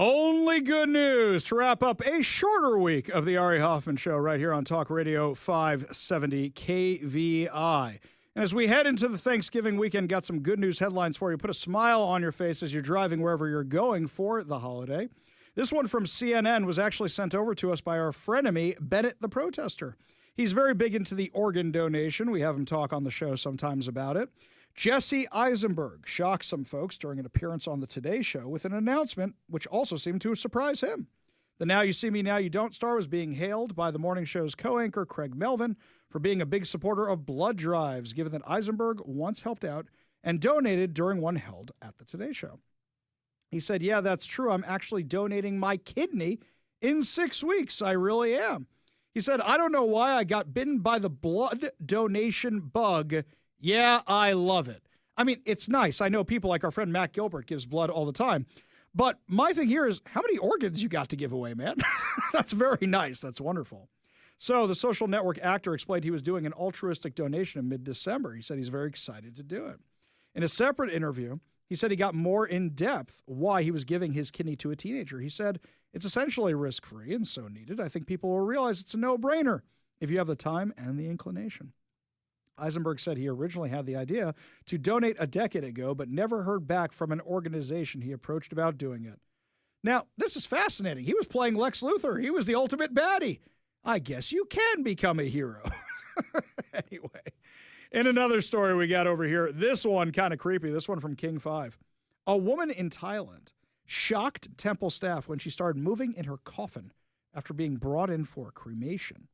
Only good news to wrap up a shorter week of the Ari Hoffman Show right here on Talk Radio 570 KVI. And as we head into the Thanksgiving weekend, got some good news headlines for you. Put a smile on your face as you're driving wherever you're going for the holiday. This one from CNN was actually sent over to us by our frenemy, Bennett the Protester. He's very big into the organ donation. We have him talk on the show sometimes about it. Jesse Eisenberg shocked some folks during an appearance on the Today Show with an announcement which also seemed to surprise him. The Now You See Me, Now You Don't star was being hailed by the morning show's co-anchor Craig Melvin for being a big supporter of blood drives, given that Eisenberg once helped out and donated during one held at the Today Show. He said, yeah, that's true. I'm actually donating my kidney in 6 weeks. I really am. He said, I don't know why I got bitten by the blood donation bug. Yeah, I love it. I mean, it's nice. I know people like our friend Matt Gilbert gives blood all the time. But my thing here is how many organs you got to give away, man? That's very nice. That's wonderful. So the social network actor explained he was doing an altruistic donation in mid-December. He said he's very excited to do it. In a separate interview, he said he got more in depth why he was giving his kidney to a teenager. He said, it's essentially risk-free and so needed. I think people will realize it's a no-brainer if you have the time and the inclination. Eisenberg said he originally had the idea to donate a decade ago, but never heard back from an organization he approached about doing it. Now, this is fascinating. He was playing Lex Luthor. He was the ultimate baddie. I guess you can become a hero. Anyway, in another story we got over here, this one kind of creepy, this one from King 5. A woman in Thailand shocked temple staff when she started moving in her coffin after being brought in for cremation.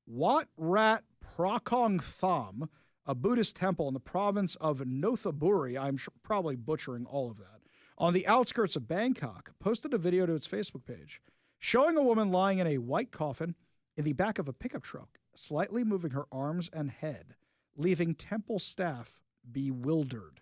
Wat Rat Prakong Tham, a Buddhist temple in the province of Nonthaburi, I'm probably butchering all of that, on the outskirts of Bangkok, posted a video to its Facebook page showing a woman lying in a white coffin in the back of a pickup truck, slightly moving her arms and head, leaving temple staff bewildered.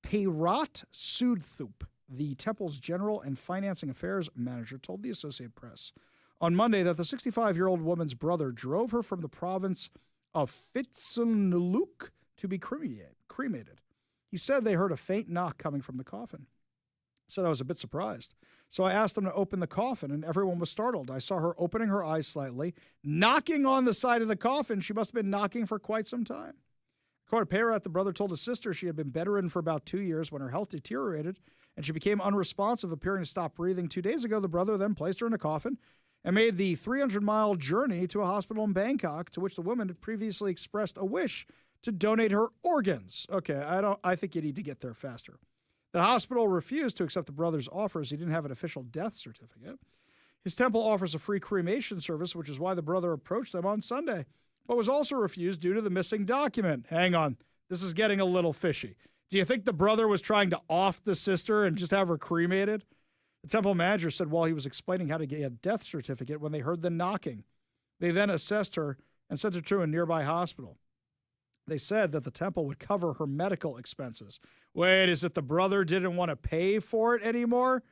Peirat Sudthup, the temple's general and financing affairs manager, told the Associated Press on Monday that the 65-year-old woman's brother drove her from the province of Phitsanulok to be cremated. He said they heard a faint knock coming from the coffin. He said, I was a bit surprised. So I asked them to open the coffin, and everyone was startled. I saw her opening her eyes slightly, knocking on the side of the coffin. She must have been knocking for quite some time. According to Peirat, the brother told his sister she had been bedridden for about 2 years when her health deteriorated, and she became unresponsive, appearing to stop breathing 2 days ago. The brother then placed her in a coffin and made the 300-mile journey to a hospital in Bangkok, to which the woman had previously expressed a wish to donate her organs. Okay, I think you need to get there faster. The hospital refused to accept the brother's offers. He didn't have an official death certificate. His temple offers a free cremation service, which is why the brother approached them on Sunday, but was also refused due to the missing document. Hang on, this is getting a little fishy. Do you think the brother was trying to off the sister and just have her cremated? The temple manager said while he was explaining how to get a death certificate when they heard the knocking. They then assessed her and sent her to a nearby hospital. They said that the temple would cover her medical expenses. Wait, is it the brother didn't want to pay for it anymore?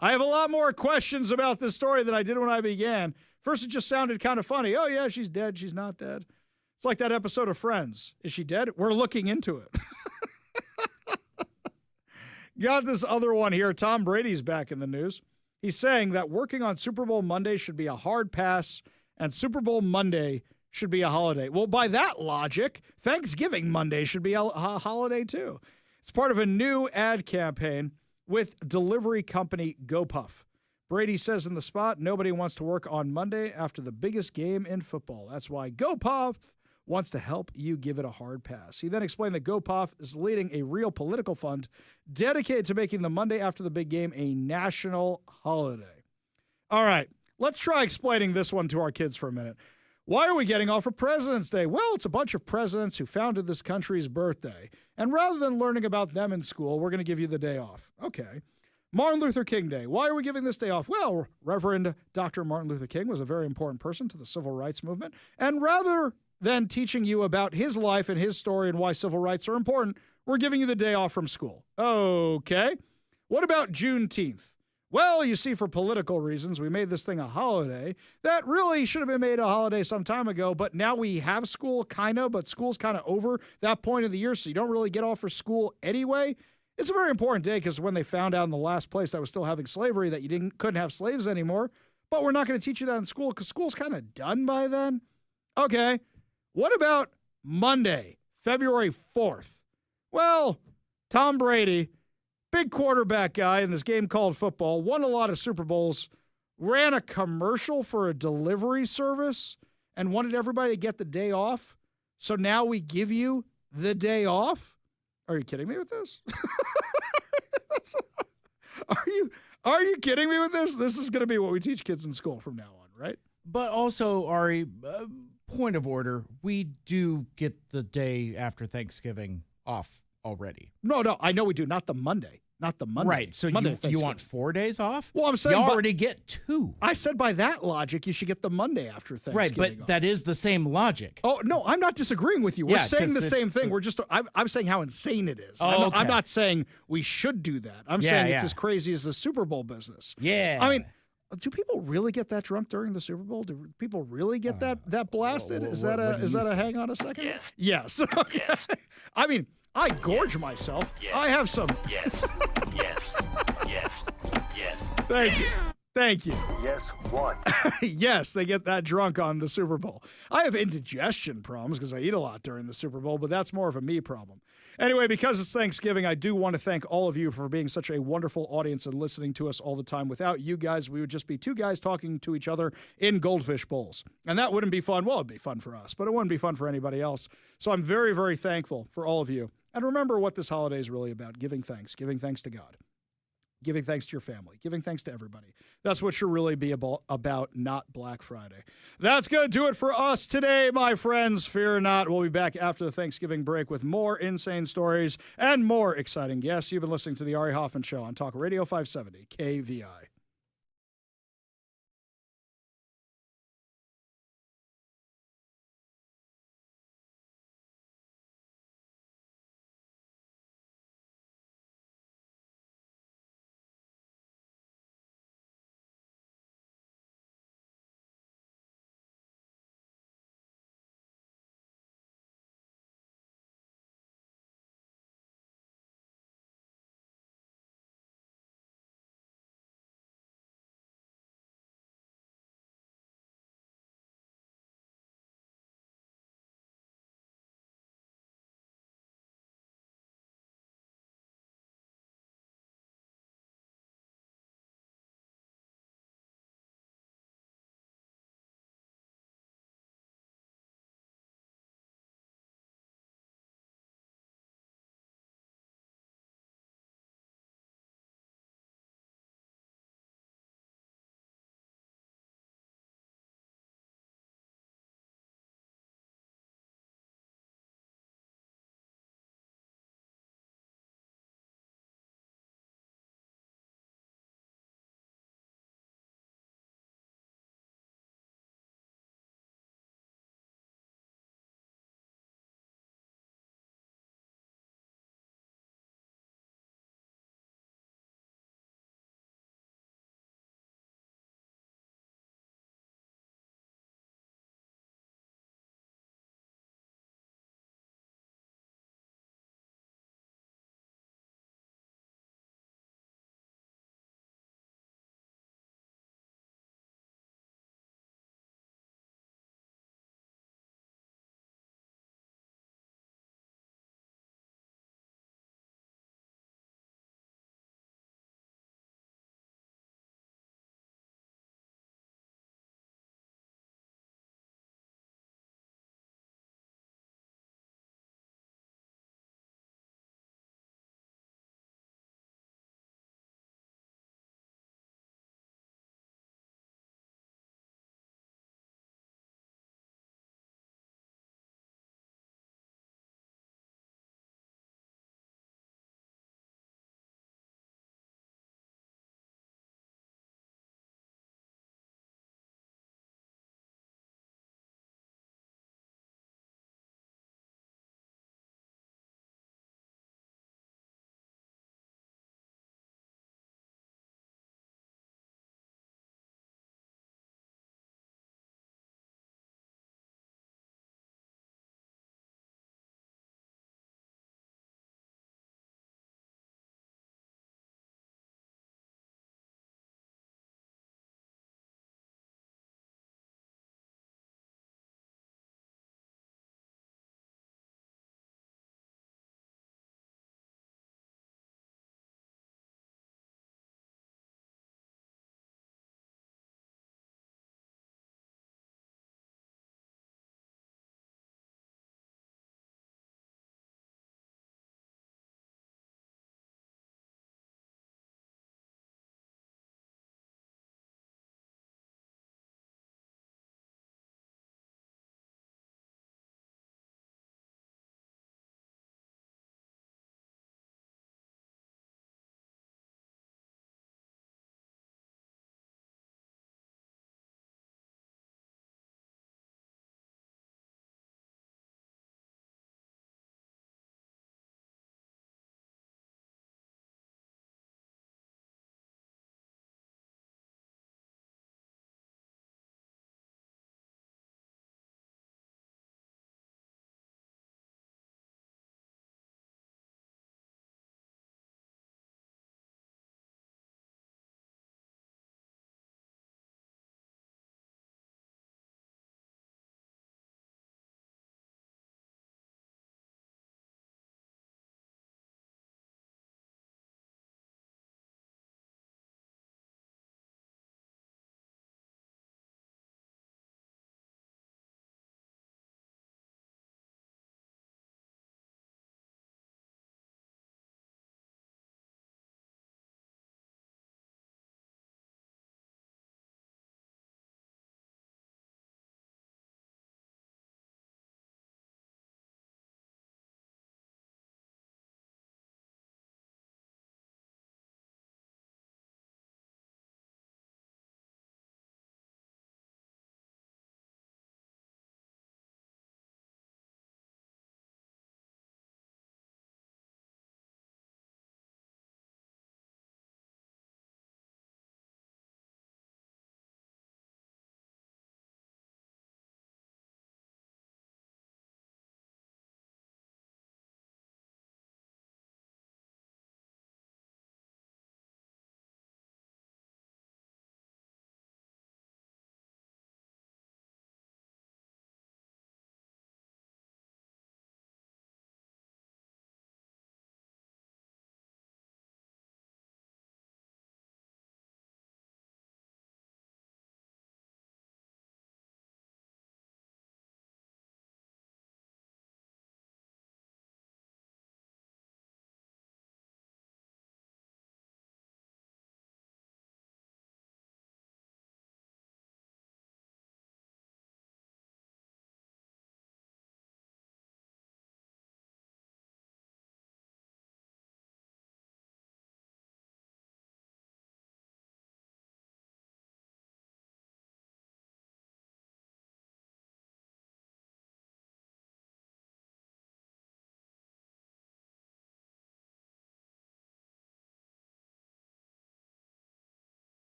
I have a lot more questions about this story than I did when I began. First, it just sounded kind of funny. Oh, yeah, she's dead. She's not dead. It's like that episode of Friends. Is she dead? We're looking into it. Got this other one here. Tom Brady's back in the news. He's saying that working on Super Bowl Monday should be a hard pass, and Super Bowl Monday should be a holiday. Well, by that logic, Thanksgiving Monday should be a holiday too. It's part of a new ad campaign with delivery company GoPuff. Brady says in the spot, nobody wants to work on Monday after the biggest game in football. That's why GoPuff wants to help you give it a hard pass. He then explained that GoPuff is leading a real political fund dedicated to making the Monday after the big game a national holiday. All right, let's try explaining this one to our kids for a minute. Why are we getting off for President's Day? Well, it's a bunch of presidents who founded this country's birthday. And rather than learning about them in school, we're going to give you the day off. Okay. Martin Luther King Day. Why are we giving this day off? Well, Reverend Dr. Martin Luther King was a very important person to the civil rights movement. And rather than teaching you about his life and his story and why civil rights are important, we're giving you the day off from school. Okay. What about Juneteenth? Well, you see, for political reasons, we made this thing a holiday that really should have been made a holiday some time ago, but now we have school, kind of, but school's kind of over that point of the year, so you don't really get off for school anyway. It's a very important day because when they found out in the last place that was still having slavery that you couldn't have slaves anymore, but we're not going to teach you that in school because school's kind of done by then. Okay, what about Monday, February 4th? Well, Tom Brady, big quarterback guy in this game called football, won a lot of Super Bowls, ran a commercial for a delivery service, and wanted everybody to get the day off. So now we give you the day off? Are you kidding me with this? Are you kidding me with this? This is going to be what we teach kids in school from now on, right? But also, Ari, point of order, we do get the day after Thanksgiving off already. No, I know we do. Not the Monday. Not the Monday. Right, so Monday you want 4 days off? Well, I'm saying you already get 2. I said by that logic, you should get the Monday after Thanksgiving. Right, but off. that is the same logic. Oh, no, I'm not disagreeing with you. We're Yeah, saying 'cause the same it's thing. We're just, I'm saying how insane it is. Oh, I'm not saying we should do that. I'm saying it's as crazy as the Super Bowl business. Yeah. I mean, do people really get that drunk during the Super Bowl? Do people really get that blasted? Is that a hang on a second? Yes. Okay. Yes. I mean, I gorge myself. Yes. I have some. Yes. Thank you. Yes, what? Yes, they get that drunk on the Super Bowl. I have indigestion problems because I eat a lot during the Super Bowl, but that's more of a me problem. Anyway, because it's Thanksgiving, I do want to thank all of you for being such a wonderful audience and listening to us all the time. Without you guys, we would just be two guys talking to each other in goldfish bowls. And that wouldn't be fun. Well, it'd be fun for us, but it wouldn't be fun for anybody else. So I'm very, very thankful for all of you. And remember what this holiday is really about, giving thanks to God. Giving thanks to your family, giving thanks to everybody. That's what should really be about, not Black Friday. That's going to do it for us today, my friends. Fear not. We'll be back after the Thanksgiving break with more insane stories and more exciting guests. You've been listening to The Ari Hoffman Show on Talk Radio 570 KVI.